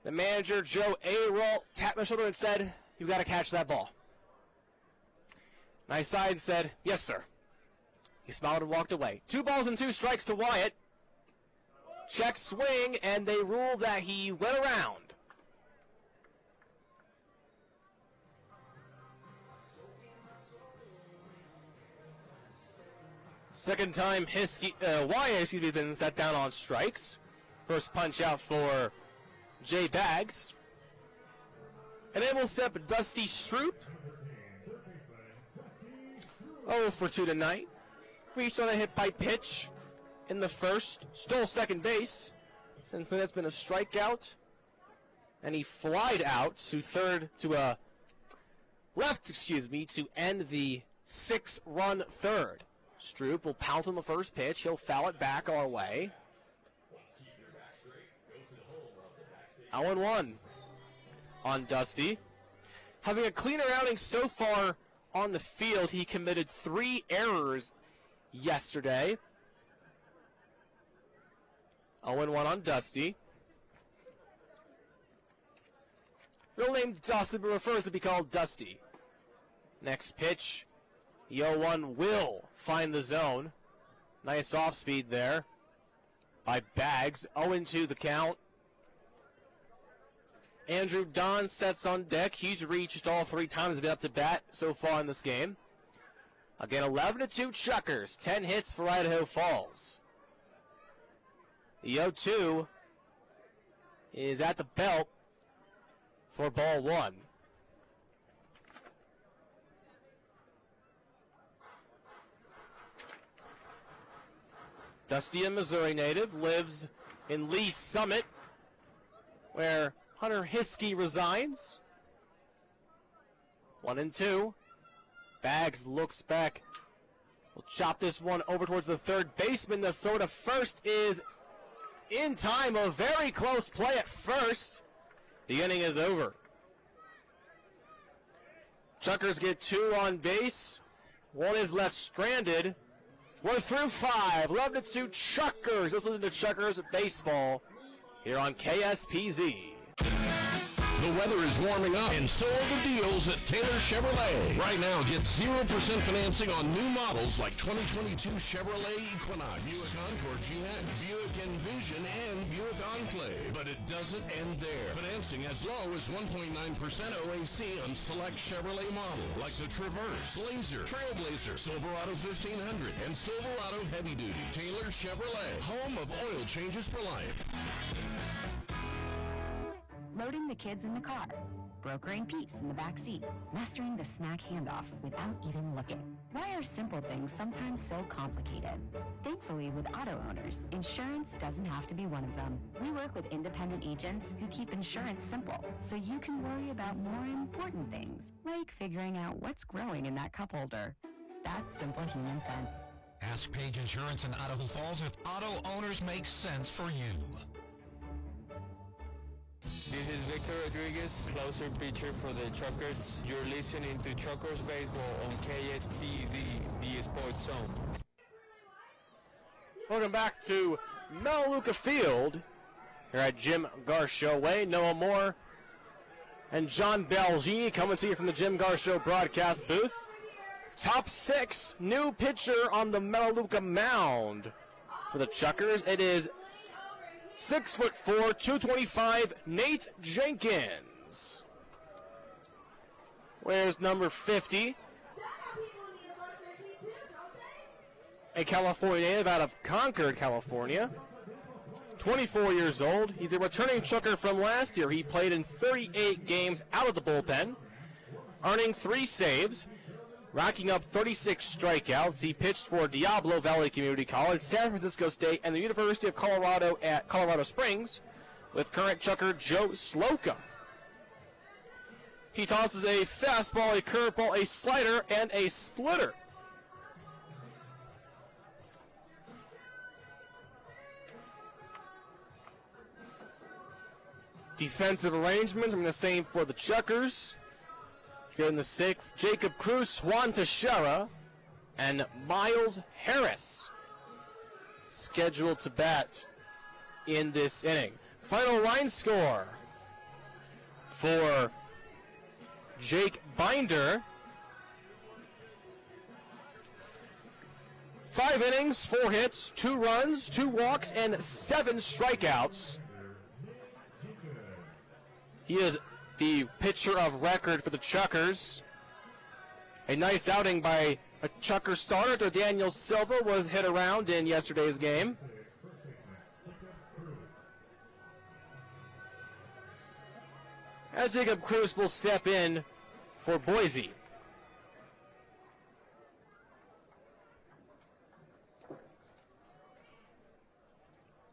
[SPEAKER 13] the manager, Joe Awalt, tapped my shoulder and said, "You've got to catch that ball." And I sighed and said, "Yes, sir." He smiled and walked away. 2 balls and 2 strikes to Wyatt. Check swing, and they ruled that he went around. Second time Wyatt has been set down on strikes. First punch out for Jay Bags. And then we'll step Dusty Stroop. 0 for 2 tonight. Reached on a hit by pitch in the first. Stole second base. Since then, it's been a strikeout. And he flied out to left, to end the 6-run third. Stroop will pounce on the first pitch. He'll foul it back our way. 0-1 on Dusty. Having a cleaner outing so far on the field, he committed 3 errors yesterday. 0-1 on Dusty. Real name Dusty, but refers to be called Dusty. Next pitch. The 0-1 will find the zone. Nice off speed there by Bags. 0-2 the count. Andrew Don sets on deck. He's reached all 3 times, been up to bat so far in this game. Again, 11-2 Chukers. 10 hits for Idaho Falls. The 0-2 is at the belt for ball 1. Dusty, a Missouri native, lives in Lee Summit, where Hunter Hiskey resides. 1-2. Bags looks back. We'll chop this one over towards the third baseman. The throw to first is in time. A very close play at first. The inning is over. Chukers get 2 on base. 1 is left stranded. We're through 5. 11-2 Chukers. Let's listen to Chukers baseball here on KSPZ.
[SPEAKER 16] The weather is warming up, and so are the deals at Taylor Chevrolet. Right now, get 0% financing on new models like 2022 Chevrolet Equinox, Buick Encore GX, Buick Envision, and Buick Enclave. But it doesn't end there. Financing as low as 1.9% OAC on select Chevrolet models like the Traverse, Blazer, Trailblazer, Silverado 1500, and Silverado Heavy Duty. Taylor Chevrolet, home of oil changes for life.
[SPEAKER 1] Loading the kids in the car, brokering peace in the back seat, mastering the snack handoff without even looking. Why are simple things sometimes so complicated? Thankfully, with auto owners, insurance doesn't have to be one of them. We work with independent agents who keep insurance simple, so you can worry about more important things, like figuring out what's growing in that cup holder. That's simple human sense.
[SPEAKER 21] Ask Page Insurance in Idaho Falls if auto owners make sense for you.
[SPEAKER 24] This is Victor Rodriguez, closer pitcher for the Chukers. You're listening to Chukers Baseball on KSPZ, the Sports Zone.
[SPEAKER 13] Welcome back to Melaleuca Field. Here at Jim Garshow Way. Noah Moore and John Balgini coming to you from the Jim Garshow broadcast booth. Top 6, new pitcher on the Melaleuca mound for the Chukers. It is 6'4", 225, Nate Jenkins. Where's number 50? A California native out of Concord, California. 24 years old. He's a returning Chuker from last year. He played in 38 games out of the bullpen, earning 3 saves, racking up 36 strikeouts. He pitched for Diablo Valley Community College, San Francisco State, and the University of Colorado at Colorado Springs with current Chuker Joe Slocum. He tosses a fastball, a curveball, a slider, and a splitter. Defensive arrangement from the same for the Chukers. Here in the 6th, Jacob Cruz, Juan Teixeira, and Miles Harris scheduled to bat in this inning. Final line score for Jake Binder. 5 innings, 4 hits, 2 runs, 2 walks, and 7 strikeouts. He is the pitcher of record for the Chukers. A nice outing by a Chuker starter. Daniel Silva was hit around in yesterday's game. As Jacob Cruz will step in for Boise.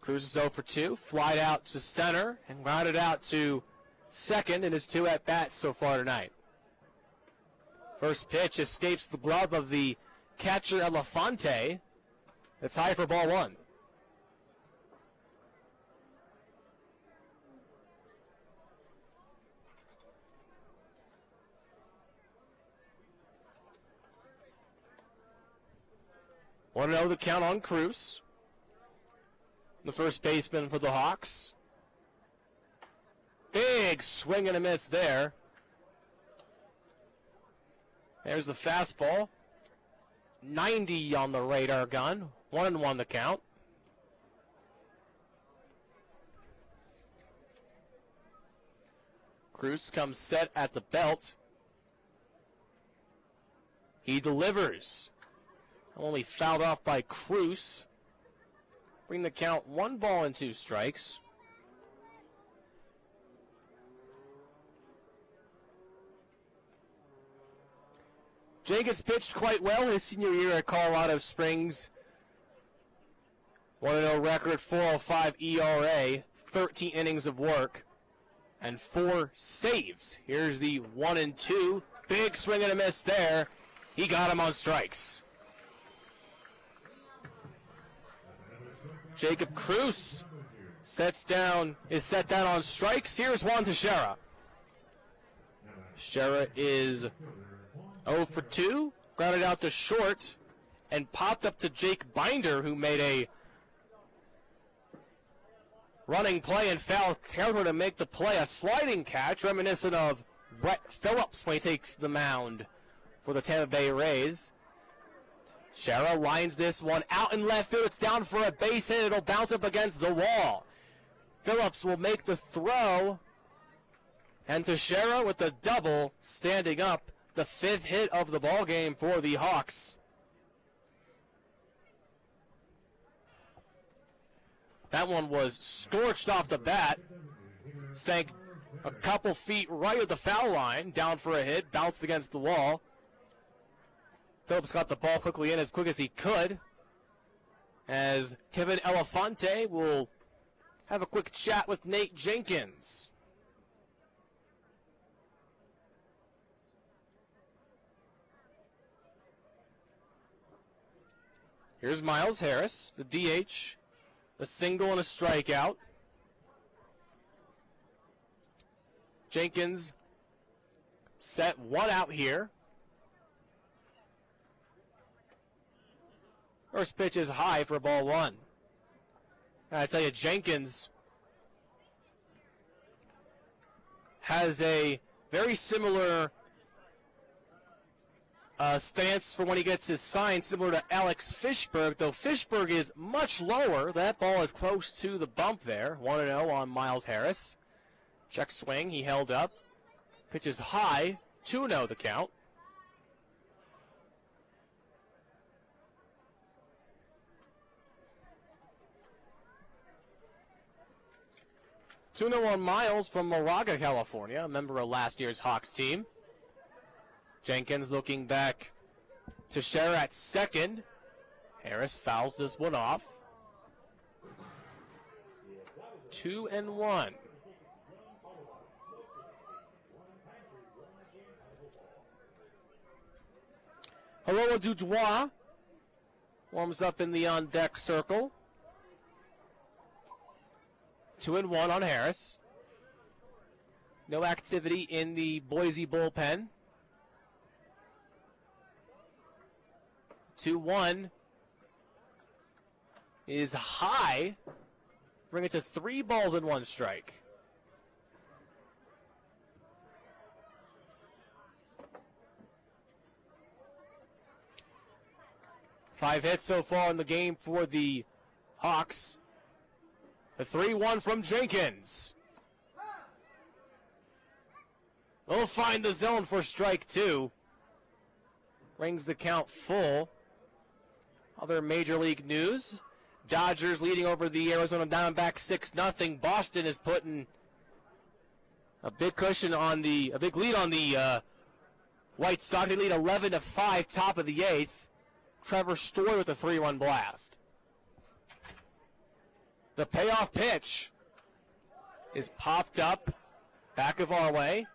[SPEAKER 13] Cruz is 0 for 2, flied out to center and grounded out to second in his 2 at-bats so far tonight. First pitch escapes the glove of the catcher Elefante. It's high for ball 1. Want to know the count on Cruz, the first baseman for the Hawks. Big swing and a miss there. There's the fastball. 90 on the radar gun. 1-1 the count. Cruz comes set at the belt. He delivers. Only fouled off by Cruz. Bring the count 1 ball and 2 strikes. Jenkins pitched quite well his senior year at Colorado Springs. 1-0 record, 4.05 ERA, 13 innings of work, and 4 saves. Here's the 1-2. Big swing and a miss there. He got him on strikes. Jacob Cruz is set down on strikes. Here's Juan Teixeira. Teixeira is 0 for 2, grounded out to short, and popped up to Jake Binder, who made a running play and foul territory to make the play. A sliding catch reminiscent of Brett Phillips when he takes the mound for the Tampa Bay Rays. Shara lines this one out in left field. It's down for a base hit. It'll bounce up against the wall. Phillips will make the throw. And Teixeira with the double, standing up, the 5th hit of the ball game for the Hawks. That one was scorched off the bat. Sank a couple feet right at the foul line. Down for a hit, bounced against the wall. Phillips got the ball quickly in as quick as he could. As Kevin Elefante will have a quick chat with Nate Jenkins. Here's Miles Harris, the DH, a single and a strikeout. Jenkins set one out here. First pitch is high for ball one. I tell you, Jenkins has a very similar stance for when he gets his sign, similar to Alex Fishberg, though Fishberg is much lower. That ball is close to the bump there. 1-0 on Miles Harris. Check swing, he held up. Pitch is high, 2-0 the count. On Miles from Moraga, California, a member of last year's Hawks team. Jenkins looking back to Scherer at second. Harris fouls this one off. 2-1. Hello, Dubois warms up in the on-deck circle. 2-1 on Harris. No activity in the Boise bullpen. 2-1 is high. Bring it to 3 balls and 1 strike. Five hits so far in the game for the Hawks. The 3-1 from Jenkins. We'll find the zone for strike 2. Brings the count full. Other Major League news. Dodgers leading over the Arizona Diamondbacks 6-0. Boston is putting a big lead on the White Sox. They lead 11-5, top of the 8th. Trevor Story with a 3-1 blast. The payoff pitch is popped up back of our way.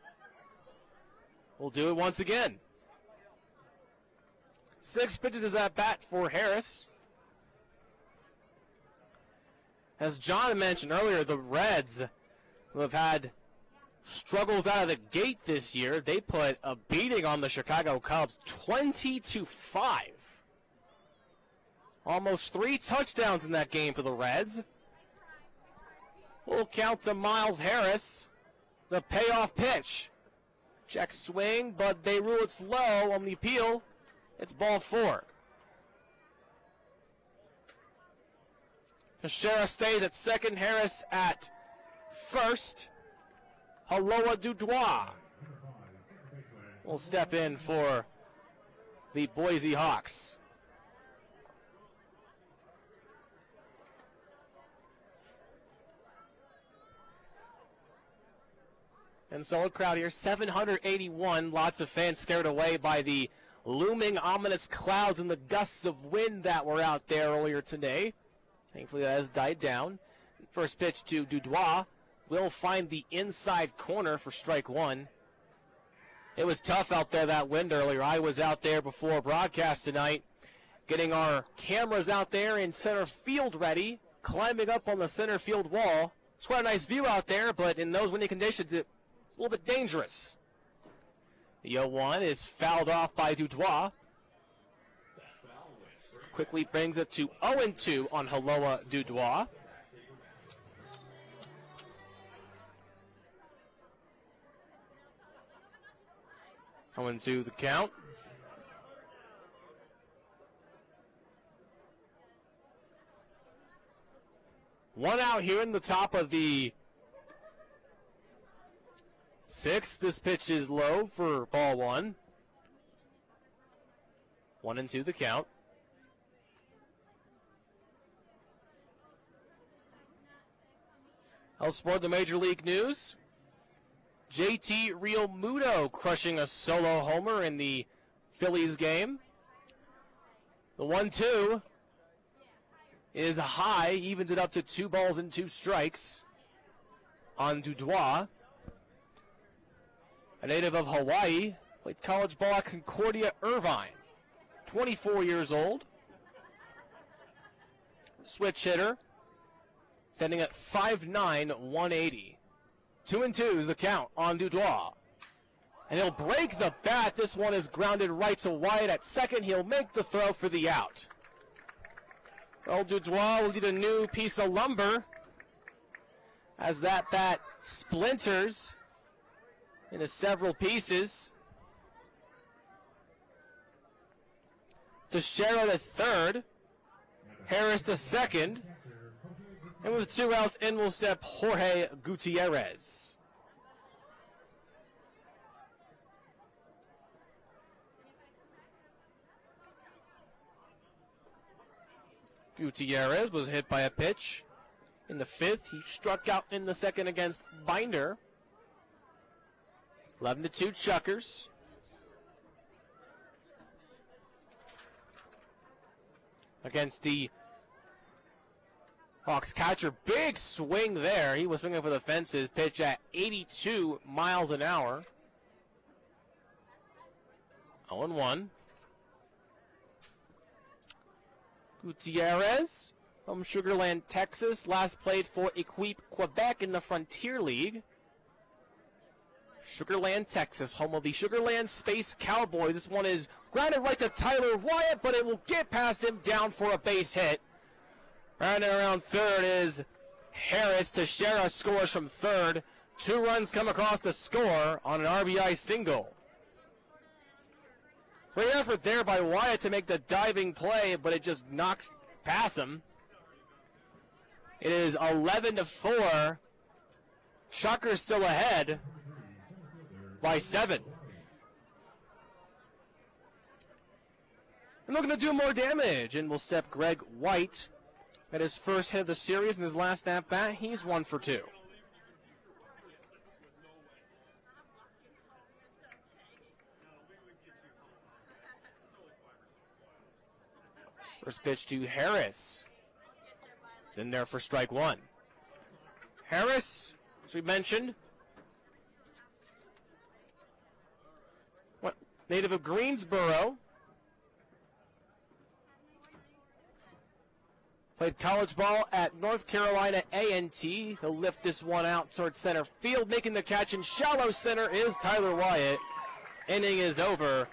[SPEAKER 13] We'll do it once again. 6 pitches is at bat for Harris. As John mentioned earlier, the Reds, who have had struggles out of the gate this year, they put a beating on the Chicago Cubs, 20-5. Almost 3 touchdowns in that game for the Reds. Full count to Miles Harris. The payoff pitch. Check swing, but they rule it's low on the appeal. It's ball 4. Teixeira stays at second, Harris at first. Haloa Dubois will step in for the Boise Hawks. And solid crowd here, 781. Lots of fans scared away by the looming ominous clouds and the gusts of wind that were out there earlier today. Thankfully that has died down. First pitch to Dubois will find the inside corner for strike 1. It was tough out there, that wind earlier. I was out there before broadcast tonight, getting our cameras out there in center field ready, climbing up on the center field wall. It's quite a nice view out there, but in those windy conditions, it's a little bit dangerous. The 0-1 is fouled off by Dubois. Quickly brings it to 0-2 on Haloa Dubois. 0-2 the count. One out here in the top of the sixth. This pitch is low for ball one. 1-2 the count. Elsewhere, the Major League news. JT Realmuto crushing a solo homer in the Phillies game. The 1-2 is high, evens it up to 2 balls and 2 strikes on Dudois. A native of Hawaii, played college ball at Concordia Irvine. 24 years old. Switch hitter, standing at 5'9", 180. 2-2 is the count on Dudois. And he'll break the bat. This one is grounded right to Wyatt at second. He'll make the throw for the out. Well, Dudois will need a new piece of lumber as that bat splinters into several pieces. Teixeira to third. Harris to second. And with 2 outs, in will step Jorge Gutierrez. Gutierrez was hit by a pitch in the 5th. He struck out in the 2nd against Binder. 11-2 Chukers. Against the Hawks catcher. Big swing there. He was swinging for the fences. Pitch at 82 miles an hour. 0-1. Gutierrez from Sugar Land, Texas. Last played for Equipe Quebec in the Frontier League. Sugar Land, Texas, home of the Sugar Land Space Cowboys. This one is grounded right to Tyler Wyatt, but it will get past him, down for a base hit. Rounding around third is Harris. Teixeira scores from third. 2 runs come across to score on an RBI single. Great effort there by Wyatt to make the diving play, but it just knocks past him. It is 11-4. Chukers still ahead by 7. And looking to do more damage, and will step Greg White at his first hit of the series in his last at bat. He's 1 for 2. First pitch to Harris. It's in there for strike 1. Harris, as we mentioned, native of Greensboro. Played college ball at North Carolina A&T. He'll lift this one out towards center field. Making the catch in shallow center is Tyler Wyatt. Inning is over.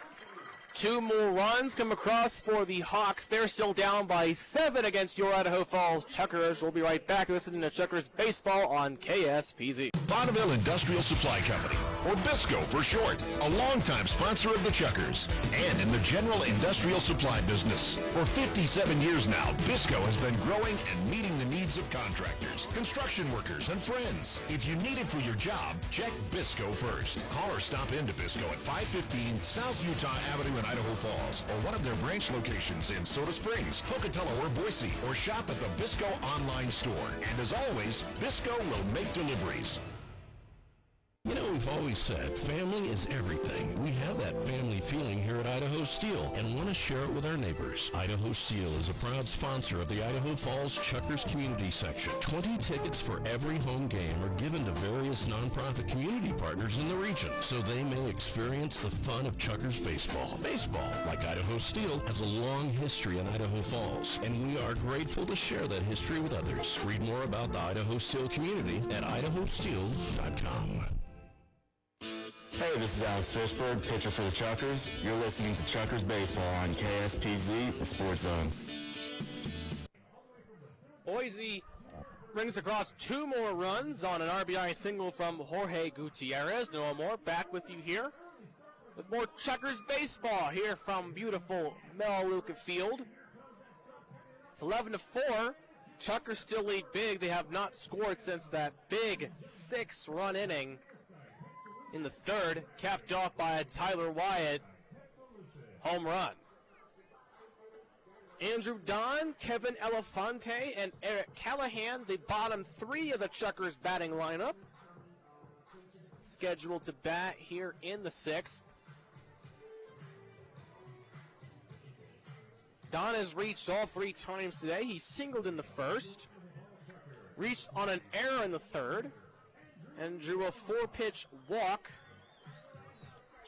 [SPEAKER 13] 2 more runs come across for the Hawks. They're still down by 7 against your Idaho Falls Chukers. We'll be right back listening to Chukers Baseball on KSPZ.
[SPEAKER 17] Bonneville Industrial Supply Company, or BISCO for short, a longtime sponsor of the Chukers, and in the general industrial supply business. For 57 years now, BISCO has been growing and meeting the needs of contractors, construction workers, and friends. If you need it for your job, check BISCO first. Call or stop into BISCO at 515 South Utah Avenue in Idaho Falls, or one of their branch locations in Soda Springs, Pocatello, or Boise, or shop at the BISCO online store. And as always, BISCO will make deliveries.
[SPEAKER 5] You know, we've always said family is everything. We have that family feeling here at Idaho Steel and want to share it with our neighbors. Idaho Steel is a proud sponsor of the Idaho Falls Chukers Community Section. 20 tickets for every home game are given to various nonprofit community partners in the region so they may experience the fun of Chukers baseball. Baseball, like Idaho Steel, has a long history in Idaho Falls, and we are grateful to share that history with others. Read more about the Idaho Steel community at idahosteel.com.
[SPEAKER 10] Hey, this is Alex Fishberg, pitcher for the Chukers. You're listening to Chukers Baseball on KSPZ, the Sports Zone.
[SPEAKER 13] Boise brings across 2 more runs on an RBI single from Jorge Gutierrez. No more. Back with you here with more Chukers baseball here from beautiful Melaleuca Field. It's 11-4. Chukers still lead big. They have not scored since that big 6-run inning in the third, capped off by a Tyler Wyatt home run. Andrew Don, Kevin Elefante, and Eric Callahan, the bottom three of the Chukers batting lineup, scheduled to bat here in the sixth. Don has reached all 3 times today. He singled in the first, reached on an error in the third, and drew a 4-pitch walk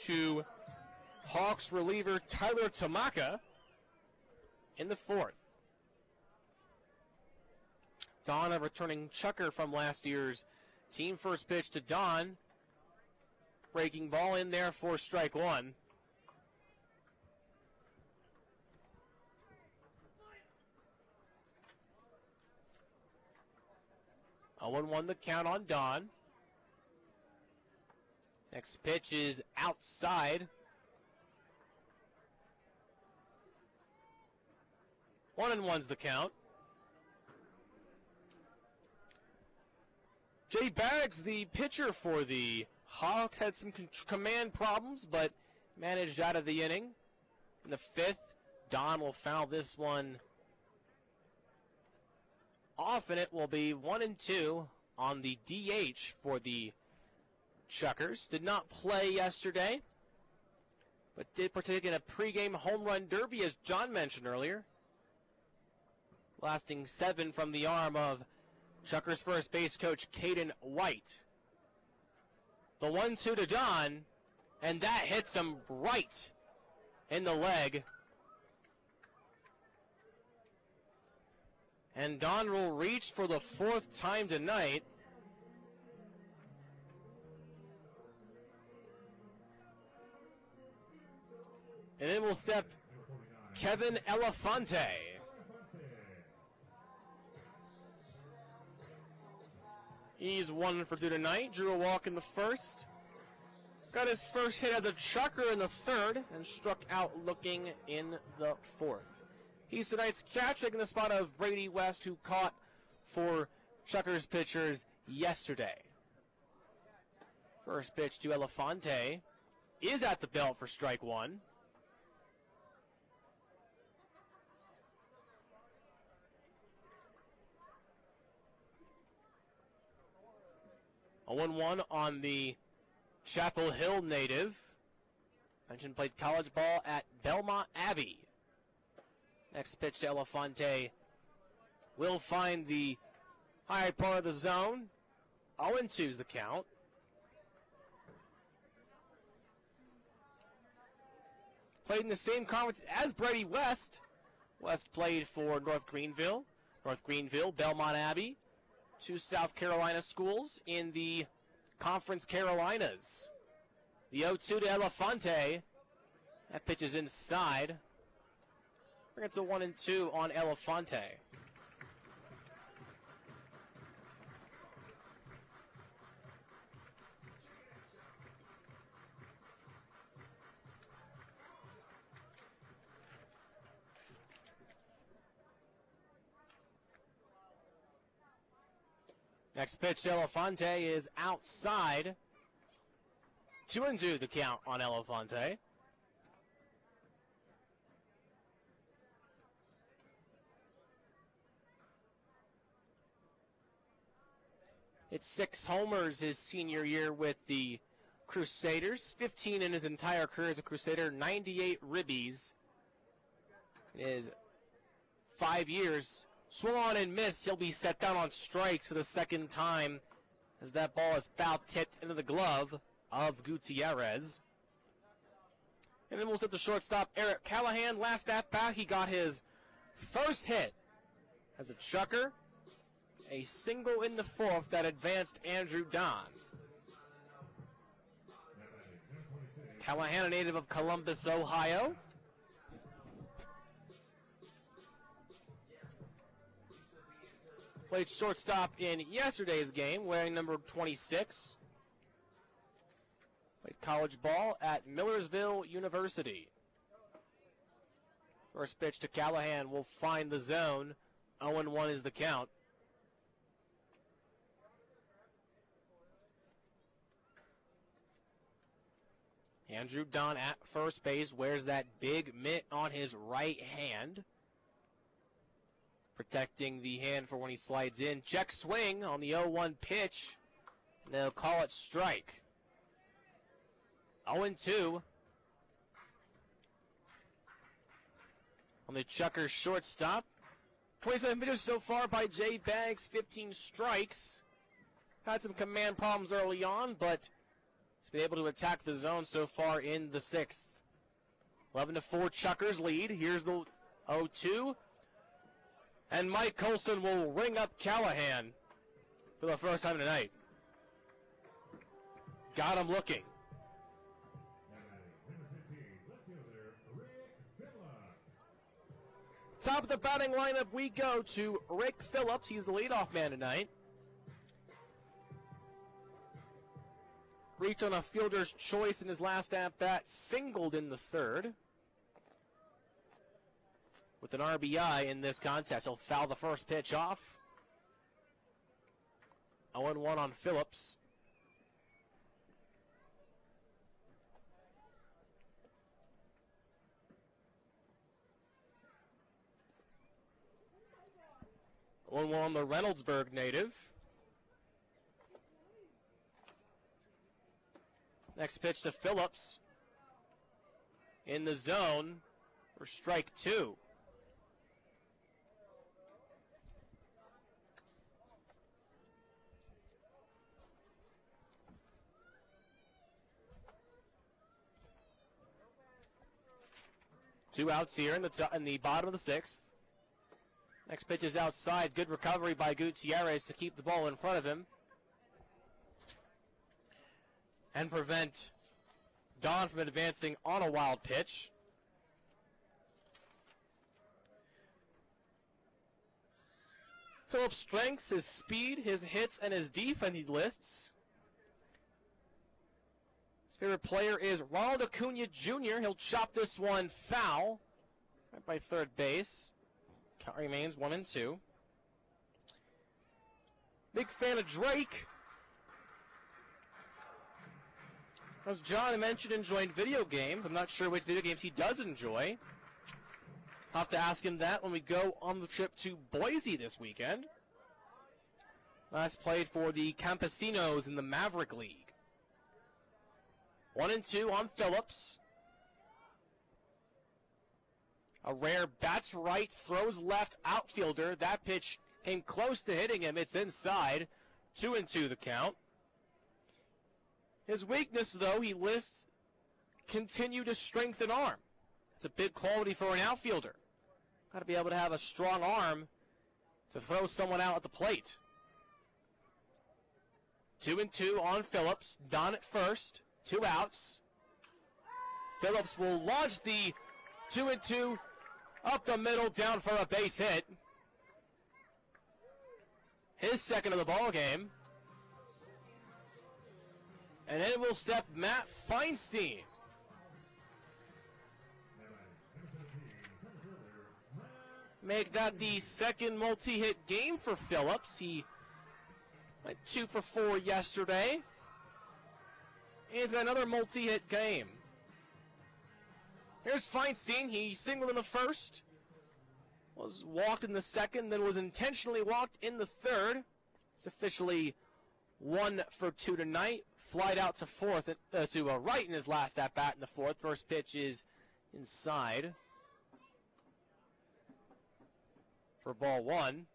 [SPEAKER 13] to Hawks reliever Tyler Tamaka in the fourth. Don, a returning Chucker from last year's team. First pitch to Don. Breaking ball in there for strike one. A 1-1 the count on Don. Next pitch is outside. 1-1's the count. Jay Baggs, the pitcher for the Hawks, had some command problems, but managed out of the inning. In the fifth, Don will foul this one off, and it will be 1-2 on the DH for the Chukers. Did not play yesterday, but did partake in a pregame home run derby, as John mentioned earlier. Lasting 7 from the arm of Chukers first base coach Caden White. The 1-2 to Don, and that hits him right in the leg. And Don will reach for the 4th time tonight. And in will step Kevin Elefante. He's 1 for 2 tonight. Drew a walk in the first. Got his first hit as a Chucker in the third and struck out looking in the fourth. He's tonight's catch, taking the spot of Brady West, who caught for Chukers pitchers yesterday. First pitch to Elefante is at the belt for strike one. A 1-1 on the Chapel Hill native. Mentioned played college ball at Belmont Abbey. Next pitch to Elefante will find the high part of the zone. 0-2 is the count. Played in the same conference as Brady West. West played for North Greenville, Belmont Abbey, 2 South Carolina schools in the Conference Carolinas. The 0-2 to Elefante. That pitch is inside. Bring it to 1-2 on Elefante. Next pitch to Elefante is outside. 2-2 the count on Elefante. It's 6 homers his senior year with the Crusaders. 15 in his entire career as a Crusader. 98 ribbies in his 5 years. Swung on and missed. He'll be set down on strikes for the second time as that ball is foul tipped into the glove of Gutierrez. And then we'll set the shortstop, Eric Callahan. Last at bat, he got his first hit as a Chucker. A single in the fourth that advanced Andrew Don. Callahan, a native of Columbus, Ohio. Played shortstop in yesterday's game, wearing number 26. Played college ball at Millersville University. First pitch to Callahan will find the zone. 0-1 is the count. Andrew Don at first base wears that big mitt on his right hand, protecting the hand for when he slides in. Check swing on the 0-1 pitch. And they'll call it strike. 0-2 on the Chukars shortstop. 27 pitches so far by Jay Baggs, 15 strikes. Had some command problems early on, but he's been able to attack the zone so far in the 6th. 11-4 Chukars lead. Here's the 0-2. And Mike Colson will ring up Callahan for the first time tonight. Got him looking. Top of the batting lineup, we go to Rick Phillips. He's the leadoff man tonight. Reached on a fielder's choice in his last at-bat, singled in the 3rd. With an RBI in this contest, he'll foul the first pitch off. 0-1 on Phillips. One on the Reynoldsburg native. Next pitch to Phillips. In the zone for strike 2. Two outs here in the bottom of the 6th. Next pitch is outside. Good recovery by Gutierrez to keep the ball in front of him and prevent Don from advancing on a wild pitch. Phillips' strengths, his speed, his hits, and his defense he lists. His favorite player is Ronald Acuna Jr. He'll chop this one foul right by third base. Count remains 1-2. Big fan of Drake. As John mentioned, enjoying video games. I'm not sure which video games he does enjoy. I'll have to ask him that when we go on the trip to Boise this weekend. Last played for the Campesinos in the Maverick League. 1-2 on Phillips. A rare bats right, throws left outfielder. That pitch came close to hitting him. It's inside. 2-2 the count. His weakness, though, he lists continued to strengthen arm. It's a big quality for an outfielder. Got to be able to have a strong arm to throw someone out at the plate. 2-2 on Phillips. Don at first. 2 outs. Phillips will launch the 2-2 up the middle, down for a base hit. His second of the ball game. And in will step Matt Feinstein. Make that the second multi-hit game for Phillips. He went 2 for 4 yesterday. He's got another multi-hit game. Here's Feinstein. He singled in the first, was walked in the second, then was intentionally walked in the third. It's officially 1 for 2 tonight. Flied out to right in his last at-bat in the 4th. First pitch is inside for ball 1.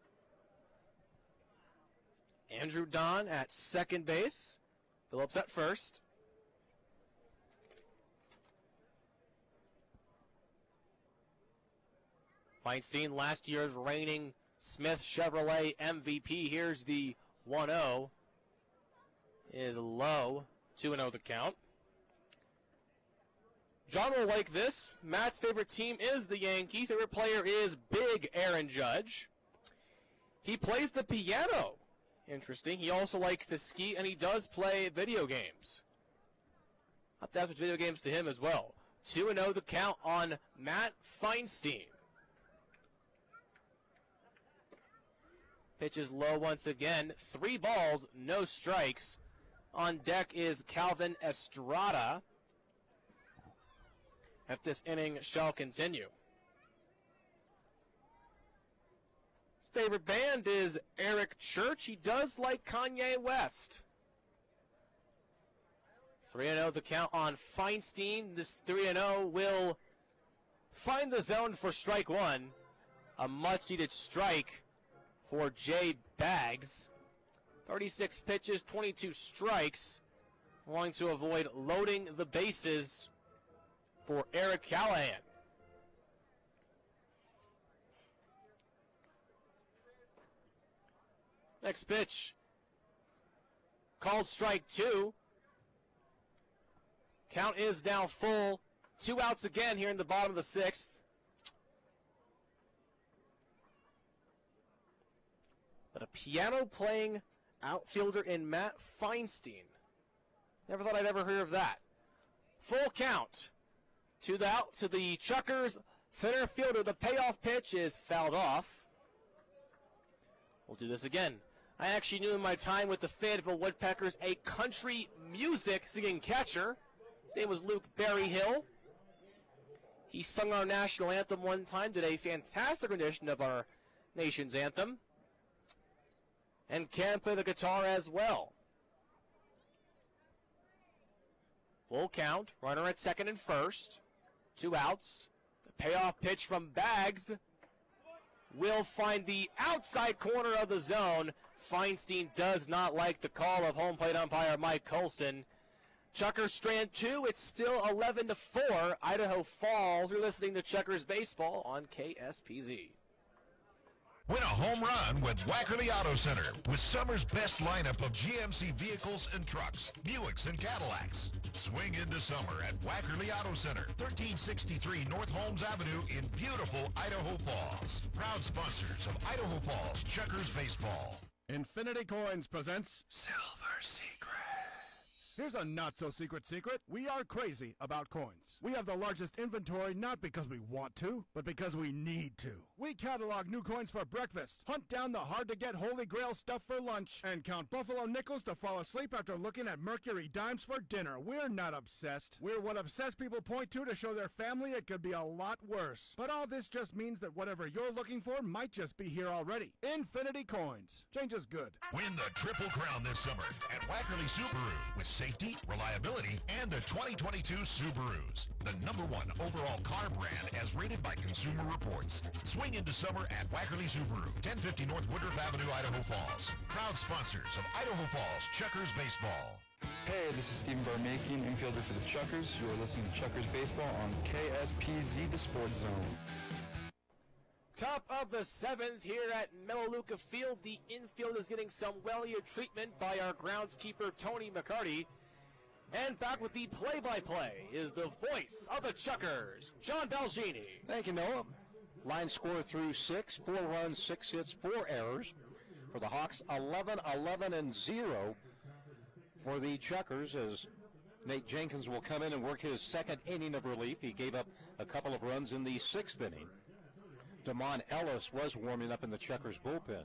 [SPEAKER 13] Andrew Don at second base. Phillips at first. Feinstein, last year's reigning Smith Chevrolet MVP. Here's the 1-0. Is low. 2-0 the count. John will like this. Matt's favorite team is the Yankees. Favorite player is Big Aaron Judge. He plays the piano. Interesting. He also likes to ski, and he does play video games. I'll have to switch video games to him as well. 2-0 the count on Matt Feinstein. Pitches low once again. 3 balls, no strikes. On deck is Calvin Estrada. If this inning shall continue. His favorite band is Eric Church. He does like Kanye West. 3-0 the count on Feinstein. This 3-0 will find the zone for strike 1. A much-needed strike for Jay Baggs. 36 pitches, 22 strikes. Wanting to avoid loading the bases for Eric Callahan. Next pitch. Called strike 2. Count is now full. 2 outs again here in the bottom of the 6th. But a piano-playing outfielder in Matt Feinstein. Never thought I'd ever hear of that. Full count to the Chukers center fielder. The payoff pitch is fouled off. We'll do this again. I actually knew in my time with the Fayetteville Woodpeckers a country music singing catcher. His name was Luke Berryhill. He sung our national anthem one time, did a fantastic rendition of our nation's anthem, and can play the guitar as well. Full count, runner at second and first, 2 outs. The payoff pitch from Baggs will find the outside corner of the zone. Feinstein does not like the call of home plate umpire Mike Colson. Chukers strand 2, it's still 11-4, Idaho Falls. You're listening to Chukers Baseball on KSPZ.
[SPEAKER 17] Win a home run with Wackerly Auto Center with summer's best lineup of GMC vehicles and trucks, Buicks and Cadillacs. Swing into summer at Wackerly Auto Center, 1363 North Holmes Avenue in beautiful Idaho Falls. Proud sponsors of Idaho Falls Chukers Baseball.
[SPEAKER 4] Infinity Coins presents Silver Secrets. Here's a not-so-secret secret. We are crazy about coins. We have the largest inventory not because we want to, but because we need to. We catalog new coins for breakfast, hunt down the hard-to-get Holy Grail stuff for lunch, and count buffalo nickels to fall asleep after looking at Mercury dimes for dinner. We're not obsessed. We're what obsessed people point to show their family it could be a lot worse. But all this just means that whatever you're looking for might just be here already. Infinity Coins. Change is good.
[SPEAKER 17] Win the Triple Crown this summer at Wackerly Subaru with safety, reliability, and the 2022 Subarus. The #1 overall car brand as rated by Consumer Reports. Swing into summer at Wackerly Subaru, 1050 North Woodruff Avenue, Idaho Falls. Proud sponsors of Idaho Falls Chukers Baseball.
[SPEAKER 20] Hey, this is Steven Barmakian, infielder for the Chukers. You are listening to Chukers Baseball on KSPZ, the Sports Zone.
[SPEAKER 13] Top of the 7th here at Melaleuca Field. The infield is getting some well-needed treatment by our groundskeeper, Tony McCarty. And back with the play-by-play is the voice of the Chukers, John Balgini.
[SPEAKER 8] Thank you, Noah. Line score through 6, 4 runs, 6 hits, 4 errors. For the Hawks, 11-11-0 for the Chukers as Nate Jenkins will come in and work his second inning of relief. He gave up a couple of runs in the 6th inning. Damon Ellis was warming up in the Chukers bullpen.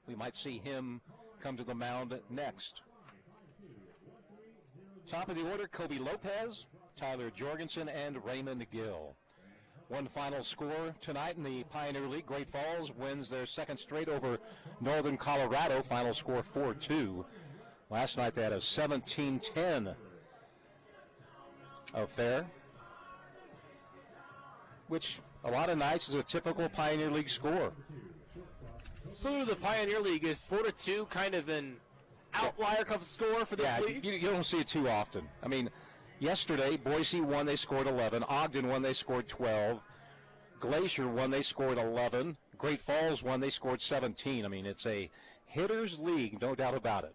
[SPEAKER 8] We might see him come to the mound next. Top of the order, Kobe Lopez, Tyler Jorgensen, and Raymond Gill. One final score tonight in the Pioneer League. Great Falls wins their second straight over Northern Colorado. Final score 4-2. Last night they had a 17-10 affair, which a lot of nights is a typical Pioneer League score.
[SPEAKER 13] So the Pioneer League is 4-2, kind of an outlier of score for this league?
[SPEAKER 8] You don't see it too often. I mean, yesterday, Boise won, they scored 11. Ogden won, they scored 12. Glacier won, they scored 11. Great Falls won, they scored 17. I mean, it's a hitter's league, no doubt about it.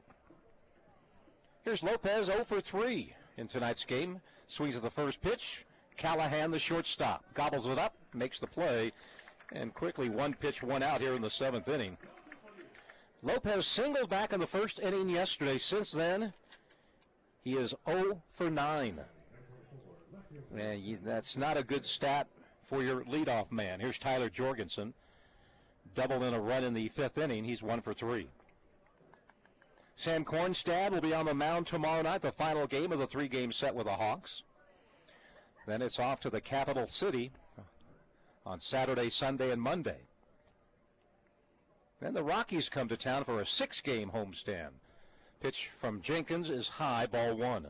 [SPEAKER 8] Here's Lopez, 0 for 3 in tonight's game. Swings at the first pitch. Callahan, the shortstop, gobbles it up, makes the play, and quickly 1 pitch, 1 out here in the 7th inning. Lopez singled back in the first inning yesterday. Since then, he is 0 for 9. And that's not a good stat for your leadoff man. Here's Tyler Jorgensen. Double in a run in the 5th inning. He's 1 for 3. Sam Kornstad will be on the mound tomorrow night, the final game of the 3-game set with the Hawks. Then it's off to the capital city on Saturday, Sunday, and Monday. Then the Rockies come to town for a 6-game homestand. Pitch from Jenkins is high, ball 1.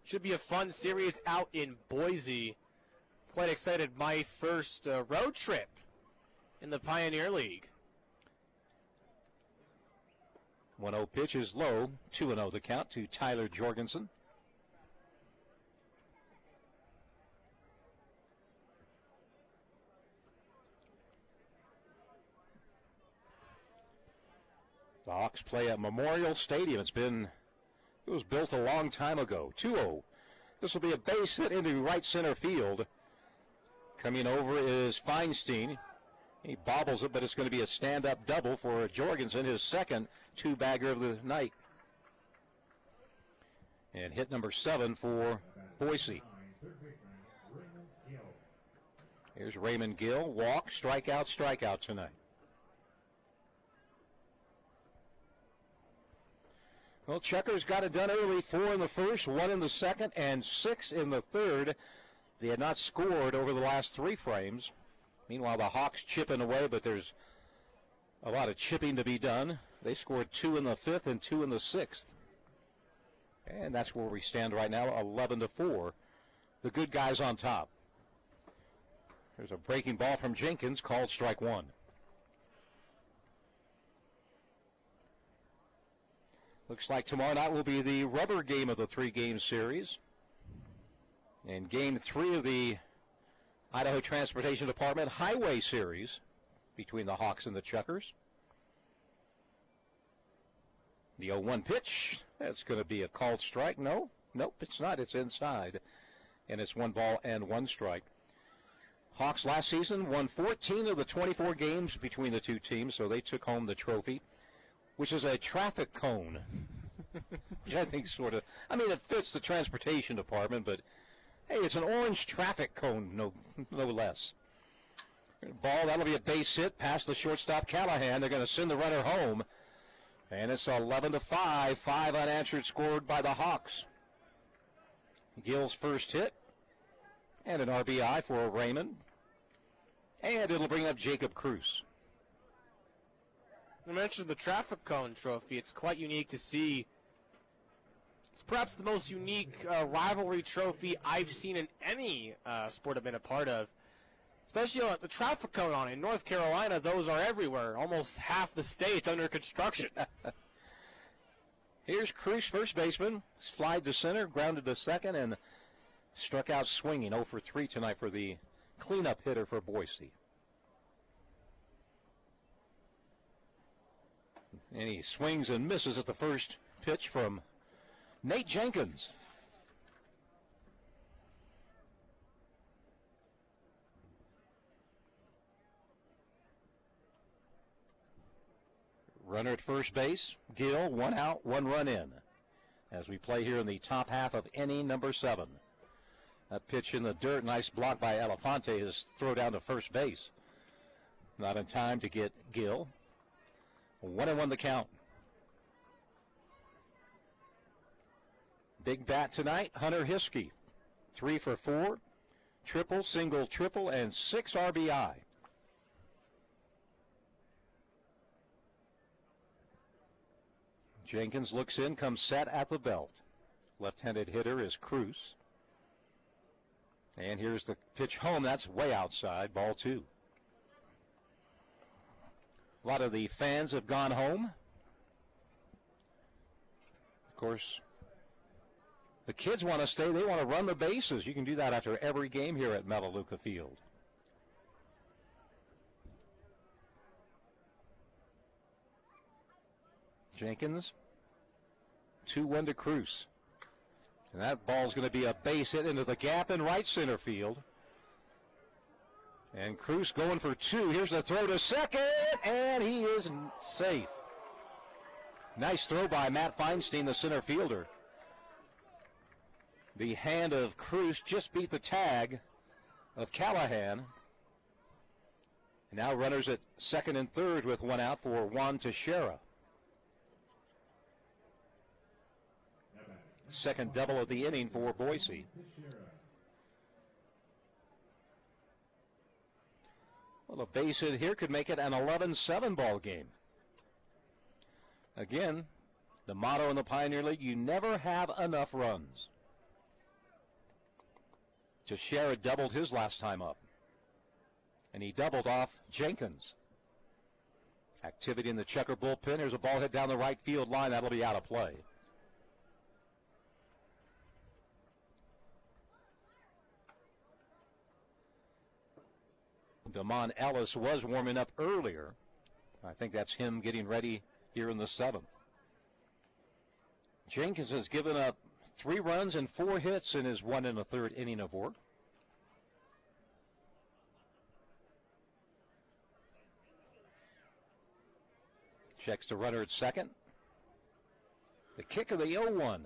[SPEAKER 13] Should be a fun series out in Boise. Quite excited. My first road trip in the Pioneer League.
[SPEAKER 8] 1-0 pitch is low. 2-0 the count to Tyler Jorgensen. The Hawks play at Memorial Stadium. It was built a long time ago. 2-0. This will be a base hit into right center field. Coming over is Feinstein. He bobbles it, but it's going to be a stand-up double for Jorgensen, his second 2-bagger of the night. And hit number 7 for Boise. Here's Raymond Gill. Walk, strikeout tonight. Well, Chukars got it done early. 4 in the first, 1 in the second, and 6 in the third. They had not scored over the last 3 frames. Meanwhile, the Hawks chipping away, but there's a lot of chipping to be done. They scored 2 in the 5th and 2 in the 6th. And that's where we stand right now, 11-4. The good guys on top. There's a breaking ball from Jenkins, called strike 1. Looks like tomorrow night will be the rubber game of the 3-game series. And game 3 of the Idaho Transportation Department Highway Series between the Hawks and the Chukars. The 0-1 pitch, that's going to be a called strike. Nope, it's not. It's inside. And it's 1 ball and 1 strike. Hawks last season won 14 of the 24 games between the two teams, so they took home the trophy, which is a traffic cone, which I think it fits the transportation department, but hey, it's an orange traffic cone, no less. Ball, that'll be a base hit past the shortstop Callahan. They're going to send the runner home, and it's 11-5, 5 unanswered scored by the Hawks. Gill's first hit, and an RBI for Raymond, and it'll bring up Jacob Cruz.
[SPEAKER 13] I mentioned the traffic cone trophy. It's quite unique to see. It's perhaps the most unique rivalry trophy I've seen in any sport I've been a part of. Especially the traffic cone on it. In North Carolina, those are everywhere. Almost half the state under construction.
[SPEAKER 8] Here's Cruz, first baseman. Slide to center, grounded to second, and struck out swinging. 0 for 3 tonight for the cleanup hitter for Boise. And he swings and misses at the first pitch from Nate Jenkins. Runner at first base. Gill, 1 out, 1 run in. As we play here in the top half of inning number 7. That pitch in the dirt, nice block by Elefante, is throw down to first base. Not in time to get Gill. 1-1 the count. Big bat tonight, Hunter Hiskey. 3 for 4. Triple, single, triple, and 6 RBI. Jenkins looks in, comes set at the belt. Left-handed hitter is Cruz. And here's the pitch home. That's way outside, ball 2. A lot of the fans have gone home. Of course, the kids want to stay. They want to run the bases. You can do that after every game here at Melaleuca Field. Jenkins, 2-1 to Cruz. And that ball's going to be a base hit into the gap in right center field. And Cruz going for 2. Here's the throw to second, and he is safe. Nice throw by Matt Feinstein, the center fielder. The hand of Cruz just beat the tag of Callahan. And now runners at second and third with one out for Juan Teixeira. Second double of the inning for Boise. Well, a base hit here could make it an 11-7 ball game. Again, the motto in the Pioneer League, you never have enough runs. Teixeira doubled his last time up. And he doubled off Jenkins. Activity in the Chucker bullpen. Here's a ball hit down the right field line. That'll be out of play. Damon Ellis was warming up earlier. I think that's him getting ready here in the seventh. Jenkins has given up 3 runs and 4 hits in his 1 1/3 inning of work. Checks the runner at second. The kick of the 0-1.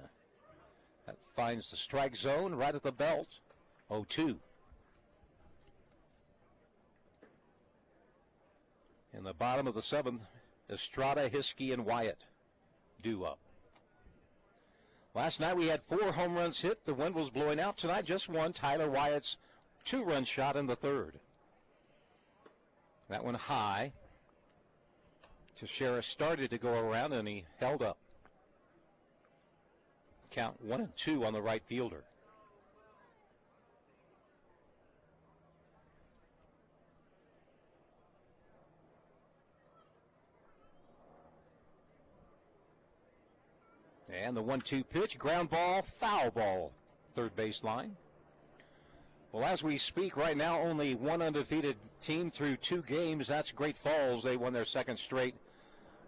[SPEAKER 8] That finds the strike zone right at the belt. 0-2. In the bottom of the seventh, Estrada, Hiskey, and Wyatt due up. Last night we had 4 home runs hit. The wind was blowing out. Tonight just one. Tyler Wyatt's 2-run shot in the third. That one high. Teixeira started to go around and he held up. Count 1-2 on the right fielder. And the 1-2 pitch, ground ball, foul ball, third base line. Well, as we speak right now, only one undefeated team through 2 games. That's Great Falls. They won their second straight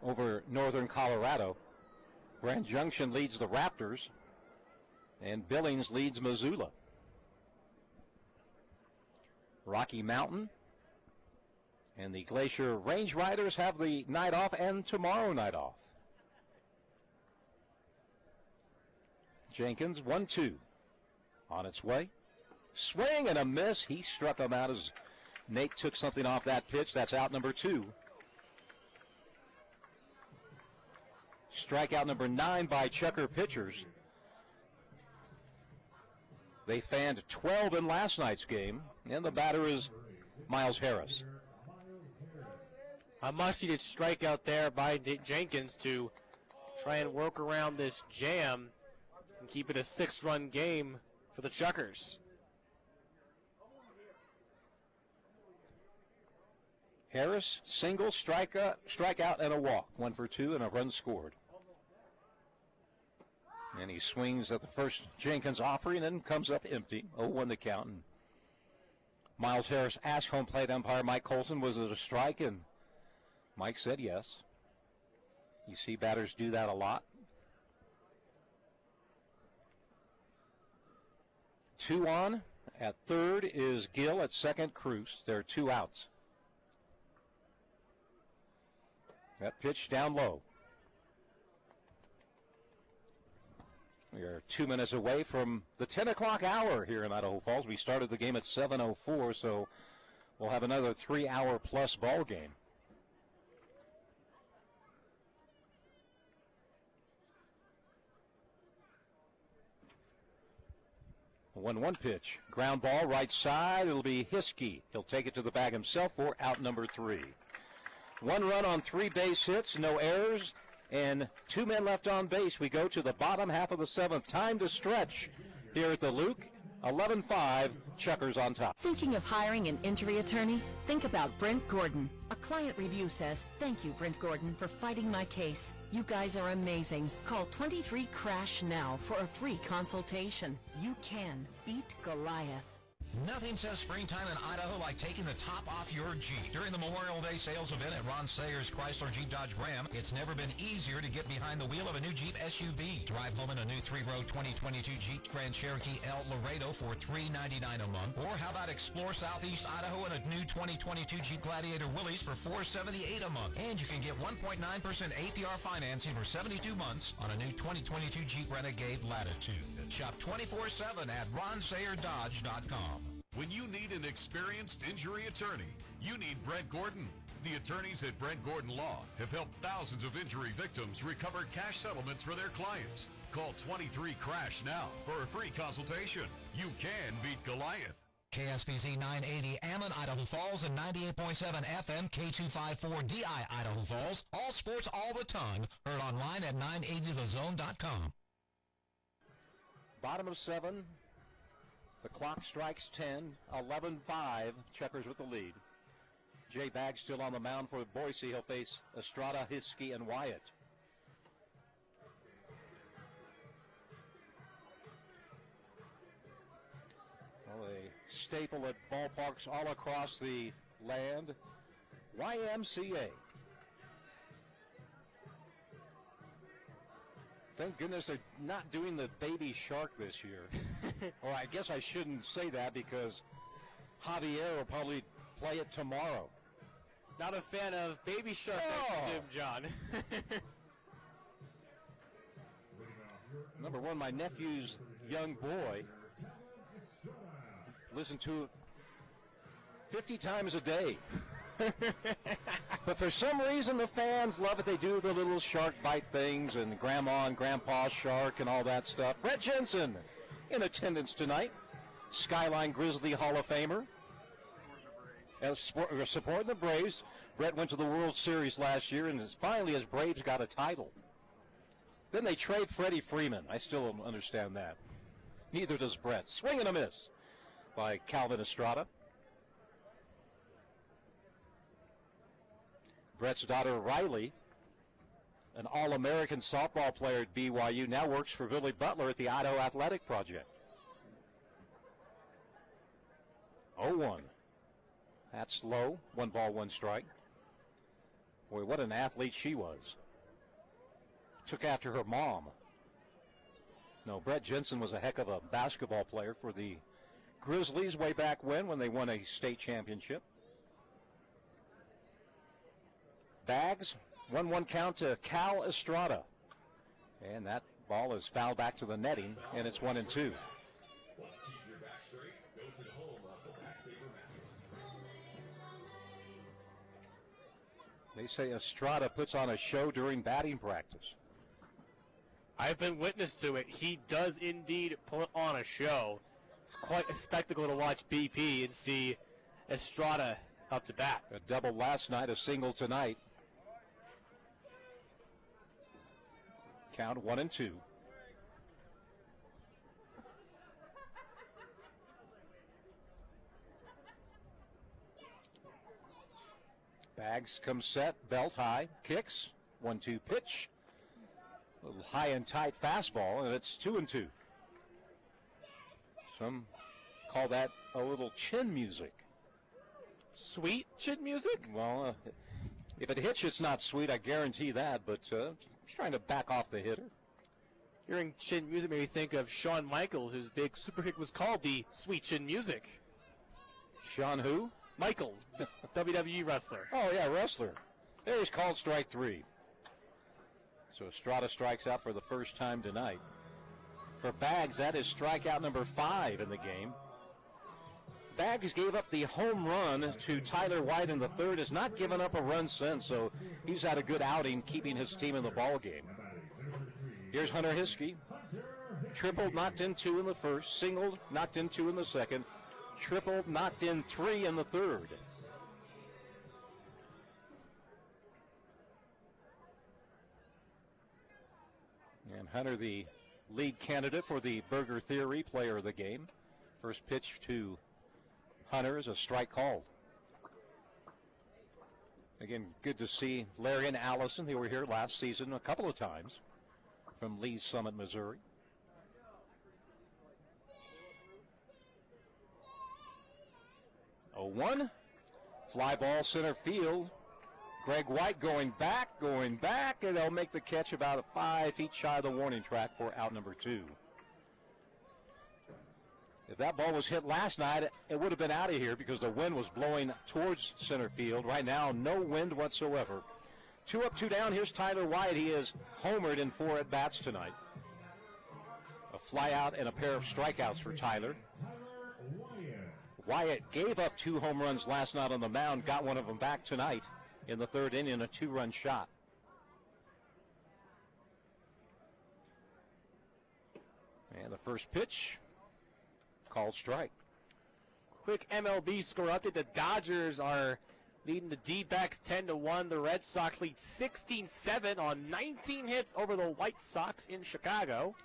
[SPEAKER 8] over Northern Colorado. Grand Junction leads the Raptors, and Billings leads Missoula. Rocky Mountain and the Glacier Range Riders have the night off and tomorrow night off. Jenkins, 1-2. On its way. Swing and a miss. He struck him out as Nate took something off that pitch. That's out number 2. Strikeout number 9 by Chucker pitchers. They fanned 12 in last night's game, and the batter is Miles Harris.
[SPEAKER 13] A much-needed strikeout there by Jenkins to try and work around this jam and keep it a 6-run game for the Chuckers.
[SPEAKER 8] Harris, single, strikeout, and a walk. 1 for 2 and a run scored. And he swings at the first Jenkins offering and comes up empty. 0-1 the count. And Miles Harris asked home plate umpire Mike Colson, was it a strike? And Mike said yes. You see batters do that a lot. 2 on. At third is Gill. At second, Cruz. There are 2 outs. That pitch down low. We are 2 minutes away from the 10 o'clock hour here in Idaho Falls. We started the game at 7:04, so we'll have another 3-hour plus ball game. The 1-1 pitch. Ground ball, right side. It'll be Hiskey. He'll take it to the bag himself for out number 3. 1 run on 3 base hits, no errors, and 2 men left on base. We go to the bottom half of the 7th. Time to stretch here at the Luke. 11-5, Chuckers on top.
[SPEAKER 14] Thinking of hiring an injury attorney? Think about Brent Gordon. A client review says, "Thank you, Brent Gordon, for fighting my case. You guys are amazing. Call 23-CRASH now for a free consultation. You can beat Goliath."
[SPEAKER 21] Nothing says springtime in Idaho like taking the top off your Jeep. During the Memorial Day sales event at Ron Sayers Chrysler Jeep Dodge Ram, it's never been easier to get behind the wheel of a new Jeep SUV. Drive home in a new 3-row 2022 Jeep Grand Cherokee L Laredo for $399 a month. Or how about explore Southeast Idaho in a new 2022 Jeep Gladiator Willys for $478 a month. And you can get 1.9% APR financing for 72 months on a new 2022 Jeep Renegade Latitude. Shop 24/7 at RonSayerDodge.com.
[SPEAKER 17] When you need an experienced injury attorney, you need Brent Gordon. The attorneys at Brent Gordon Law have helped thousands of injury victims recover cash settlements for their clients. Call 23-CRASH now for a free consultation. You can beat Goliath.
[SPEAKER 21] KSPZ 980 Ammon, Idaho Falls, and 98.7 FM K254DI Idaho Falls. All sports all the time. Heard online at 980thezone.com.
[SPEAKER 8] Bottom of 7. The clock strikes 10, 11-5. Chukers with the lead. Jay Baggs still on the mound for Boise. He'll face Estrada, Hiskey, and Wyatt. Well, a staple at ballparks all across the land. YMCA. Thank goodness they're not doing the baby shark this year. Or I guess I shouldn't say that because Javier will probably play it tomorrow.
[SPEAKER 13] Not a fan of baby shark, I presume, John.
[SPEAKER 8] Number one, my nephew's young boy listen to it 50 times a day. But for some reason, the fans love it. They do the little shark bite things and grandma and grandpa's shark and all that stuff. Brett Jensen in attendance tonight. Skyline Grizzly Hall of Famer. Supporting the Braves. Brett went to the World Series last year, and finally his Braves got a title. Then they trade Freddie Freeman. I still don't understand that. Neither does Brett. Swing and a miss by Calvin Estrada. Brett's daughter, Riley, an All-American softball player at BYU, now works for Billy Butler at the Idaho Athletic Project. 0-1. That's low. 1 ball, 1 strike. Boy, what an athlete she was. Took after her mom. No, Brett Jensen was a heck of a basketball player for the Grizzlies way back when they won a state championship. Bags, 1-1 count to Cal Estrada. And that ball is fouled back to the netting, and it's 1-2. They say Estrada puts on a show during batting practice.
[SPEAKER 13] I've been witness to it. He does indeed put on a show. It's quite a spectacle to watch BP and see Estrada up to bat.
[SPEAKER 8] A double last night, a single tonight. Count 1-2. Bags comes set, belt high, kicks, 1-2 pitch. A little high and tight fastball, and it's 2-2. Some call that a little chin music.
[SPEAKER 13] Sweet chin music?
[SPEAKER 8] Well, if it hits you, it's not sweet, I guarantee that, but he's trying to back off the hitter.
[SPEAKER 13] Hearing chin music made me think of Shawn Michaels, whose big super hit was called the Sweet Chin Music.
[SPEAKER 8] Shawn who?
[SPEAKER 13] Michaels, WWE wrestler.
[SPEAKER 8] Oh, yeah, wrestler. There he's called strike 3. So Estrada strikes out for the first time tonight. For Bags, that is strikeout number 5 in the game. Bags gave up the home run to Tyler White in the third, has not given up a run since, so he's had a good outing keeping his team in the ball game. Here's Hunter Hiskey. Tripled, knocked in 2 in the first. Singled, knocked in 2 in the second. Tripled, knocked in 3 in the third. And Hunter, the lead candidate for the Burger Theory Player of the Game. First pitch to Hunter is a strike called. Again, good to see Larry and Allison. They were here last season a couple of times from Lee's Summit, Missouri. Oh, 1. Fly ball center field. Greg White going back, and they'll make the catch about 5 feet shy of the warning track for out number 2. If that ball was hit last night, it would have been out of here because the wind was blowing towards center field. Right now, no wind whatsoever. 2 up, 2 down. Here's Tyler White. He is homered in 4 at-bats tonight. A fly out and a pair of strikeouts for Tyler. Wyatt gave up 2 home runs last night on the mound, got one of them back tonight in the 3rd inning, a 2-run shot. And the first pitch, called strike.
[SPEAKER 13] Quick MLB score update. The Dodgers are leading the D-backs 10-1. The Red Sox lead 16-7 on 19 hits over the White Sox in Chicago.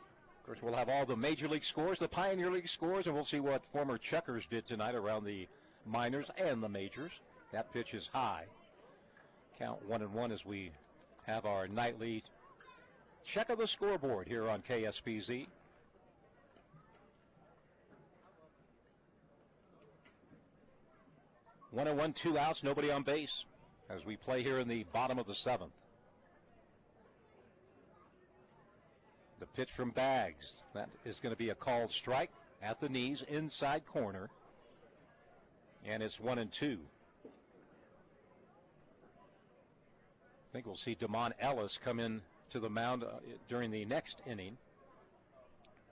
[SPEAKER 8] Of course, we'll have all the Major League scores, the Pioneer League scores, and we'll see what former Chukers did tonight around the minors and the majors. That pitch is high. Count 1-1 as we have our nightly check of the scoreboard here on KSPZ. One and 1, 2 outs, nobody on base as we play here in the bottom of the 7th. The pitch from Baggs. That is going to be a called strike at the knees, inside corner. And it's 1-2. I think we'll see Damon Ellis come in to the mound during the next inning.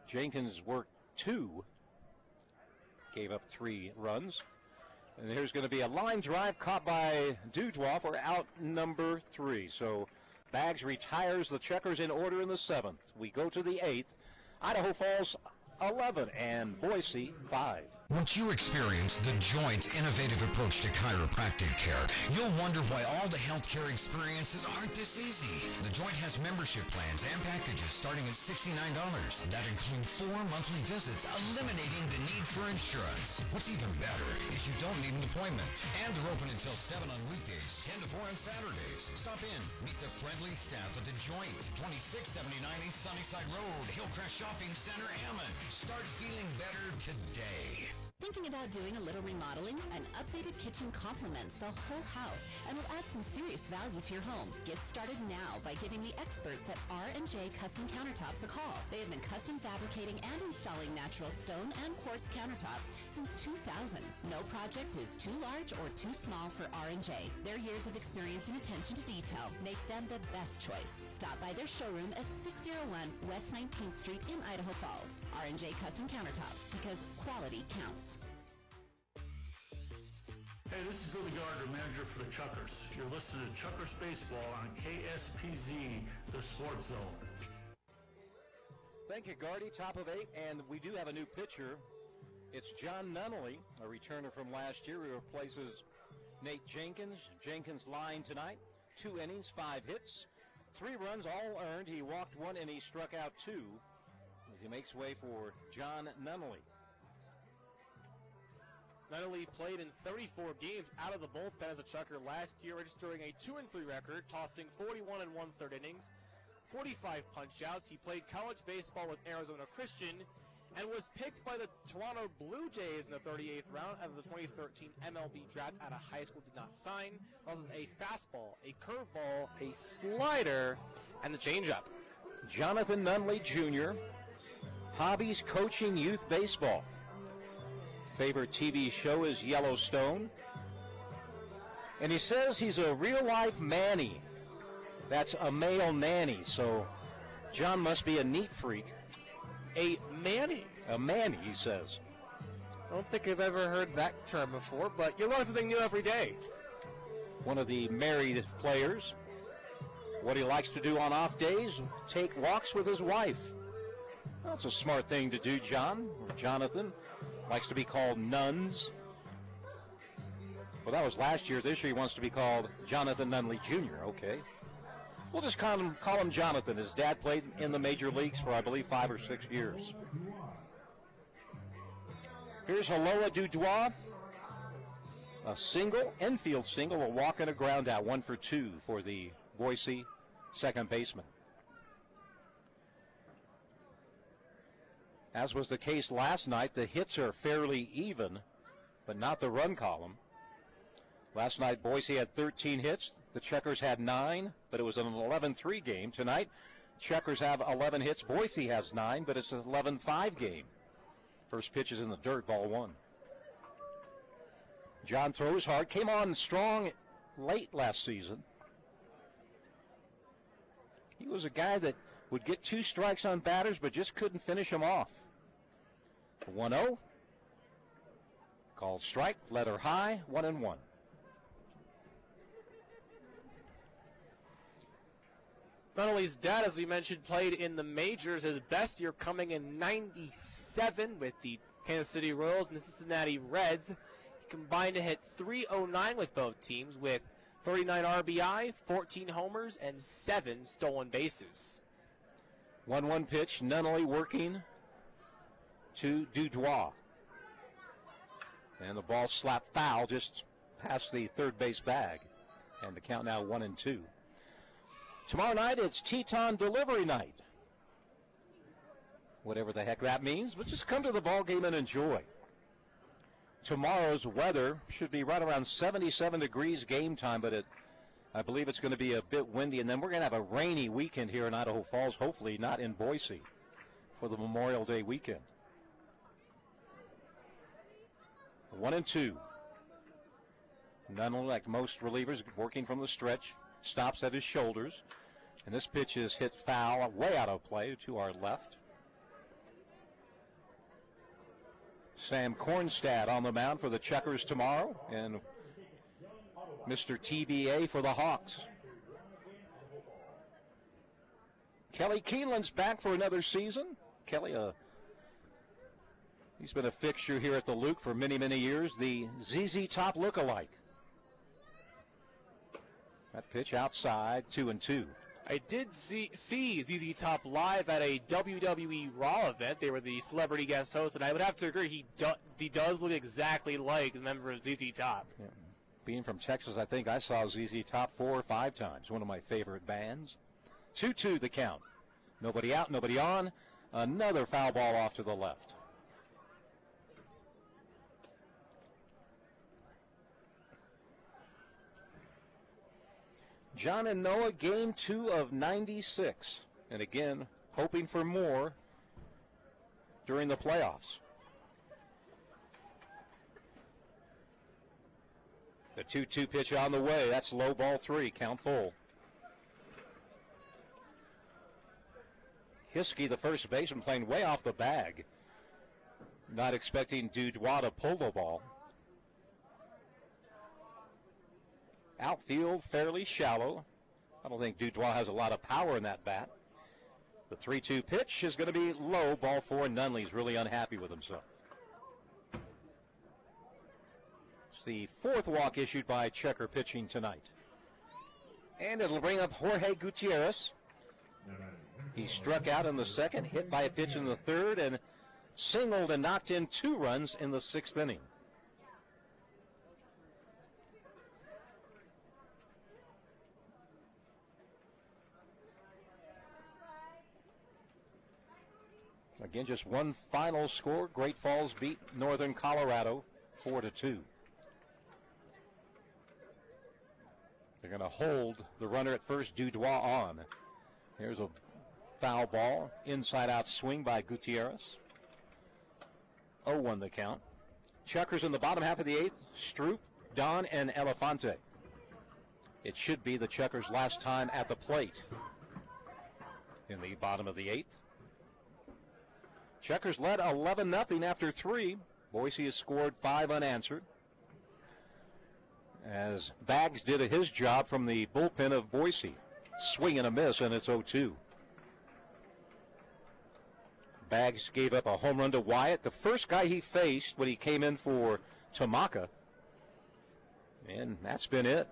[SPEAKER 8] Jenkins worked 2, gave up 3 runs. And there's going to be a line drive caught by Dutoit for out number 3. So Baggs retires the Chukers in order in the 7th. We go to the 8th. Idaho Falls 11 and Boise 5.
[SPEAKER 21] Once you experience the Joint's innovative approach to chiropractic care, you'll wonder why all the healthcare experiences aren't this easy. The Joint has membership plans and packages starting at $69 that include 4 monthly visits, eliminating the need for insurance. What's even better is you don't need an appointment. And they're open until 7 on weekdays, 10 to 4 on Saturdays. Stop in. Meet the friendly staff at the Joint, 2679 East Sunnyside Road, Hillcrest Shopping Center, Ammon. Start feeling better today.
[SPEAKER 14] Thinking about doing a little remodeling? An updated kitchen complements the whole house and will add some serious value to your home. Get started now by giving the experts at R&J Custom Countertops a call. They have been custom fabricating and installing natural stone and quartz countertops since 2000. No project is too large or too small for R&J. Their years of experience and attention to detail make them the best choice. Stop by their showroom at 601 West 19th Street in Idaho Falls. R&J Custom Countertops, because quality counts.
[SPEAKER 2] Hey, this is Billy Gardner, manager for the Chukers. You're listening to Chukers Baseball on KSPZ, the Sports Zone.
[SPEAKER 8] Thank you, Gardy. Top of 8, and we do have a new pitcher. It's John Nunnally, a returner from last year, who replaces Nate Jenkins. Jenkins line tonight, 2 innings, 5 hits, 3 runs, all earned. He walked 1 and he struck out 2 as he makes way for John Nunnally.
[SPEAKER 13] Nunnally played in 34 games out of the bullpen as a Chucker last year, registering a 2-3 record, tossing 41 1/3 innings, 45 punch-outs. He played college baseball with Arizona Christian and was picked by the Toronto Blue Jays in the 38th round of the 2013 MLB draft out of high school. Did not sign. Tosses a fastball, a curveball, a slider, and the changeup.
[SPEAKER 8] Jonathan Nunnally Jr., hobbies coaching youth baseball. Favorite TV show is Yellowstone. And he says he's a real-life Manny. That's a male nanny, so John must be a neat freak.
[SPEAKER 13] A Manny?
[SPEAKER 8] A Manny, he says.
[SPEAKER 13] I don't think I've ever heard that term before, but you learn something new every day.
[SPEAKER 8] One of the married players. What he likes to do on off days, take walks with his wife. That's a smart thing to do, John, or Jonathan. Likes to be called Nuns. Well, that was last year. This year he wants to be called Jonathan Nunnally Jr., okay. We'll just call him Jonathan. His dad played in the major leagues for, I believe, 5 or 6 years. Here's Haloa Dutoit. A single, infield single, a walk and a ground out, 1 for 2 for the Boise second baseman. As was the case last night, the hits are fairly even, but not the run column. Last night, Boise had 13 hits. The Chukers had 9, but it was an 11-3 game. Tonight, Chukers have 11 hits. Boise has 9, but it's an 11-5 game. First pitch is in the dirt, ball 1. John throws hard, came on strong late last season. He was a guy that would get 2 strikes on batters, but just couldn't finish them off. 1-0. Called strike, letter high, 1-1.
[SPEAKER 13] Nunnally's dad, as we mentioned, played in the majors. His best year coming in '97 with the Kansas City Royals and the Cincinnati Reds. He combined to hit .309 with both teams, with 39 RBI, 14 homers, and 7 stolen bases.
[SPEAKER 8] 1-1 pitch, Nunnally working to Dudois. And the ball slapped foul just past the third base bag. And the count now 1-2. Tomorrow night, it's Teton delivery night. Whatever the heck that means, but just come to the ball game and enjoy. Tomorrow's weather should be right around 77 degrees game time, but I believe it's going to be a bit windy, and then we're going to have a rainy weekend here in Idaho Falls, hopefully not in Boise, for the Memorial Day weekend. 1-2. Nunnally, like most relievers, working from the stretch, stops at his shoulders, and this pitch is hit foul, way out of play to our left. Sam Kornstad on the mound for the Chukars tomorrow, and Mr. TBA for the Hawks. Kelly Keeneland's back for another season. Kelly, he's been a fixture here at the Luke for many, many years, the ZZ Top lookalike. That pitch outside, 2-2.
[SPEAKER 13] I did see ZZ Top live at a WWE Raw event. They were the celebrity guest host, and I would have to agree, he does look exactly like a member of ZZ Top.
[SPEAKER 8] Yeah. Being from Texas, I think I saw ZZ Top 4 or 5 times, one of my favorite bands. 2-2 the count. Nobody out, nobody on. Another foul ball off to the left. John and Noah, game 2 of 96. And again, hoping for more during the playoffs. The 2-2 pitch on the way. That's low ball 3, count full. Hiskey, the first baseman, playing way off the bag. Not expecting Dudois to pull the ball. Outfield fairly shallow. I don't think Dudois has a lot of power in that bat. The 3-2 pitch is going to be low, ball 4. Nunnally's really unhappy with himself. It's the 4th walk issued by Checker pitching tonight. And it'll bring up Jorge Gutierrez. He struck out in the 2nd, hit by a pitch in the 3rd, and singled and knocked in 2 runs in the 6th inning. Again, just one final score. Great Falls beat Northern Colorado 4-2. They're going to hold the runner at first, Dudois, on. Here's a foul ball. Inside-out swing by Gutierrez. 0-1 the count. Chukars in the bottom half of the 8th. Stroop, Don, and Elefante. It should be the Chukars' last time at the plate in the bottom of the 8th. Chukars led 11-0 after 3. Boise has scored 5 unanswered, as Baggs did his job from the bullpen of Boise. Swing and a miss, and it's 0-2. Baggs gave up a home run to Wyatt, the first guy he faced when he came in for Tamaka. And that's been it.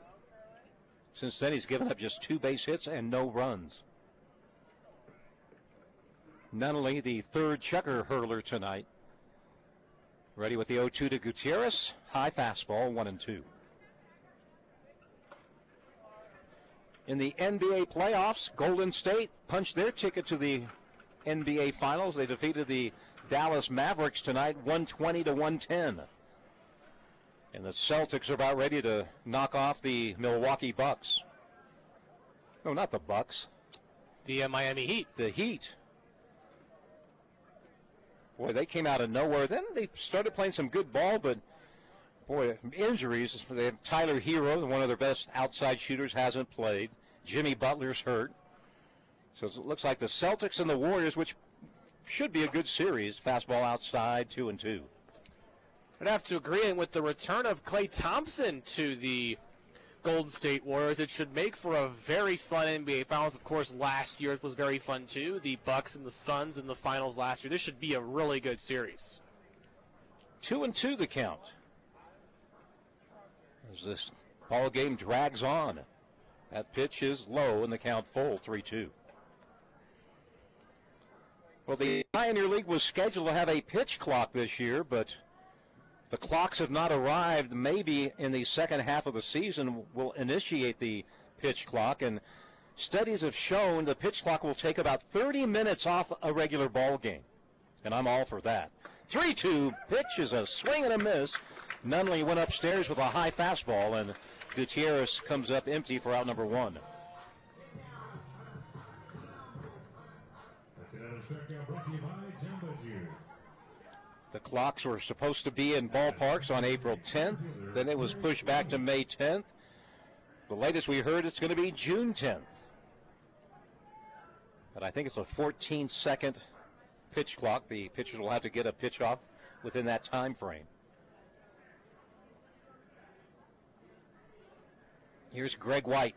[SPEAKER 8] Since then, he's given up just 2 base hits and no runs. Nunnally, the 3rd Chukar hurler tonight. Ready with the 0-2 to Gutierrez. High fastball, 1-2. In the NBA playoffs, Golden State punched their ticket to the NBA Finals. They defeated the Dallas Mavericks tonight, 120-110. And the Celtics are about ready to knock off the Milwaukee Bucks. No, not the Bucks.
[SPEAKER 13] The Miami Heat.
[SPEAKER 8] The Heat. Boy, they came out of nowhere. Then they started playing some good ball, but, boy, injuries. They have Tyler Hero, one of their best outside shooters, hasn't played. Jimmy Butler's hurt. So it looks like the Celtics and the Warriors, which should be a good series. Fastball outside, 2-2.
[SPEAKER 13] I'd have to agree, and with the return of Klay Thompson to the Golden State Warriors, it should make for a very fun NBA Finals. Of course, last year's was very fun too. The Bucks and the Suns in the finals last year. This should be a really good series.
[SPEAKER 8] 2-2 the count. As this ball game drags on. That pitch is low and the count full, 3-2. Well, the Pioneer League was scheduled to have a pitch clock this year, but the clocks have not arrived. Maybe in the second half of the season we'll initiate the pitch clock, and studies have shown the pitch clock will take about 30 minutes off a regular ball game, and I'm all for that. 3-2 pitch is a swing and a miss. Nunley went upstairs with a high fastball, and Gutierrez comes up empty for out number one. The clocks were supposed to be in ballparks on April 10th. Then it was pushed back to May 10th. The latest we heard, it's going to be June 10th. But I think it's a 14-second pitch clock. The pitchers will have to get a pitch off within that time frame. Here's Greg White.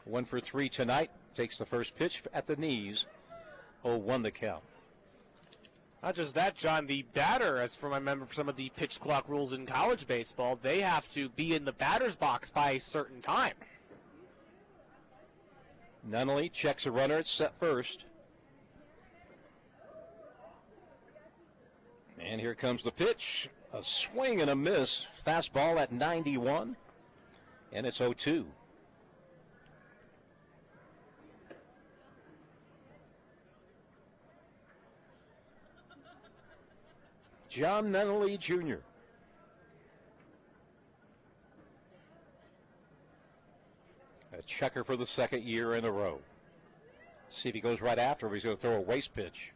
[SPEAKER 8] 1 for 3 tonight. Takes the first pitch at the knees. 0-1 the count.
[SPEAKER 13] Not just that, John, the batter, as from I remember some of the pitch clock rules in college baseball, they have to be in the batter's box by a certain time.
[SPEAKER 8] Nunley checks a runner at set first. And here comes the pitch. A swing and a miss. Fastball at 91. And it's 0-2. John Nunley Jr. A checker for the second year in a row. See if he goes right after him. He's going to throw a waste pitch.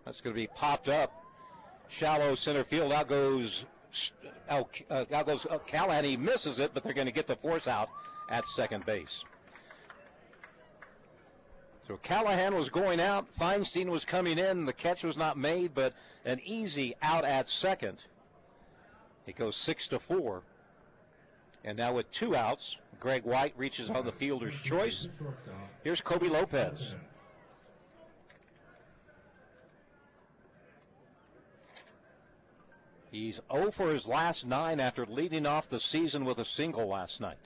[SPEAKER 8] That's going to be popped up. Shallow center field. Out goes Callahan. He misses it, but they're going to get the force out at second base. So Callahan was going out. Feinstein was coming in. The catch was not made, but an easy out at second. It goes 6-4. And now with 2 outs, Greg White reaches on the fielder's choice. Here's Kobe Lopez. He's 0 for his last 9 after leading off the season with a single last night.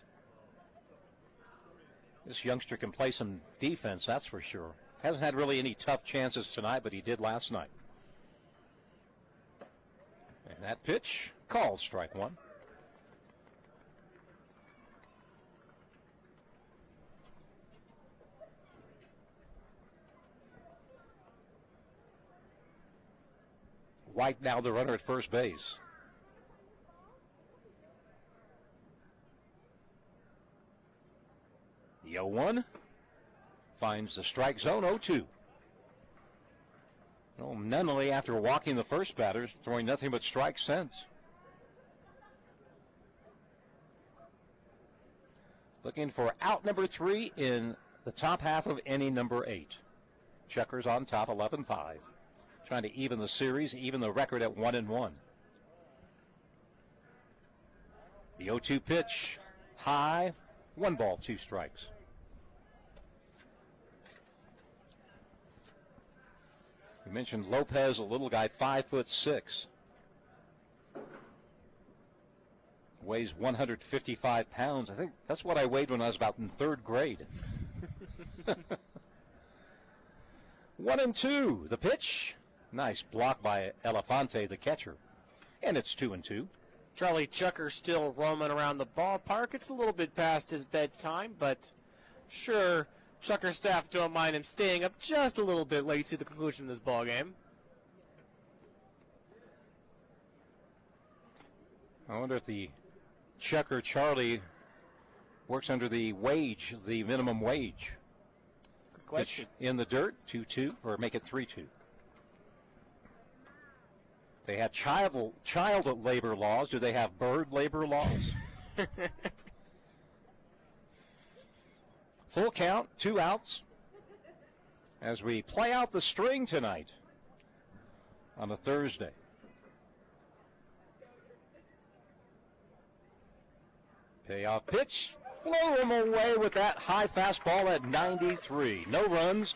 [SPEAKER 8] This youngster can play some defense, that's for sure. Hasn't had really any tough chances tonight, but he did last night. And that pitch, called strike one. White now the runner at first base. The 0-1 finds the strike zone. 0-2. Well, Nunley, after walking the first batter, throwing nothing but strikes since. Looking for out number 3 in the top half of inning number 8. Chukers on top, 11-5. Trying to even the series, even the record at 1-1. The 0-2 pitch, high, 1 ball, 2 strikes. We mentioned Lopez, a little guy, 5'6". Weighs 155 pounds. I think that's what I weighed when I was about in 3rd grade. 1-2, the pitch. Nice block by Elefante, the catcher. And it's 2-2.
[SPEAKER 13] Charlie Chucker still roaming around the ballpark. It's a little bit past his bedtime, but sure, Chucker staff don't mind him staying up just a little bit late to the conclusion of this ball game.
[SPEAKER 8] I wonder if the Chucker Charlie works under the wage, the minimum wage.
[SPEAKER 13] Good question.
[SPEAKER 8] Pitch in the dirt, 2-2, or make it 3-2. They have child labor laws. Do they have bird labor laws? Full count, 2 outs. as we play out the string tonight on a Thursday. Payoff pitch. Blow him away with that high fastball at 93. No runs,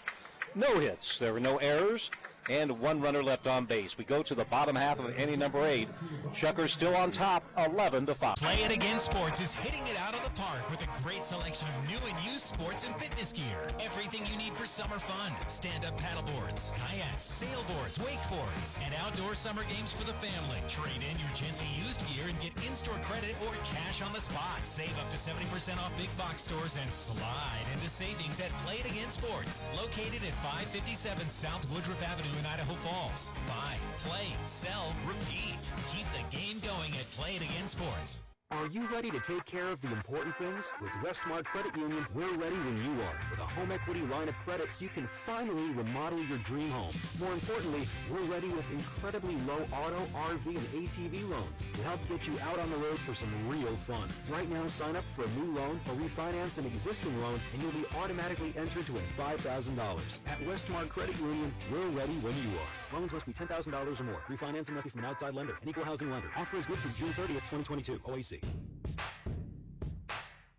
[SPEAKER 8] no hits. There were no errors, and one runner left on base. We go to the bottom half of inning number 8. Chukars still on top, 11-5.
[SPEAKER 9] Play It Again Sports is hitting it out of the park with a great selection of new and used sports and fitness gear. Everything you need for summer fun. Stand-up paddleboards, kayaks, sailboards, wakeboards, and outdoor summer games for the family. Trade in your gently used gear and get in-store credit or cash on the spot. Save up to 70% off big box stores and slide into savings at Play It Again Sports. Located at 557 South Woodruff Avenue in Idaho Falls. Buy, play, sell, repeat. Keep the game going at Play It Again Sports.
[SPEAKER 15] Are you ready to take care of the important things? With Westmart Credit Union, we're ready when you are. With a home equity line of credits, you can finally remodel your dream home. More importantly, we're ready with incredibly low auto, RV, and ATV loans to help get you out on the road for some real fun. Right now, sign up for a new loan or refinance an existing loan, and you'll be automatically entered to win $5,000. At Westmart Credit Union, we're ready when you are. Loans must be $10,000 or more. Refinancing must be from an outside lender, an equal housing lender. Offer is good through June 30th, 2022. OAC.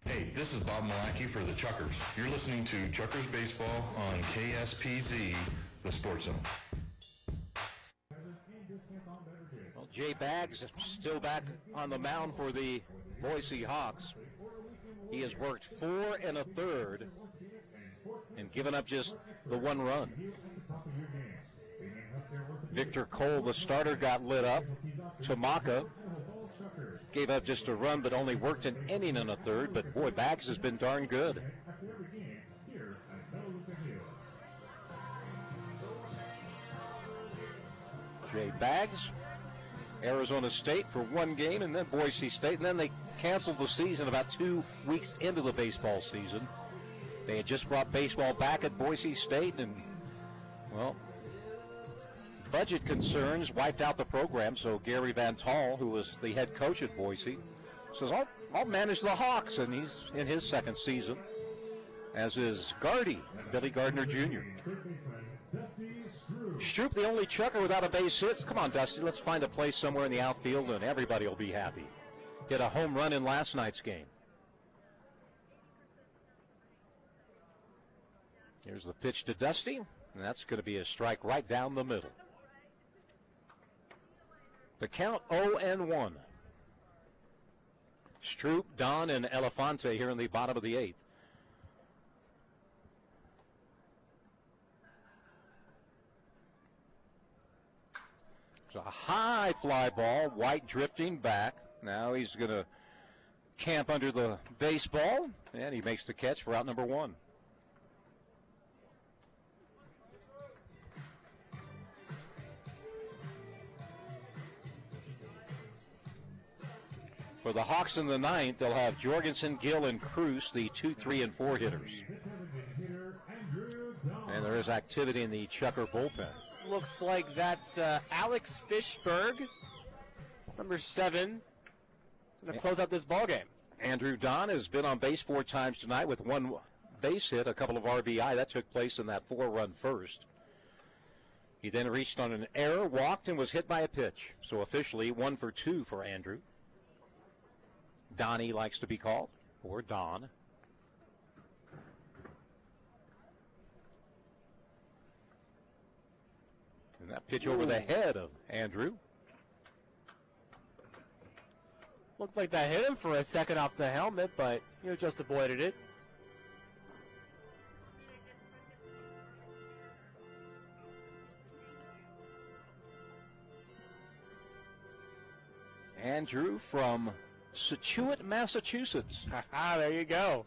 [SPEAKER 17] Hey, this is Bob Malachy for the Chukers. You're listening to Chukers Baseball on KSPZ, the Sports Zone.
[SPEAKER 8] Well, Jay Baggs still back on the mound for the Boise Hawks. He has worked 4 1/3 and given up just the 1 run. Victor Cole, the starter, got lit up. Tamaka gave up just a run, but only worked an inning and a third. But boy, Baggs has been darn good. Jay Baggs, Arizona State for 1 game, and then Boise State, and then they canceled the season about 2 weeks into the baseball season. They had just brought baseball back at Boise State, and, well, budget concerns wiped out the program, so Gary Van Tall, who was the head coach at Boise, says, I'll manage the Hawks, and he's in his 2nd season, as is Gardy, Billy Gardner Jr. Stroop, the only Chucker without a base hit. Come on, Dusty, let's find a place somewhere in the outfield, and everybody will be happy. Hit a home run in last night's game. Here's the pitch to Dusty, and that's going to be a strike right down the middle. The count 0-1. Stroop, Don, and Elefante here in the bottom of the 8th. It's a high fly ball, White drifting back. Now he's going to camp under the baseball, and he makes the catch for out number 1. For the Hawks in the 9th, they'll have Jorgensen, Gill, and Cruz, the 2, 3, and 4 hitters. And there is activity in the Chucker bullpen.
[SPEAKER 13] Looks like that's Alex Fishberg, number 7, going to close out this ballgame.
[SPEAKER 8] Andrew Don has been on base 4 times tonight with 1 base hit, a couple of RBI. That took place in that 4-run first. He then reached on an error, walked, and was hit by a pitch. So officially 1 for 2 for Andrew. Donnie likes to be called, or Don. And that pitch over the head of Andrew.
[SPEAKER 13] Looked like that hit him for a second off the helmet, but just avoided it.
[SPEAKER 8] Andrew from Scituate, Massachusetts.
[SPEAKER 13] There you go.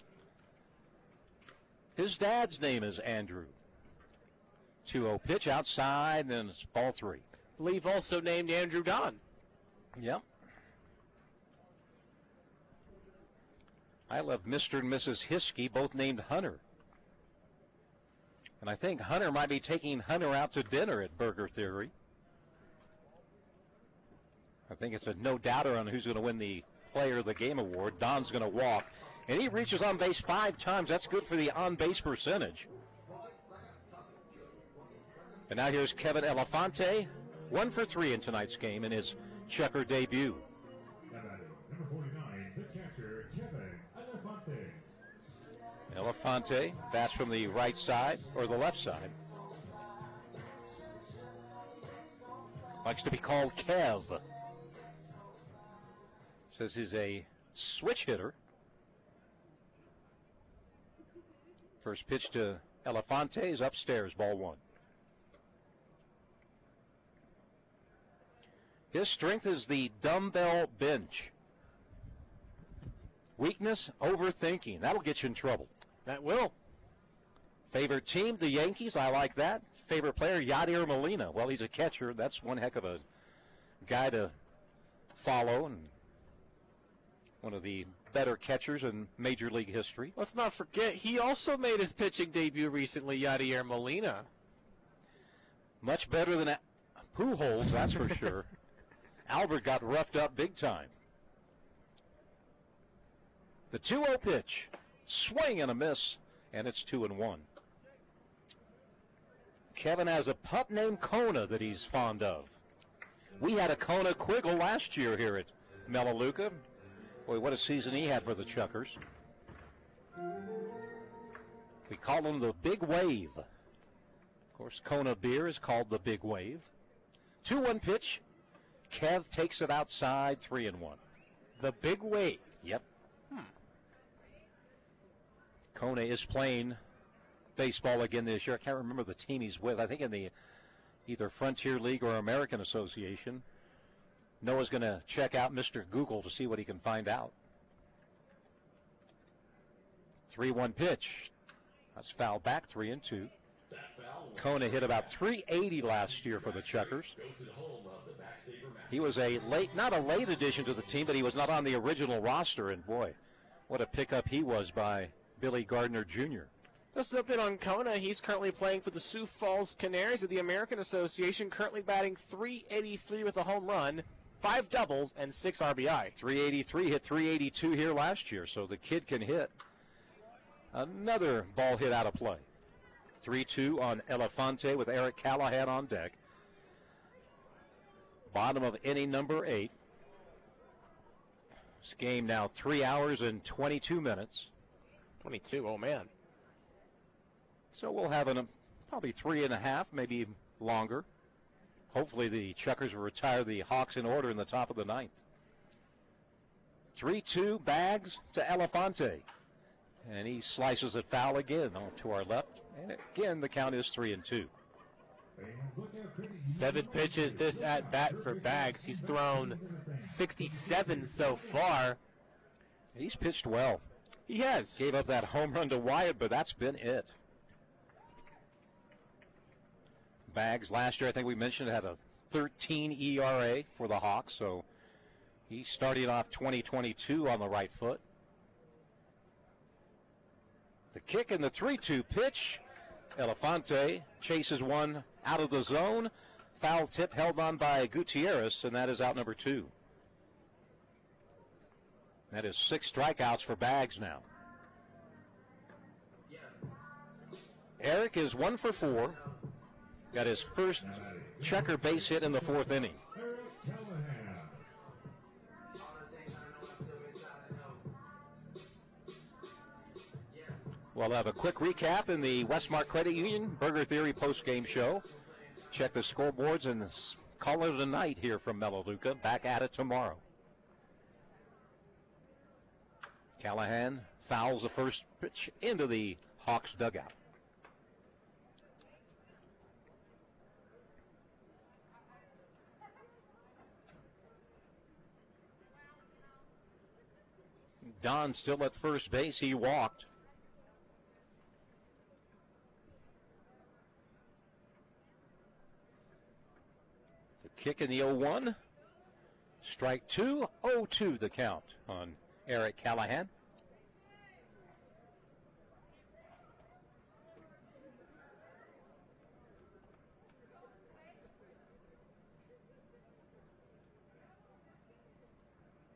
[SPEAKER 8] His dad's name is Andrew. 2-0 pitch outside, and it's ball 3.
[SPEAKER 13] I believe also named Andrew Don.
[SPEAKER 8] Yep. I love Mr. and Mrs. Hiskey, both named Hunter. And I think Hunter might be taking Hunter out to dinner at Burger Theory. I think it's a no-doubter on who's going to win the Player of the Game award. Don's going to walk. And he reaches on base 5 times. That's good for the on-base percentage. And now here's Kevin Elefante, 1 for 3 in tonight's game in his Chucker debut.
[SPEAKER 7] Number 49, the catcher, Kevin Elefante.
[SPEAKER 8] Elefante bats from the right side, or the left side. Likes to be called Kev. Says he's a switch hitter. First pitch to Elefante is upstairs, ball 1. His strength is the dumbbell bench. Weakness, overthinking. That'll get you in trouble.
[SPEAKER 13] That will.
[SPEAKER 8] Favorite team, the Yankees. I like that. Favorite player, Yadier Molina. Well, he's a catcher. That's one heck of a guy to follow, and one of the better catchers in Major League history.
[SPEAKER 13] Let's not forget, he also made his pitching debut recently, Yadier Molina.
[SPEAKER 8] Much better than Pujols, that's for sure. Albert got roughed up big time. The 2-0 pitch. Swing and a miss, and it's 2-1. Kevin has a pup named Kona that he's fond of. We had a Kona Quiggle last year here at Melaleuca. Boy, what a season he had for the Chukars. We call him the Big Wave. Of course, Kona beer is called the Big Wave. 2-1 pitch. Kev takes it outside, 3-1.
[SPEAKER 13] The Big Wave.
[SPEAKER 8] Yep. Kona is playing baseball again this year. I can't remember the team he's with. I think in the either Frontier League or American Association. Noah's going to check out Mr. Google to see what he can find out. 3-1 pitch. That's fouled back, 3-2. Kona hit about 380 last year for the Chukars. He was a late, not a late addition to the team, but he was not on the original roster. And boy, what a pickup he was by Billy Gardner Jr.
[SPEAKER 13] Just a bit on Kona. He's currently playing for the Sioux Falls Canaries of the American Association, currently batting .383 with a home run, 5 doubles, and 6 RBI.
[SPEAKER 8] 383, hit 382 here last year, so the kid can hit. Another ball hit out of play. 3-2 on Elefante with Eric Callahan on deck. Bottom of inning number 8. This game now 3 hours and 22 minutes.
[SPEAKER 13] 22, oh man.
[SPEAKER 8] So we'll have probably 3.5, maybe longer. Hopefully the Chukars will retire the Hawks in order in the top of the 9th. 3-2, Bags to Elefante. And he slices it foul again to our left. And again, the count is 3-2.
[SPEAKER 13] 7 pitches this at bat for Bags. He's thrown 67 so far.
[SPEAKER 8] He's pitched well.
[SPEAKER 13] He has.
[SPEAKER 8] Gave up that home run to Wyatt, but that's been it. Bags last year, I think we mentioned, had a 13 ERA for the Hawks, so he's starting off 2022 on the right foot. The kick and the 3-2 pitch. Elefante chases one out of the zone. Foul tip held on by Gutierrez, and that is out number 2. That is 6 strikeouts for Bags now. Eric is 1 for 4. Got his first checker base hit in the 4th inning. We'll have a quick recap in the Westmark Credit Union Burger Theory post-game show. Check the scoreboards and call it a night here from Melaleuca. Back at it tomorrow. Callahan fouls the first pitch into the Hawks dugout. Don still at first base. He walked. The kick in the 0-1. Strike 2. 0-2 the count on Eric Callahan.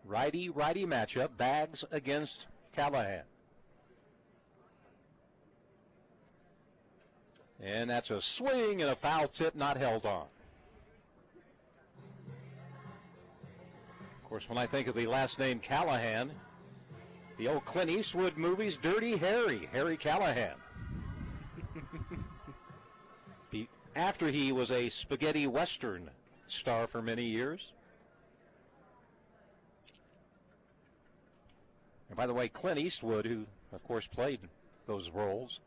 [SPEAKER 8] Righty-righty matchup. Bags against Callahan. And that's a swing and a foul tip not held on. Of course, when I think of the last name Callahan, the old Clint Eastwood movies, Dirty Harry, Harry Callahan. After he was a spaghetti western star for many years. And by the way, Clint Eastwood, who of course played those roles,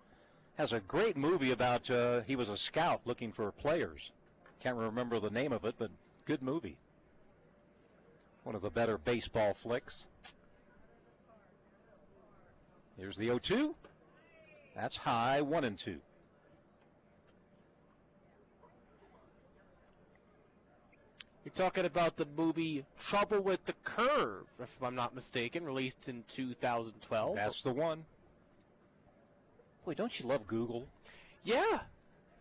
[SPEAKER 8] has a great movie about he was a scout looking for players. Can't remember the name of it, but good movie. One of the better baseball flicks. Here's the 0-2. That's high, 1-2.
[SPEAKER 13] You're talking about the movie Trouble with the Curve, if I'm not mistaken, released in 2012.
[SPEAKER 8] That's the one. Boy, don't you love Google?
[SPEAKER 13] Yeah.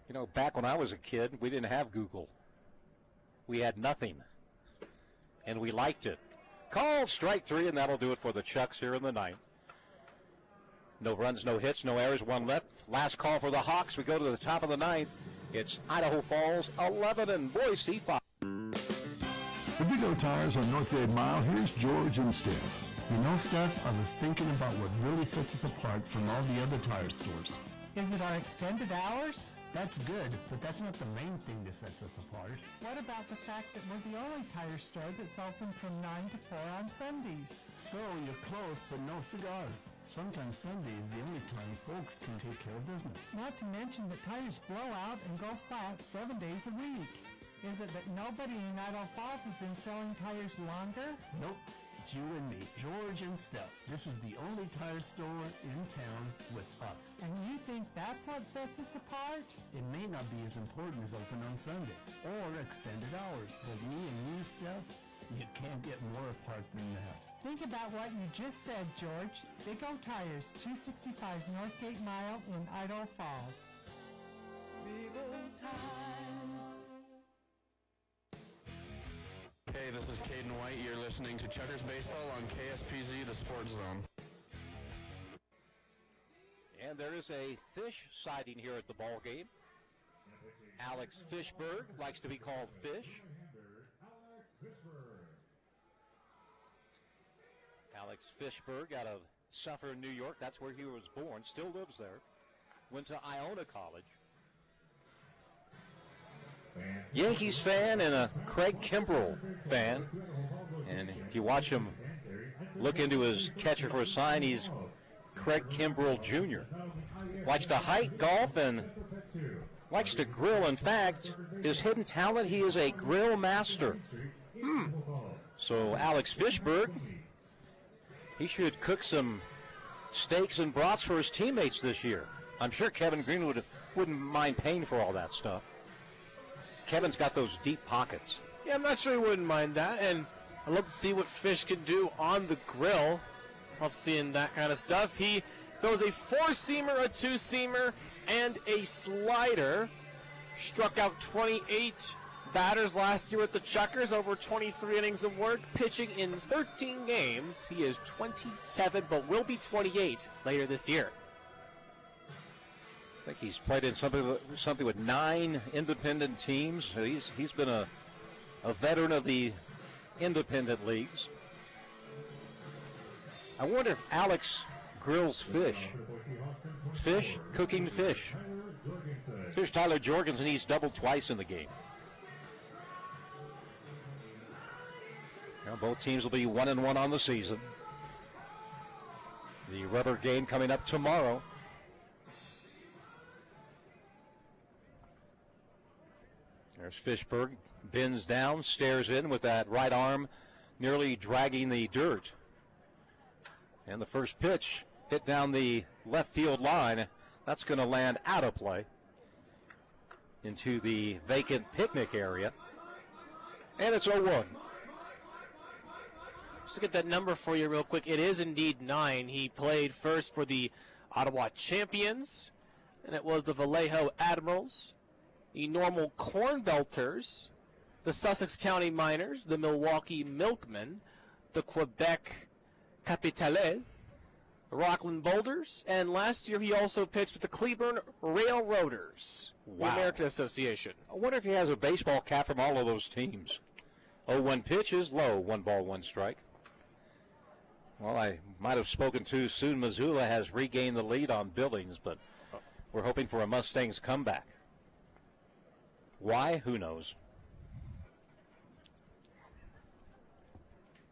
[SPEAKER 8] You know, back when I was a kid, we didn't have Google. We had nothing. And we liked it. Call strike 3, and that'll do it for the Chucks here in the ninth. No runs, no hits, no errors, one left. Last call for the Hawks. We go to the top of the ninth. It's Idaho Falls 11 and Boise 5.
[SPEAKER 11] For Big O Tires on Northgate Mile, here's George and Steph.
[SPEAKER 12] You know, Steph, I was thinking about what really sets us apart from all the other tire stores.
[SPEAKER 22] Is it our extended hours?
[SPEAKER 12] That's good, but that's not the main thing that sets us apart.
[SPEAKER 22] What about the fact that we're the only tire store that's open from 9 to 4 on Sundays?
[SPEAKER 12] So, you're close, but no cigar. Sometimes Sunday is the only time folks can take care of business.
[SPEAKER 22] Not to mention that tires blow out and go flat 7 days a week. Is it that nobody in Idaho Falls has been selling tires longer?
[SPEAKER 12] Nope. It's you and me, George and Steph. This is the only tire store in town with us.
[SPEAKER 22] And you think that's what sets us apart?
[SPEAKER 12] It may not be as important as open on Sundays or extended hours, but me and you, Steph, you can't get more apart than that.
[SPEAKER 22] Think about what you just said, George. Big O Tires, 265 Northgate Mile in Idaho Falls. Big O Tires.
[SPEAKER 20] Hey, this is Caden White. You're listening to Chukers Baseball on KSPZ, the Sports Zone.
[SPEAKER 8] And there is a fish sighting here at the ball game. Alex Fishberg likes to be called Fish. Alex Fishberg out of Suffern, New York. That's where he was born. Still lives there. Went to Iona College. Yankees fan and a Craig Kimbrell fan. And if you watch him look into his catcher for a sign, he's Craig Kimbrell Jr. Likes to hike, golf, and likes to grill. In fact, his hidden talent, he is a grill master. So Alex Fishberg, he should cook some steaks and brats for his teammates this year. I'm sure Kevin Greenwood wouldn't mind paying for all that stuff. Kevin's got those deep pockets.
[SPEAKER 13] Yeah, I'm not sure he wouldn't mind that, and I'd love to see what Fish can do on the grill. Love seeing that kind of stuff. He throws a 4-seamer, a 2-seamer, and a slider. Struck out 28 batters last year with the Chukers, over 23 innings of work, pitching in 13 games. He is 27, but will be 28 later this year.
[SPEAKER 8] I think he's played in something with 9 independent teams. He's been a veteran of the independent leagues. I wonder if Alex grills fish. Fish, cooking fish. Here's Tyler Jorgensen. He's doubled twice in the game. Now both teams will be 1-1 on the season. The rubber game coming up tomorrow. There's Fishberg, bends down, stares in with that right arm, nearly dragging the dirt. And the first pitch hit down the left field line. That's going to land out of play into the vacant picnic area. And it's 0-1.
[SPEAKER 13] Just to get that number for you real quick, it is indeed 9. He played first for the Ottawa Champions, and it was the Vallejo Admirals, the Normal Corn Belters, the Sussex County Miners, the Milwaukee Milkmen, the Quebec Capitale, the Rockland Boulders, and last year he also pitched with the Cleburne Railroaders, the American Association.
[SPEAKER 8] I wonder if he has a baseball cap from all of those teams. 0-1 pitch is low, 1 ball, 1 strike. Well, I might have spoken too soon. Missoula has regained the lead on Billings, but we're hoping for a Mustangs comeback. Why? Who knows?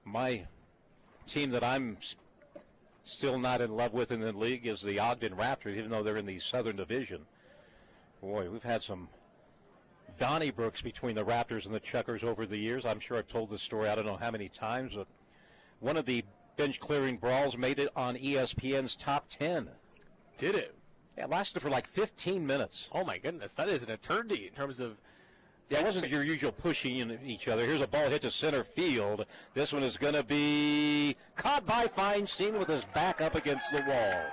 [SPEAKER 8] My team that I'm still not in love with in the league is the Ogden Raptors, even though they're in the Southern Division. Boy, we've had some Donnybrooks between the Raptors and the Chukars over the years. I'm sure I've told this story I don't know how many times, but one of the bench-clearing brawls made it on ESPN's top 10.
[SPEAKER 13] Did it?
[SPEAKER 8] Yeah, it lasted for like 15 minutes.
[SPEAKER 13] Oh, my goodness. That is an eternity in terms of...
[SPEAKER 8] Yeah, it wasn't your usual pushing in each other. Here's a ball hit to center field. This one is going to be caught by Feinstein with his back up against the wall.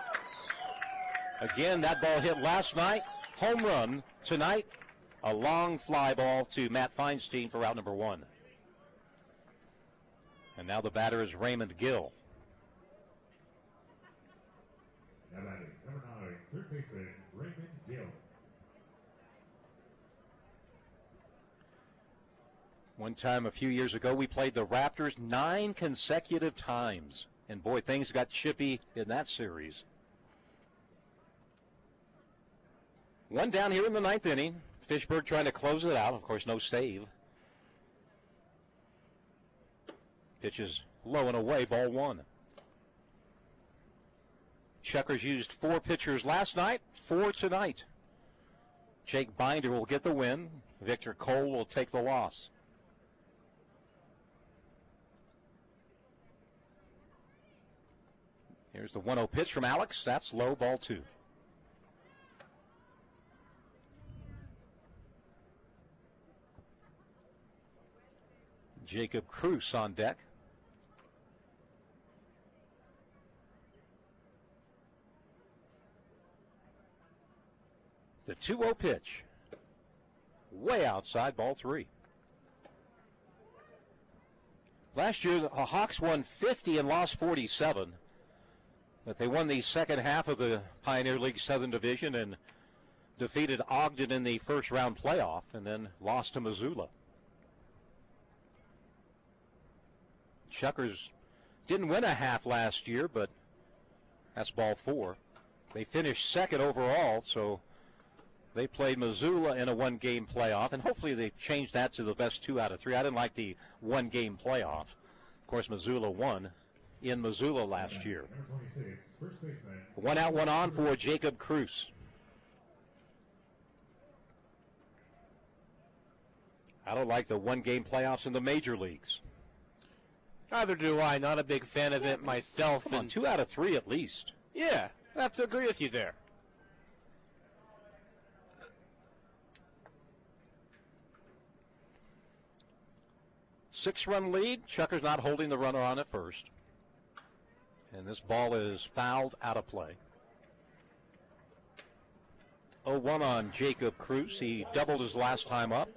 [SPEAKER 8] Again, that ball hit last night. Home run tonight. A long fly ball to Matt Feinstein for out number 1. And now the batter is Raymond Gill.
[SPEAKER 7] Now batting, number 9, third baseman, Raymond Gill.
[SPEAKER 8] One time a few years ago, we played the Raptors 9 consecutive times. And boy, things got chippy in that series. One down here in the 9th inning. Fishberg trying to close it out. Of course, no save. Pitch is low and away, ball 1. Chukars used 4 pitchers last night, 4 tonight. Jake Binder will get the win. Victor Cole will take the loss. Here's the 1-0 pitch from Alex. That's low, ball 2. Jacob Cruz on deck. The 2-0 pitch. Way outside, ball 3. Last year, the Hawks won 50 and lost 47. But they won the second half of the Pioneer League Southern Division and defeated Ogden in the first round playoff and then lost to Missoula. Chukars didn't win a half last year, but that's ball 4. They finished second overall, so they played Missoula in a 1-game playoff, and hopefully they've changed that to the best 2 out of 3. I didn't like the 1-game playoff. Of course, Missoula won in Missoula last year. 1 out, 1 on for Jacob Cruz. I don't like the 1-game playoffs in the major leagues.
[SPEAKER 13] Neither do I. Not a big fan of it myself.
[SPEAKER 8] Come on, 2 out of 3 at least.
[SPEAKER 13] Yeah, I have to agree with you there.
[SPEAKER 8] Six-run lead. Chukars not holding the runner on at first. And this ball is fouled out of play. 0-1 on Jacob Cruz. He doubled his last time up.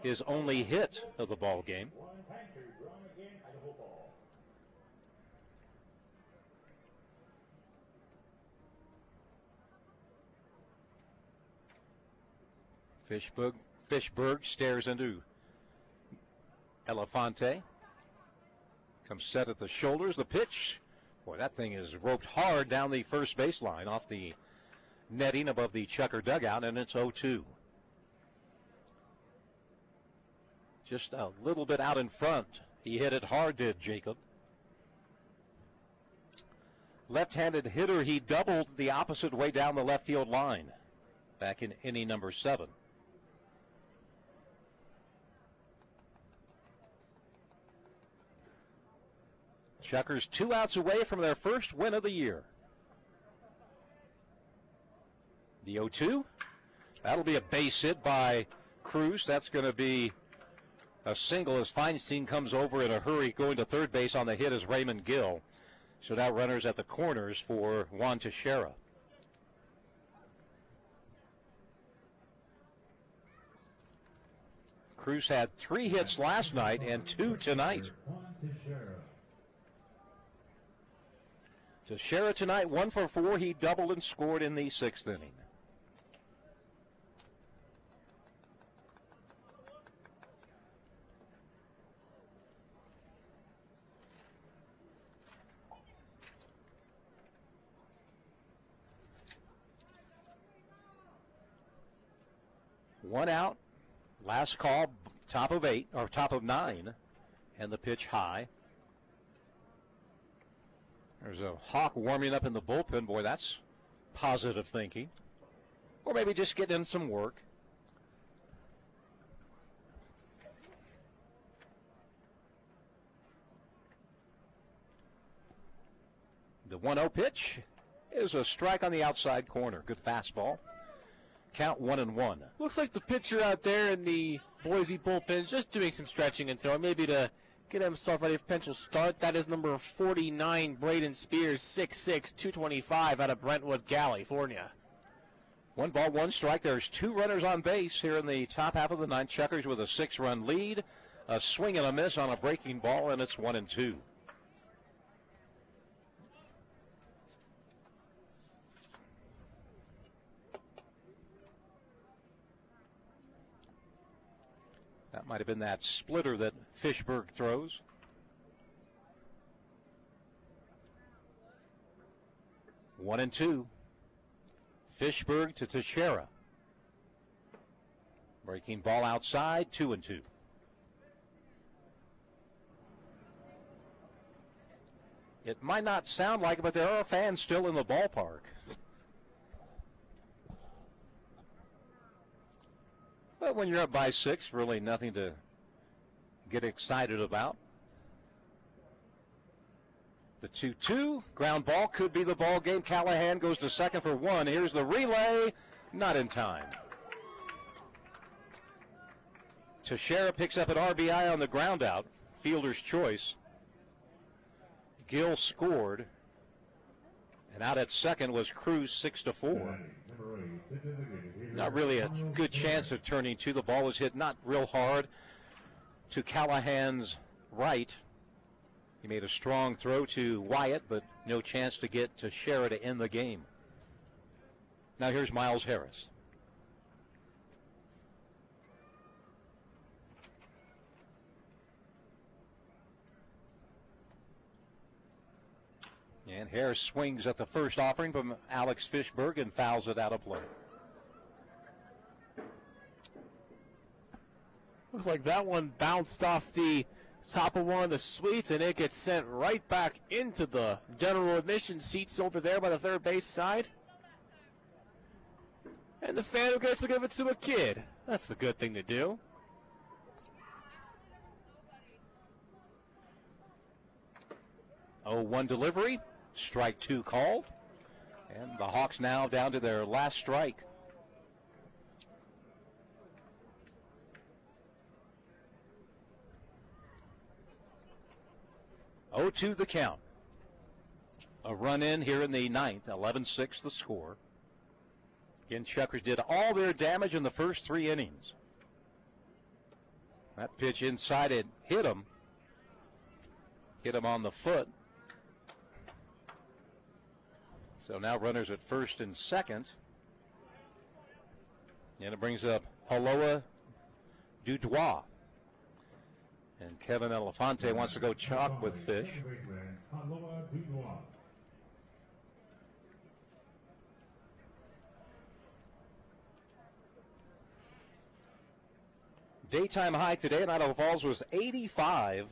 [SPEAKER 8] His only hit of the ball game. Fishberg stares into Elefante. Comes set at the shoulders. The pitch. Boy, that thing is roped hard down the first baseline off the netting above the Chukar dugout, and it's 0-2. Just a little bit out in front. He hit it hard, did Jacob. Left-handed hitter, he doubled the opposite way down the left field line back in inning number 7. Chukars 2 outs away from their first win of the year. The 0-2. That'll be a base hit by Cruz. That's going to be a single as Feinstein comes over in a hurry. Going to third base on the hit is Raymond Gill. So now runners at the corners for Juan Teixeira. Cruz had 3 hits last night and 2 tonight. Teixeira tonight, 1 for 4. He doubled and scored in the 6th inning. One out. Last call, top of 8, or top of 9. And the pitch high. There's a Hawk warming up in the bullpen. Boy, that's positive thinking. Or maybe just getting in some work. The 1-0 pitch is a strike on the outside corner. Good fastball. Count 1-1.
[SPEAKER 13] Looks like the pitcher out there in the Boise bullpen is just doing some stretching and throwing, maybe to get himself ready for potential start. That is number 49, Braden Spears, 6'6", 225 out of Brentwood, California.
[SPEAKER 8] 1 ball, 1 strike. There's 2 runners on base here in the top half of the 9th. Chukers with a 6-run lead. A swing and a miss on a breaking ball, and it's 1-2. That might have been that splitter that Fishberg throws. One and two. Fishberg to Teixeira. Breaking ball outside, 2-2. It might not sound like it, but there are fans still in the ballpark. But when you're up by 6, really nothing to get excited about. The 2-2 ground ball could be the ball game. Callahan goes to second for 1. Here's the relay, not in time. Teixeira picks up an RBI on the ground out. Fielder's choice. Gill scored. And out at second was Cruz, 6-4. Not really a good chance of turning 2. The ball was hit not real hard to Callahan's right. He made a strong throw to Wyatt, but no chance to get Teixeira to end the game. Now here's Miles Harris. And Harris swings at the first offering from Alex Fishberg and fouls it out of play.
[SPEAKER 13] Looks like that one bounced off the top of one of the suites, and it gets sent right back into the general admission seats over there by the third base side. And the fan who gets to give it to a kid. That's the good thing to do.
[SPEAKER 8] Oh, 1 delivery. Strike 2 called. And the Hawks now down to their last strike. 0-2 the count. A run in here in the 9th, 11-6 the score. Again, Chukers did all their damage in the first 3 innings. That pitch inside it hit him. Hit him on the foot. So now runners at first and second. And it brings up Haloa Dudois. And Kevin Elefante wants to go chalk with Fish. Daytime high today in Idaho Falls was 85.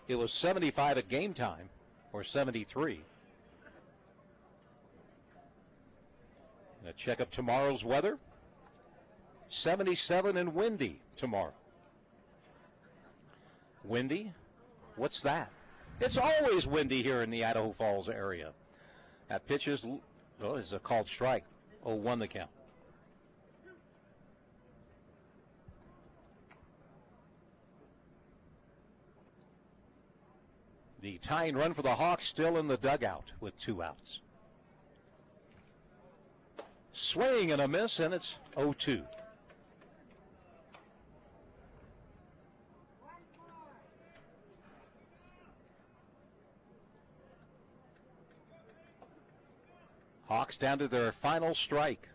[SPEAKER 8] It was 75 at game time, or 73. And a check of tomorrow's weather. 77 and windy tomorrow. Windy? What's that? It's always windy here in the Idaho Falls area. That pitch is a called strike. 0-1 the count. The tying run for the Hawks still in the dugout with 2 outs. Swing and a miss, and it's 0-2. Hawks down to their final strike.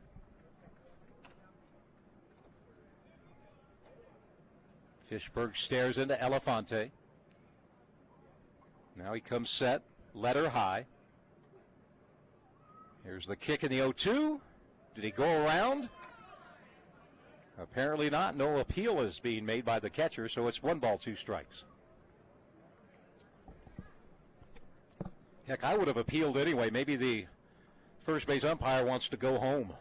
[SPEAKER 8] Fishberg stares into Elefante. Now he comes set, letter high. Here's the kick in the 0-2. Did he go around? Apparently not. No appeal is being made by the catcher, so it's 1 ball, 2 strikes. Heck, I would have appealed anyway. Maybe the first base umpire wants to go home.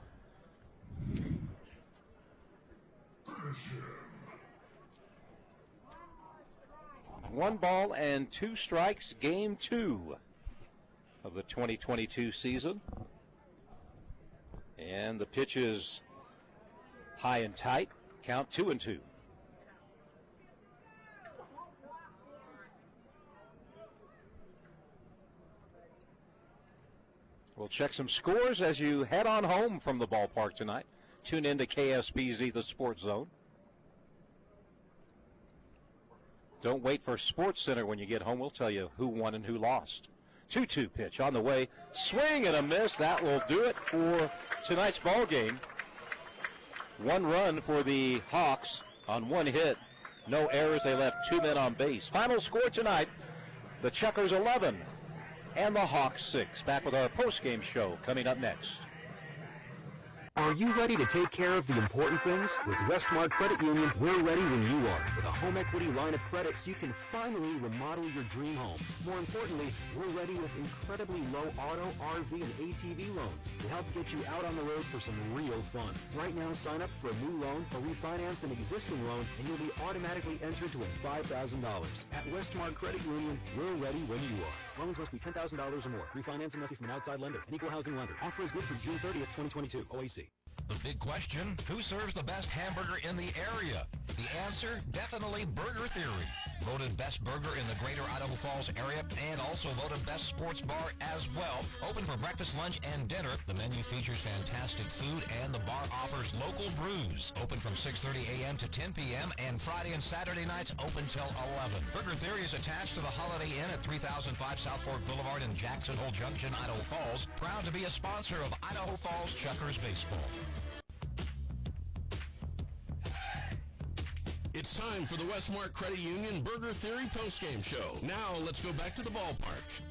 [SPEAKER 8] One ball and 2 strikes, game 2 of the 2022 season. And the pitch is high and tight. Count 2-2. We'll check some scores as you head on home from the ballpark tonight. Tune in to KSPZ, the Sports Zone. Don't wait for Sports Center when you get home. We'll tell you who won and who lost. 2-2 pitch on the way. Swing and a miss. That will do it for tonight's ball game. 1 run for the Hawks on 1 hit. No errors. They left 2 men on base. Final score tonight, the Chukars 11 and the Hawks 6. Back with our post-game show coming up next.
[SPEAKER 15] Are you ready to take care of the important things? With Westmark Credit Union, we're ready when you are. With a home equity line of credits, you can finally remodel your dream home. More importantly, we're ready with incredibly low auto, RV, and ATV loans to help get you out on the road for some real fun. Right now, sign up for a new loan or refinance an existing loan, and you'll be automatically entered to win $5,000. At Westmark Credit Union, we're ready when you are. Loans must be $10,000 or more. Refinancing must be from an outside lender, an equal housing lender. Offer is good for June 30th, 2022. OAC.
[SPEAKER 21] The big question, who serves the best hamburger in the area? The answer, definitely Burger Theory. Voted best burger in the greater Idaho Falls area and also voted best sports bar as well. Open for breakfast, lunch, and dinner. The menu features fantastic food and the bar offers local brews. Open from 6:30 a.m. to 10 p.m. and Friday and Saturday nights open till 11. Burger Theory is attached to the Holiday Inn at 3005 South Fork Boulevard in Jackson Hole Junction, Idaho Falls. Proud to be a sponsor of Idaho Falls Chukars Baseball.
[SPEAKER 5] It's time for the Westmark Credit Union Burger Theory postgame show. Now let's go back to the ballpark.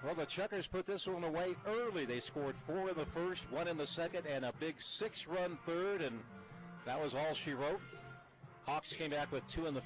[SPEAKER 8] Well, the Chukars put this one away early. They scored 4 in the first, 1 in the second, and a big 6-run third, and that was all she wrote. Hawks came back with 2 in the